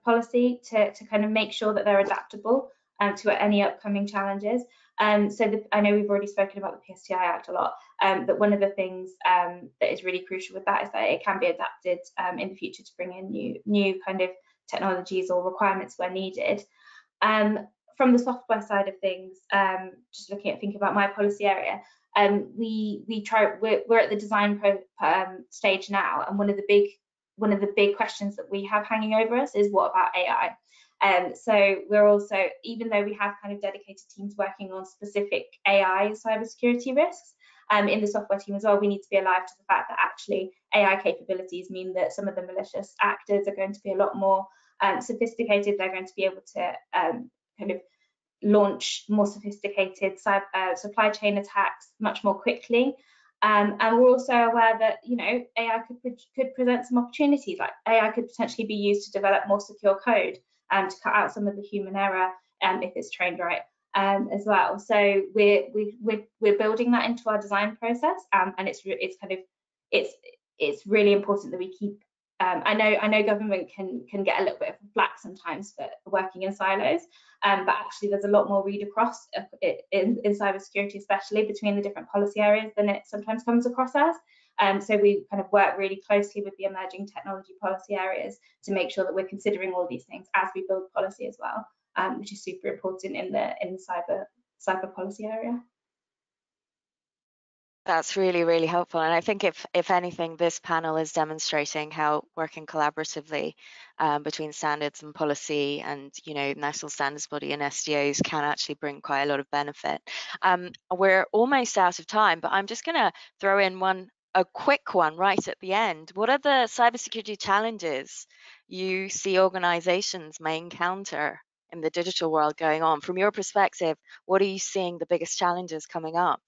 policy to kind of make sure that they're adaptable to any upcoming challenges. I know we've already spoken about the PSTI Act a lot, but one of the things that is really crucial with that is that it can be adapted in the future to bring in new kind of technologies or requirements where needed. From the software side of things, just thinking about my policy area, we're at the design stage now, and one of the big questions that we have hanging over us is, what about AI? So we're also, even though we have kind of dedicated teams working on specific AI and cybersecurity risks, in the software team as well, we need to be alive to the fact that actually AI capabilities mean that some of the malicious actors are going to be a lot more sophisticated. They're going to be able to kind of launch more sophisticated supply chain attacks much more quickly. And we're also aware that AI could present some opportunities. Like AI could potentially be used to develop more secure code and to cut out some of the human error if it's trained right as well. So we're building that into our design process, and it's really important that we keep. I know government can get a little bit of flack sometimes for working in silos, but actually there's a lot more read across in cybersecurity, especially between the different policy areas, than it sometimes comes across as. So we kind of work really closely with the emerging technology policy areas to make sure that we're considering all these things as we build policy as well, which is super important in the cyber policy area. That's really, really helpful. And I think if anything, this panel is demonstrating how working collaboratively between standards and policy and, national standards body and SDOs can actually bring quite a lot of benefit. We're almost out of time, but I'm just going to throw in a quick one right at the end. What are the cybersecurity challenges you see organizations may encounter in the digital world going on? From your perspective, what are you seeing the biggest challenges coming up?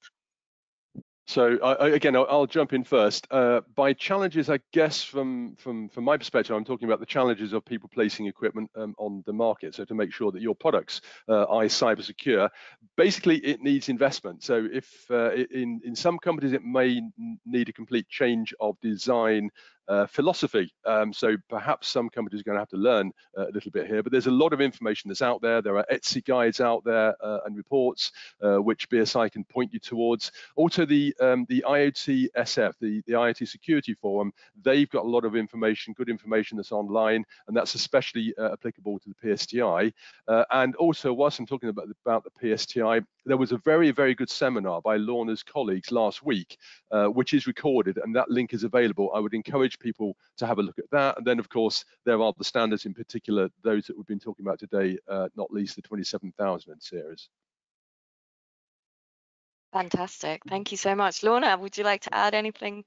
So again, I'll jump in first. By challenges, I guess from my perspective, I'm talking about the challenges of people placing equipment on the market. So to make sure that your products are cyber secure, basically it needs investment. So if in some companies it may need a complete change of design philosophy. So perhaps some companies are going to have to learn a little bit here, but there's a lot of information that's out there. There are Etsy guides out there and reports which BSI can point you towards. Also, the IoT SF, the IoT Security Forum, they've got a lot of information, good information that's online, and that's especially applicable to the PSTI. And also, whilst I'm talking about the PSTI, there was a very, very good seminar by Lorna's colleagues last week, which is recorded, and that link is available. I would encourage people to have a look at that. And then, of course, there are the standards, in particular, those that we've been talking about today, not least the 27000 series. Fantastic. Thank you so much. Lorna, would you like to add anything?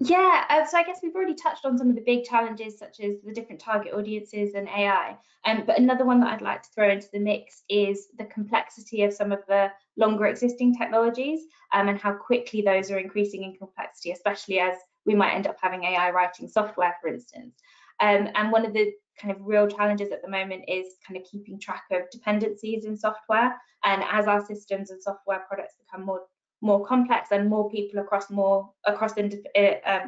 Yeah, so I guess we've already touched on some of the big challenges, such as the different target audiences and AI. But another one that I'd like to throw into the mix is the complexity of some of the longer existing technologies, and how quickly those are increasing in complexity, especially as we might end up having AI writing software, for instance. And one of the kind of real challenges at the moment is kind of keeping track of dependencies in software. And as our systems and software products become more complex and more people across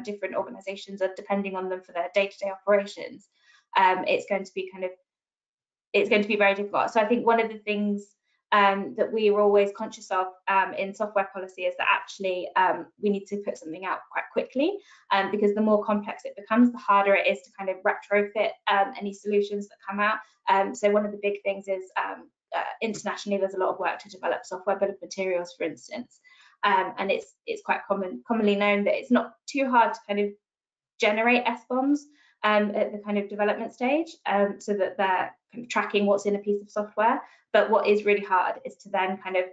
different organizations are depending on them for their day-to-day operations, it's going to be very difficult. So I think one of the things that we are always conscious of in software policy is that actually we need to put something out quite quickly, because the more complex it becomes, the harder it is to kind of retrofit any solutions that come out. So one of the big things is internationally, there's a lot of work to develop software bill of materials, for instance. And it's quite commonly known that it's not too hard to kind of generate SBOMs at the kind of development stage, so that they're kind of tracking what's in a piece of software. But what is really hard is to then kind of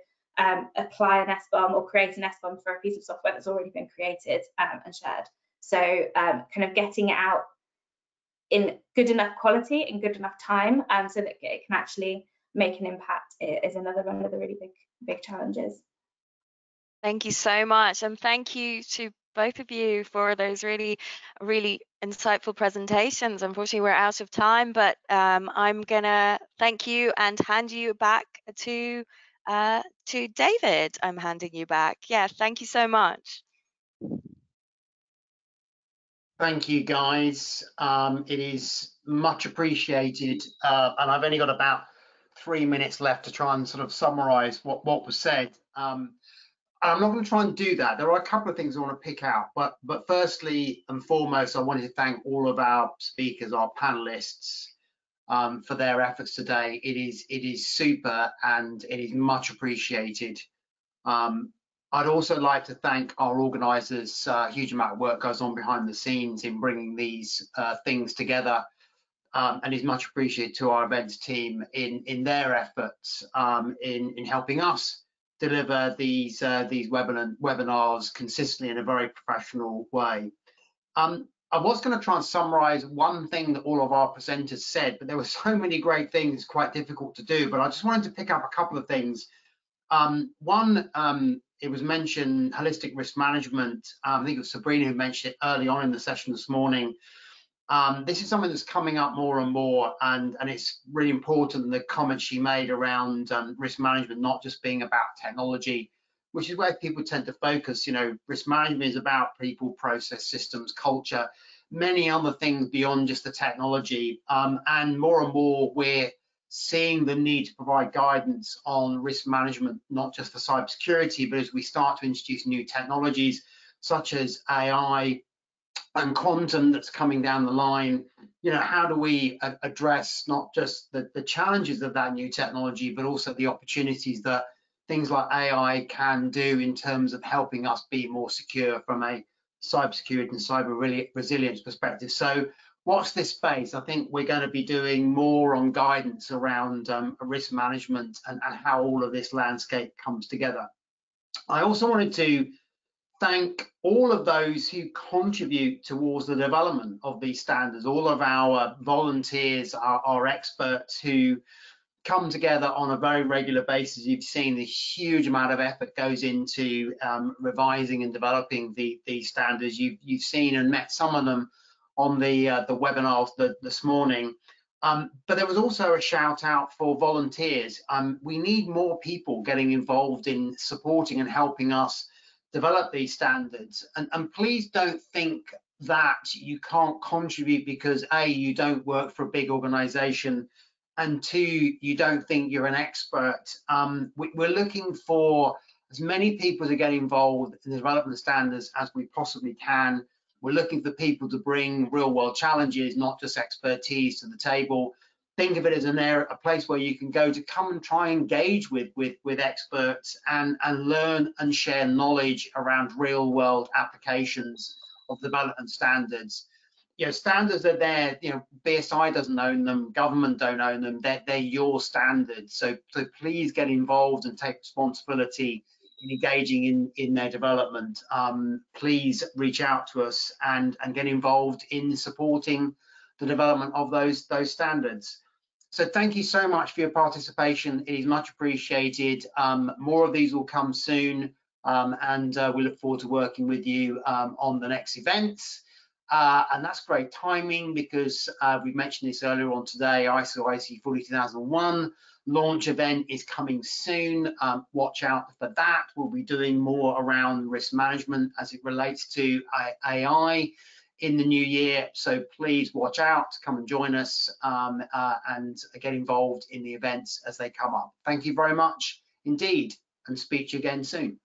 apply an SBOM or create an SBOM for a piece of software that's already been created and shared. So kind of getting it out in good enough quality and good enough time, so that it can actually make an impact is another one of the really big challenges. Thank you so much, and thank you to both of you for those really insightful presentations. Unfortunately, we're out of time, but I'm gonna thank you and hand you back to David. I'm handing you back. Yeah, thank you so much. Thank you, guys. It is much appreciated, and I've only got about 3 minutes left to try and sort of summarize what was said. I'm not going to try and do that. There are a couple of things I want to pick out, but firstly and foremost, I wanted to thank all of our speakers, our panelists, for their efforts today. It is super, and it is much appreciated. I'd also like to thank our organisers. A huge amount of work goes on behind the scenes in bringing these things together, and is much appreciated to our events team in their efforts in helping us deliver these webinars consistently in a very professional way. I was going to try and summarize one thing that all of our presenters said, but there were so many great things, it's quite difficult to do, but I just wanted to pick up a couple of things. One, it was mentioned holistic risk management. I think it was Sabrina who mentioned it early on in the session this morning. This is something that's coming up more and more, and it's really important, the comments she made around risk management not just being about technology, which is where people tend to focus. You know, risk management is about people, process, systems, culture, many other things beyond just the technology. And more we're seeing the need to provide guidance on risk management, not just for cybersecurity, but as we start to introduce new technologies such as AI and quantum that's coming down the line. You know, how do we address not just the challenges of that new technology, but also the opportunities that things like AI can do in terms of helping us be more secure from a cybersecurity and cyber resilience perspective. So watch this space. I think we're going to be doing more on guidance around risk management and how all of this landscape comes together. I also wanted to thank all of those who contribute towards the development of these standards, all of our volunteers, our experts who come together on a very regular basis. You've seen the huge amount of effort goes into revising and developing these standards. You've seen and met some of them on the webinars this morning. But there was also a shout out for volunteers. We need more people getting involved in supporting and helping us develop these standards, and please don't think that you can't contribute because A, you don't work for a big organization, and two, you don't think you're an expert. We're looking for as many people to get involved in the development of standards as we possibly can. We're looking for people to bring real world challenges, not just expertise, to the table. Think of it as a place where you can go to come and try and engage with experts and learn and share knowledge around real world applications of development standards. You know, standards are there, you know, BSI doesn't own them, government don't own them, they're your standards. So please get involved and take responsibility in engaging in their development. Please reach out to us and get involved in supporting the development of those standards. So thank you so much for your participation. It is much appreciated. More of these will come soon, and we look forward to working with you on the next events. And that's great timing because we mentioned this earlier on today. ISO IEC 42001 launch event is coming soon. Watch out for that. We'll be doing more around risk management as it relates to AI in the new year, so please watch out, come and join us and get involved in the events as they come up. Thank you very much indeed, and speak to you again soon.